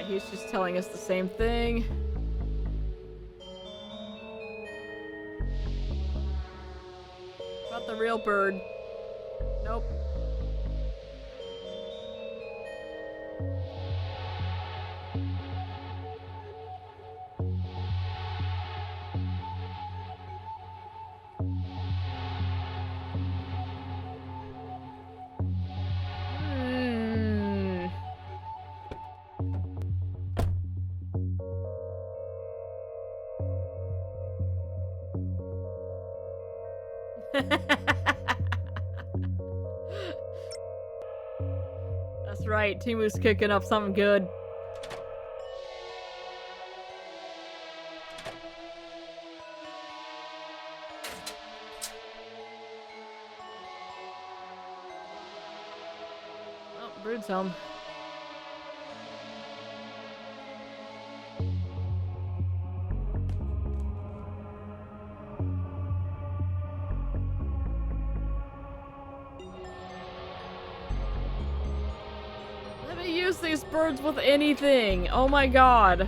He's just telling us the same thing. About the real bird. Nope. That's right, Timu's cooking up something good. Oh, Brood's home. Use these birds with anything. Oh my god.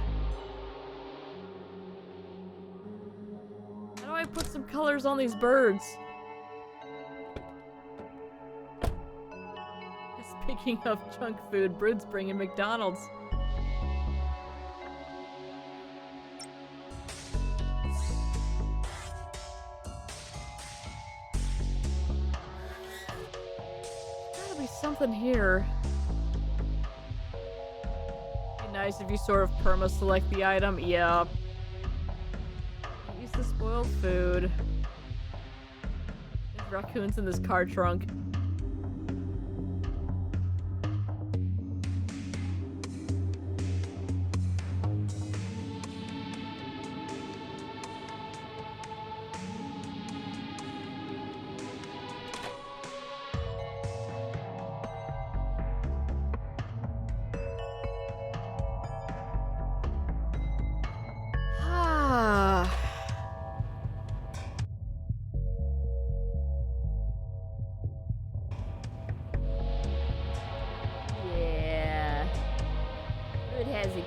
How do I put some colors on these birds? Speaking of junk food, Brood's bringing McDonald's. There's gotta be something here. Nice if you sort of perma-select the item. Yeah. Use the spoiled food. There's raccoons in this car trunk.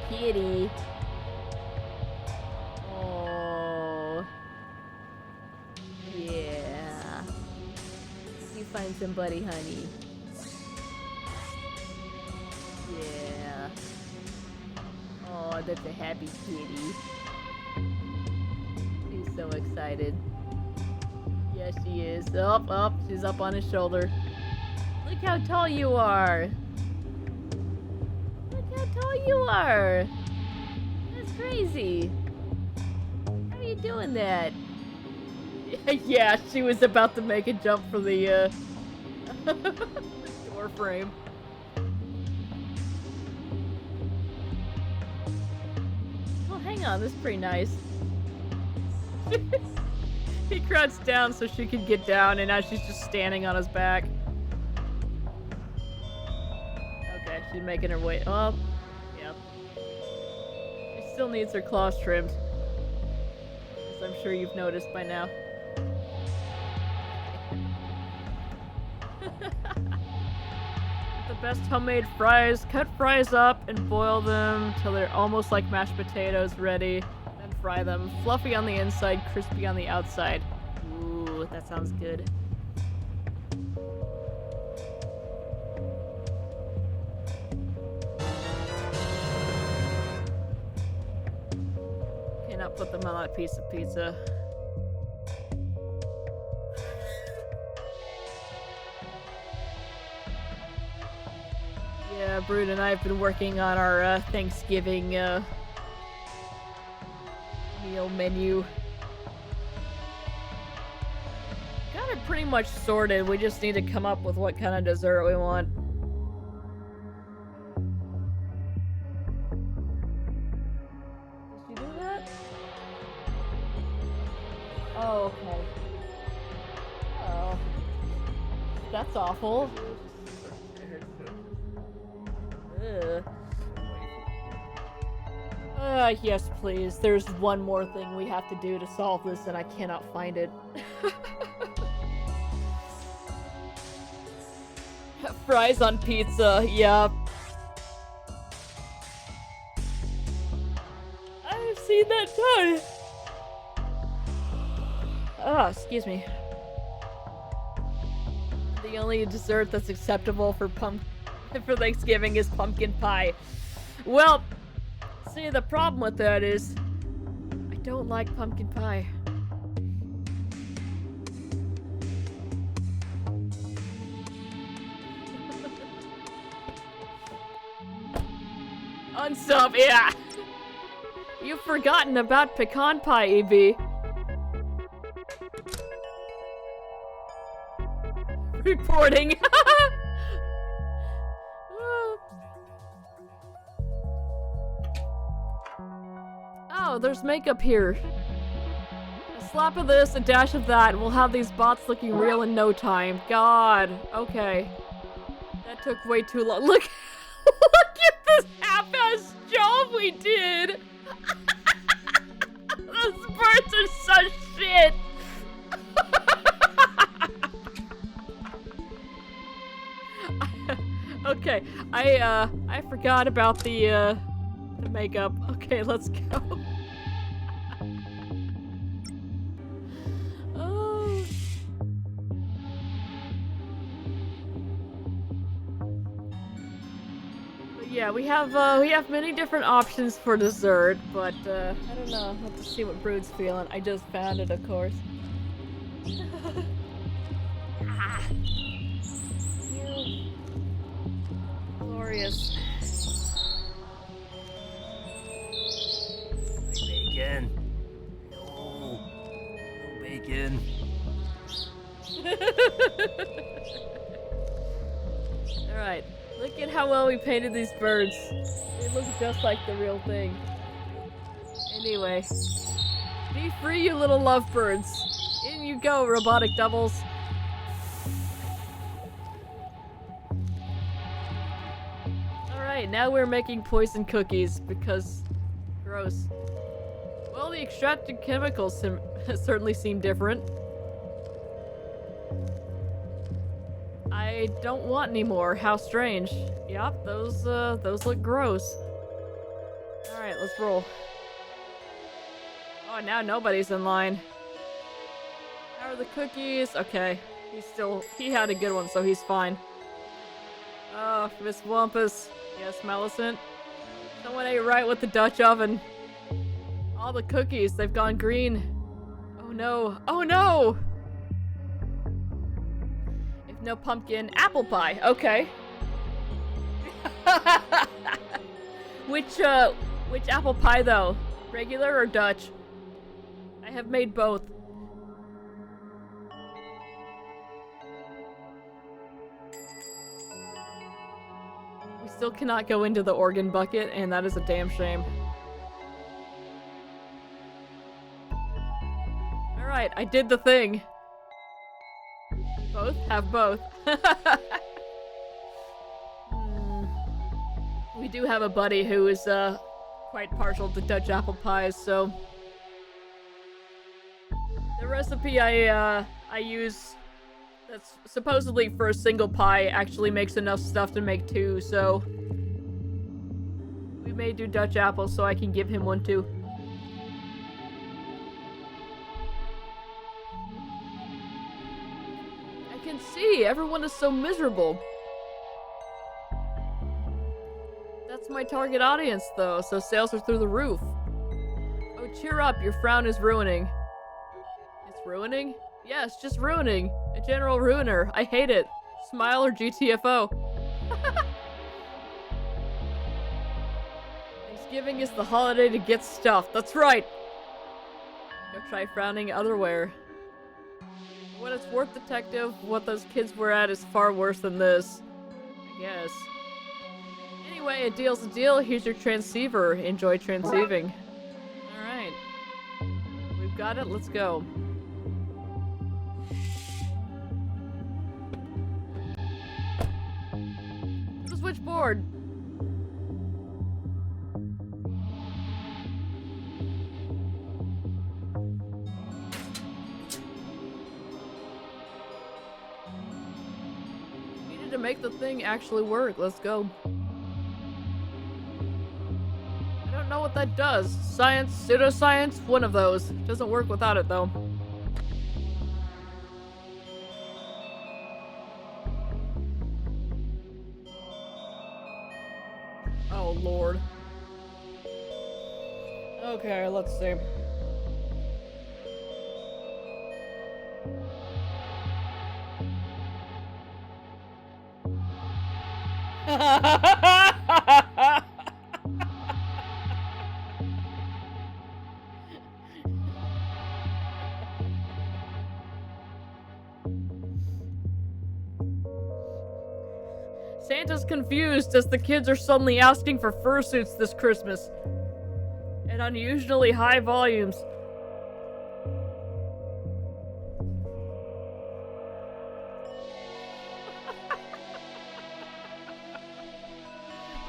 kitty. Oh. Yeah. You find somebody, honey. Yeah. Oh, that's a happy kitty. She's so excited. Yes, she is. Up, she's up on his shoulder. Look how tall you are. Look how tall you are. That's crazy. How are you doing that? Yeah, she was about to make a jump for the door frame. Oh, hang on, this is pretty nice. He crouched down so she could get down, and now she's just standing on his back. Okay, she's making her way up. Yep. She still needs her claws trimmed, as I'm sure you've noticed by now. The best homemade fries. Cut fries up and boil them till they're almost like mashed potatoes ready. Then fry them. Fluffy on the inside, crispy on the outside. Ooh, that sounds good. Cannot put them on that piece of pizza. Yeah, Brood and I have been working on our Thanksgiving meal menu. Got it pretty much sorted. We just need to come up with what kind of dessert we want. Did she do that? Oh, okay. Oh. That's awful. Yes, please. There's one more thing we have to do to solve this, and I cannot find it. Fries on pizza, yeah. I've seen that done. Ah, excuse me. The only dessert that's acceptable for Thanksgiving is pumpkin pie. Well, see, the problem with that is I don't like pumpkin pie. Unsub, yeah. You've forgotten about pecan pie, EB. Reporting. Oh, there's makeup here. A slap of this, a dash of that, and we'll have these bots looking real in no time. God. Okay. That took way too long. Look, look at this half-ass job we did. Those parts are such shit. Okay, I forgot about the makeup. Okay, let's go. Oh. But yeah, we have many different options for dessert, but I don't know. Let's just see what Brood's feeling. I just found it, of course. Ah. Glorious.
Bacon. No bacon.
Alright, look at how well we painted these birds. They look just like the real thing. Anyway, be free, you little lovebirds. In you go, robotic doubles. Alright, now we're making poison cookies because gross. Well, the extracted chemicals certainly seem different. I don't want any more. How strange. Yep, those look gross. Alright, let's roll. Oh, now nobody's in line. How are the cookies? Okay. He had a good one, so he's fine. Oh, Miss Wampus. Yes, Millicent. Someone ate right with the Dutch oven. All the cookies, they've gone green. Oh no. Oh no! If no pumpkin, apple pie. Okay. Which apple pie though? Regular or Dutch? I have made both. We still cannot go into the organ bucket, and that is a damn shame. Alright, I did the thing. Both? Have both. We do have a buddy who is, quite partial to Dutch apple pies, so... The recipe I use that's supposedly for a single pie actually makes enough stuff to make two, so... We may do Dutch apples so I can give him one too. I can see! Everyone is so miserable! That's my target audience though, so sales are through the roof. Oh, cheer up, your frown is ruining. It's ruining? Yes, just ruining. A general ruiner. I hate it. Smile or GTFO. Thanksgiving is the holiday to get stuff. That's right. Go try frowning otherwhere. For what it's worth, detective, what those kids were at is far worse than this. I guess. Anyway, a deal's a deal. Here's your transceiver. Enjoy transceiving. Alright. We've got it. Let's go. The switchboard. Needed to make the thing actually work. Let's go. I don't know what that does. Science, pseudoscience, one of those. Doesn't work without it though. Oh lord. Okay, let's see. Santa's confused as the kids are suddenly asking for fursuits this Christmas. At unusually high volumes.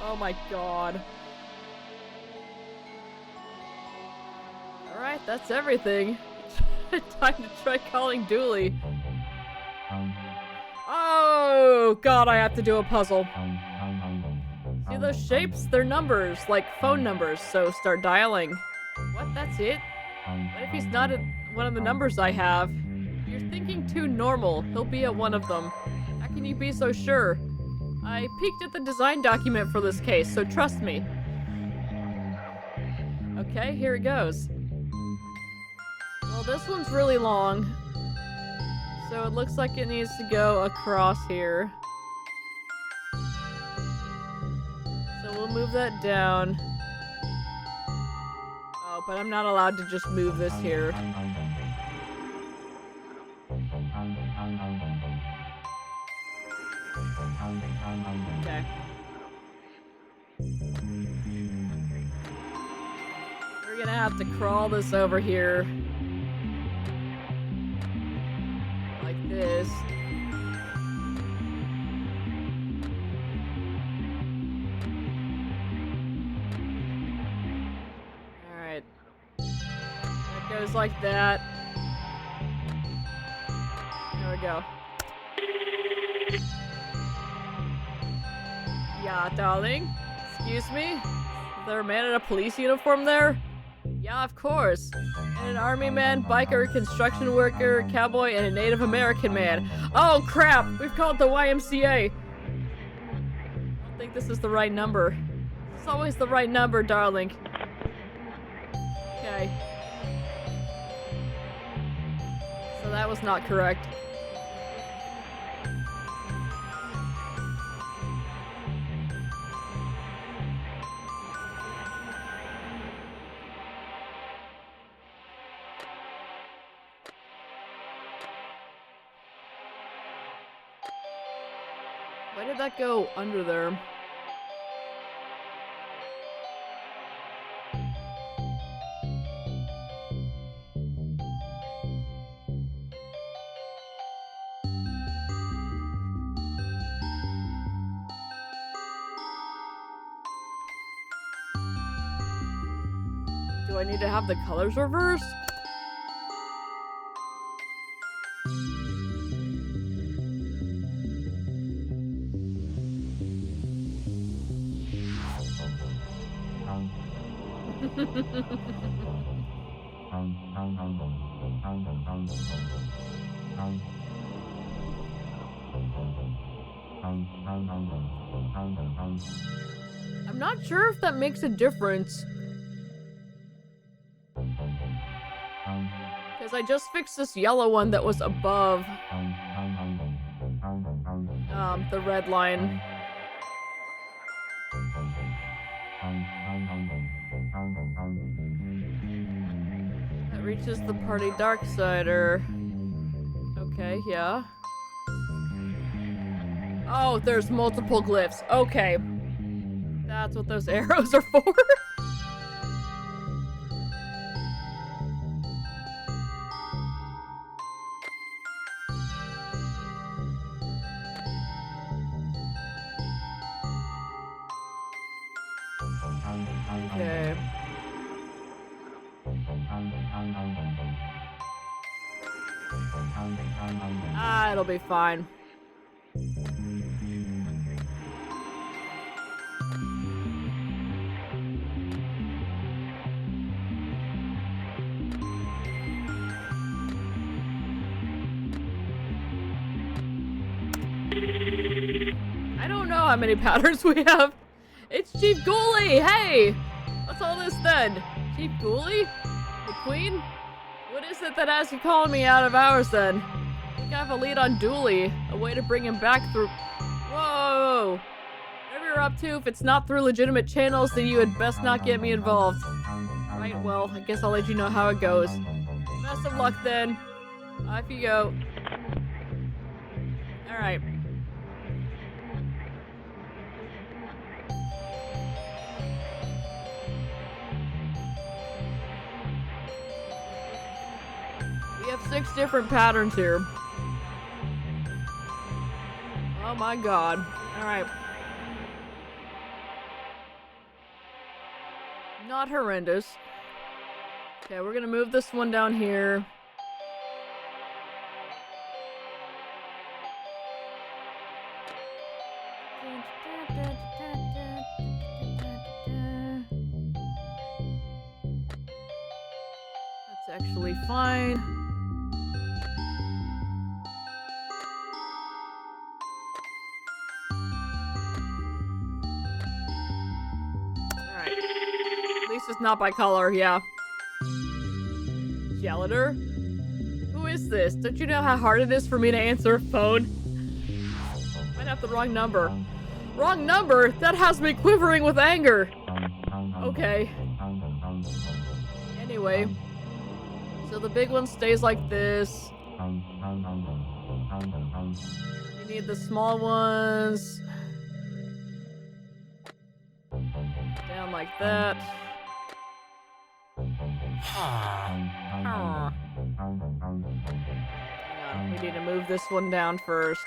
Oh my god. Alright, that's everything. Time to try calling Dooley. Oh god, I have to do a puzzle. See those shapes? They're numbers, like phone numbers, so start dialing. What? That's it? What if he's not at one of the numbers I have? You're thinking too normal. He'll be at one of them. How can you be so sure? I peeked at the design document for this case, so trust me. Okay, here it goes. Well, this one's really long. So it looks like it needs to go across here. So we'll move that down. Oh, but I'm not allowed to just move this here. Okay. We're gonna have to crawl this over here. Like this. Alright. That goes like that. There we go. Yeah, darling. Excuse me? there a man in a police uniform there? Yeah, of course. And an army man, biker, construction worker, cowboy, and a Native American man. Oh crap! We've called the YMCA! I don't think this is the right number. It's always the right number, darling. Okay. So that was not correct. Why did that go under there? Do I need to have the colors reversed? I'm not sure if that makes a difference. Because I just fixed this yellow one that was above the red line. That reaches the party Darksider. Okay, yeah. Oh, there's multiple glyphs. Okay. That's what those arrows are for. Okay. Ah, it'll be fine. I don't know how many patterns we have. It's Chief Ghoulie! Hey! What's all this then? Chief Ghoulie? The Queen? What is it that has you calling me out of hours then? I think I have a lead on Dooley. A way to bring him back through... Whoa! Whatever you're up to, if it's not through legitimate channels, then you had best not get me involved. Right, well, I guess I'll let you know how it goes. Best of luck then. Off you go. Alright. We have 6 different patterns here. Oh my god. Alright. Not horrendous. Okay, we're gonna move this one down here. That's actually fine. Alright. At least it's not by color, yeah. Gelator? Who is this? Don't you know how hard it is for me to answer a phone? Might have the wrong number. Wrong number? That has me quivering with anger. Okay. Anyway. So the big one stays like this. You need the small ones. Down like that. Hang on, we need to move this one down first.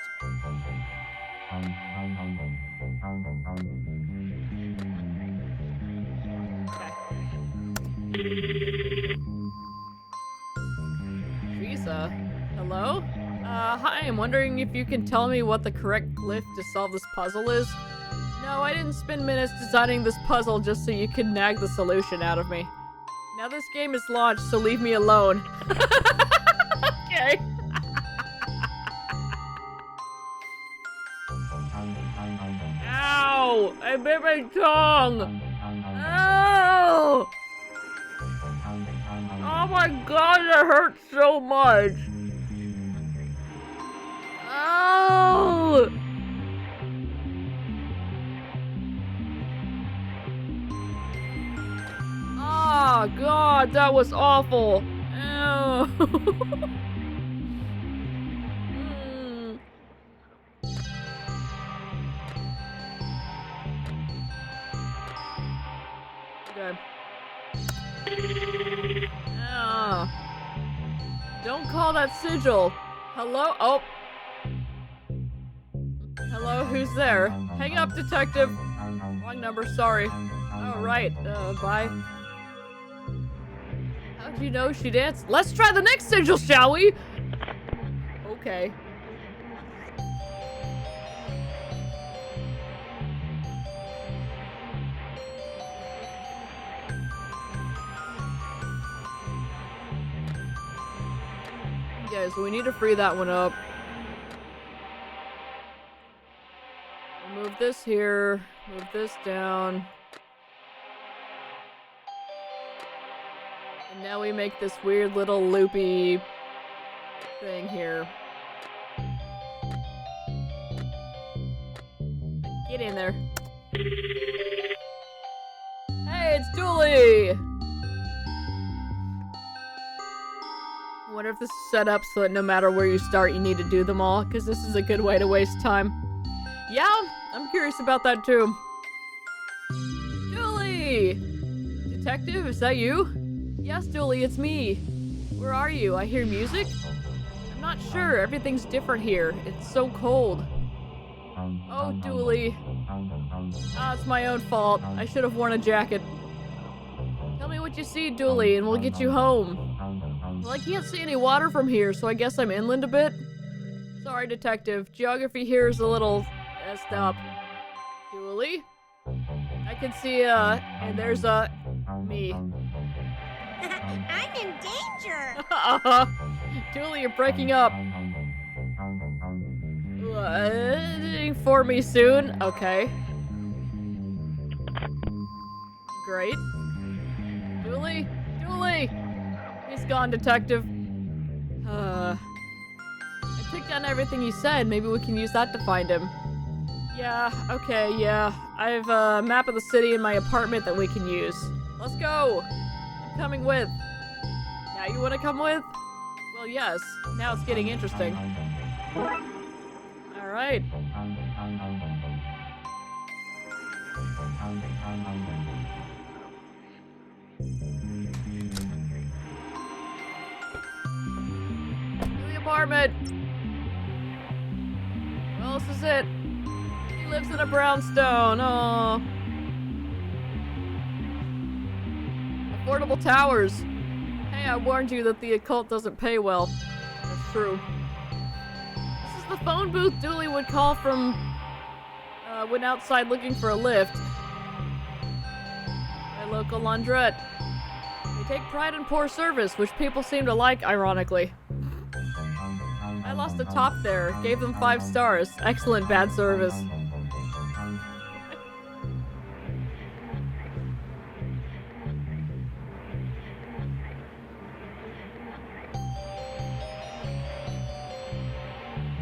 Teresa? Hello? Hi, I'm wondering if you can tell me what the correct glyph to solve this puzzle is? No, I didn't spend minutes designing this puzzle just so you could nag the solution out of me. Now this game is launched, so leave me alone. Okay. Ow! I bit my tongue! Ow! Oh my god, that hurts so much! Ow! Oh god, that was awful! Ow! Okay. Don't call that sigil. Hello? Oh. Hello, who's there? Hang up, detective. Wrong number, sorry. Oh, right. Bye. How'd you know she danced? Let's try the next sigil, shall we? Okay. Okay, so we need to free that one up. We'll move this here. Move this down. And now we make this weird little loopy thing here. Get in there. Hey, it's Dooley! I wonder if this is set up so that no matter where you start, you need to do them all, because this is a good way to waste time. Yeah, I'm curious about that too. Dooley! Detective, is that you? Yes, Dooley, it's me. Where are you? I hear music? I'm not sure. Everything's different here. It's so cold. Oh, Dooley. Ah, it's my own fault. I should have worn a jacket. Tell me what you see, Dooley, and we'll get you home. Well, I can't see any water from here, so I guess I'm inland a bit. Sorry, detective. Geography here is a little messed up. Dooley? I can see, and there's, me.
I'm in danger!
Dooley, you're breaking up. For me soon? Okay. Great. Dooley? Dooley! He's gone, detective. I took down everything you said. Maybe we can use that to find him. Yeah, okay, yeah. I have a map of the city in my apartment that we can use. Let's go! I'm coming with. Now you want to come with? Well, yes. Now it's getting interesting. Alright. Apartment. Well, this is it. He lives in a brownstone. Oh. Affordable towers. Hey, I warned you that the occult doesn't pay well. That's true. This is the phone booth Dooley would call from when outside looking for a lift. My local laundrette. They take pride in poor service, which people seem to like, ironically. I lost a top there. Gave them 5 stars. Excellent bad service.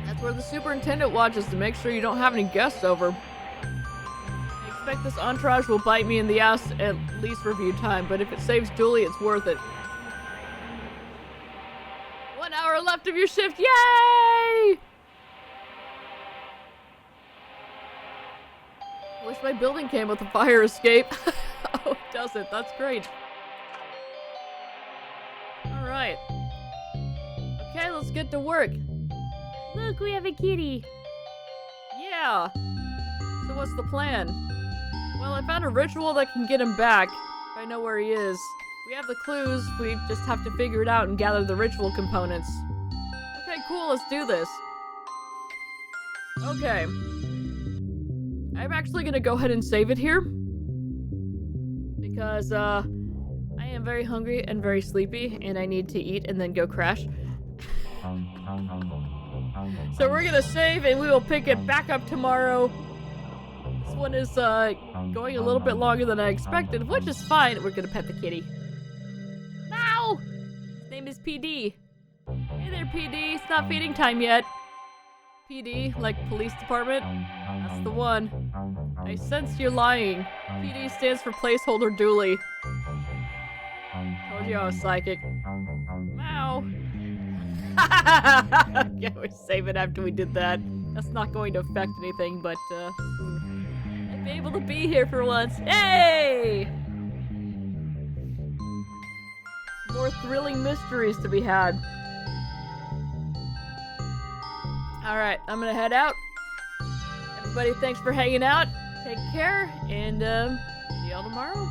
That's where the superintendent watches to make sure you don't have any guests over. I expect this entourage will bite me in the ass at least review time, but if it saves Dooley, it's worth it. 1 hour left of your shift. Yay! I wish my building came with a fire escape. Oh, it doesn't. That's great. Alright. Okay, let's get to work. Look, we have a kitty. Yeah. So what's the plan? Well, I found a ritual that can get him back. If I know where he is. We have the clues, we just have to figure it out and gather the ritual components. Okay, cool, let's do this. Okay. I'm actually gonna go ahead and save it here. Because, I am very hungry and very sleepy, and I need to eat and then go crash. So we're gonna save, and we will pick it back up tomorrow. This one is, going a little bit longer than I expected, which is fine. We're gonna pet the kitty. No! His name is PD. Hey there, PD. It's not feeding time yet. PD, like police department? That's the one. I sense you're lying. PD stands for placeholder dually. Told you I was psychic. Wow. Okay, we're saving after we did that. That's not going to affect anything, but, I'd be able to be here for once. Hey! More thrilling mysteries to be had. Alright, I'm gonna head out. Everybody, thanks for hanging out. Take care, and, see y'all tomorrow.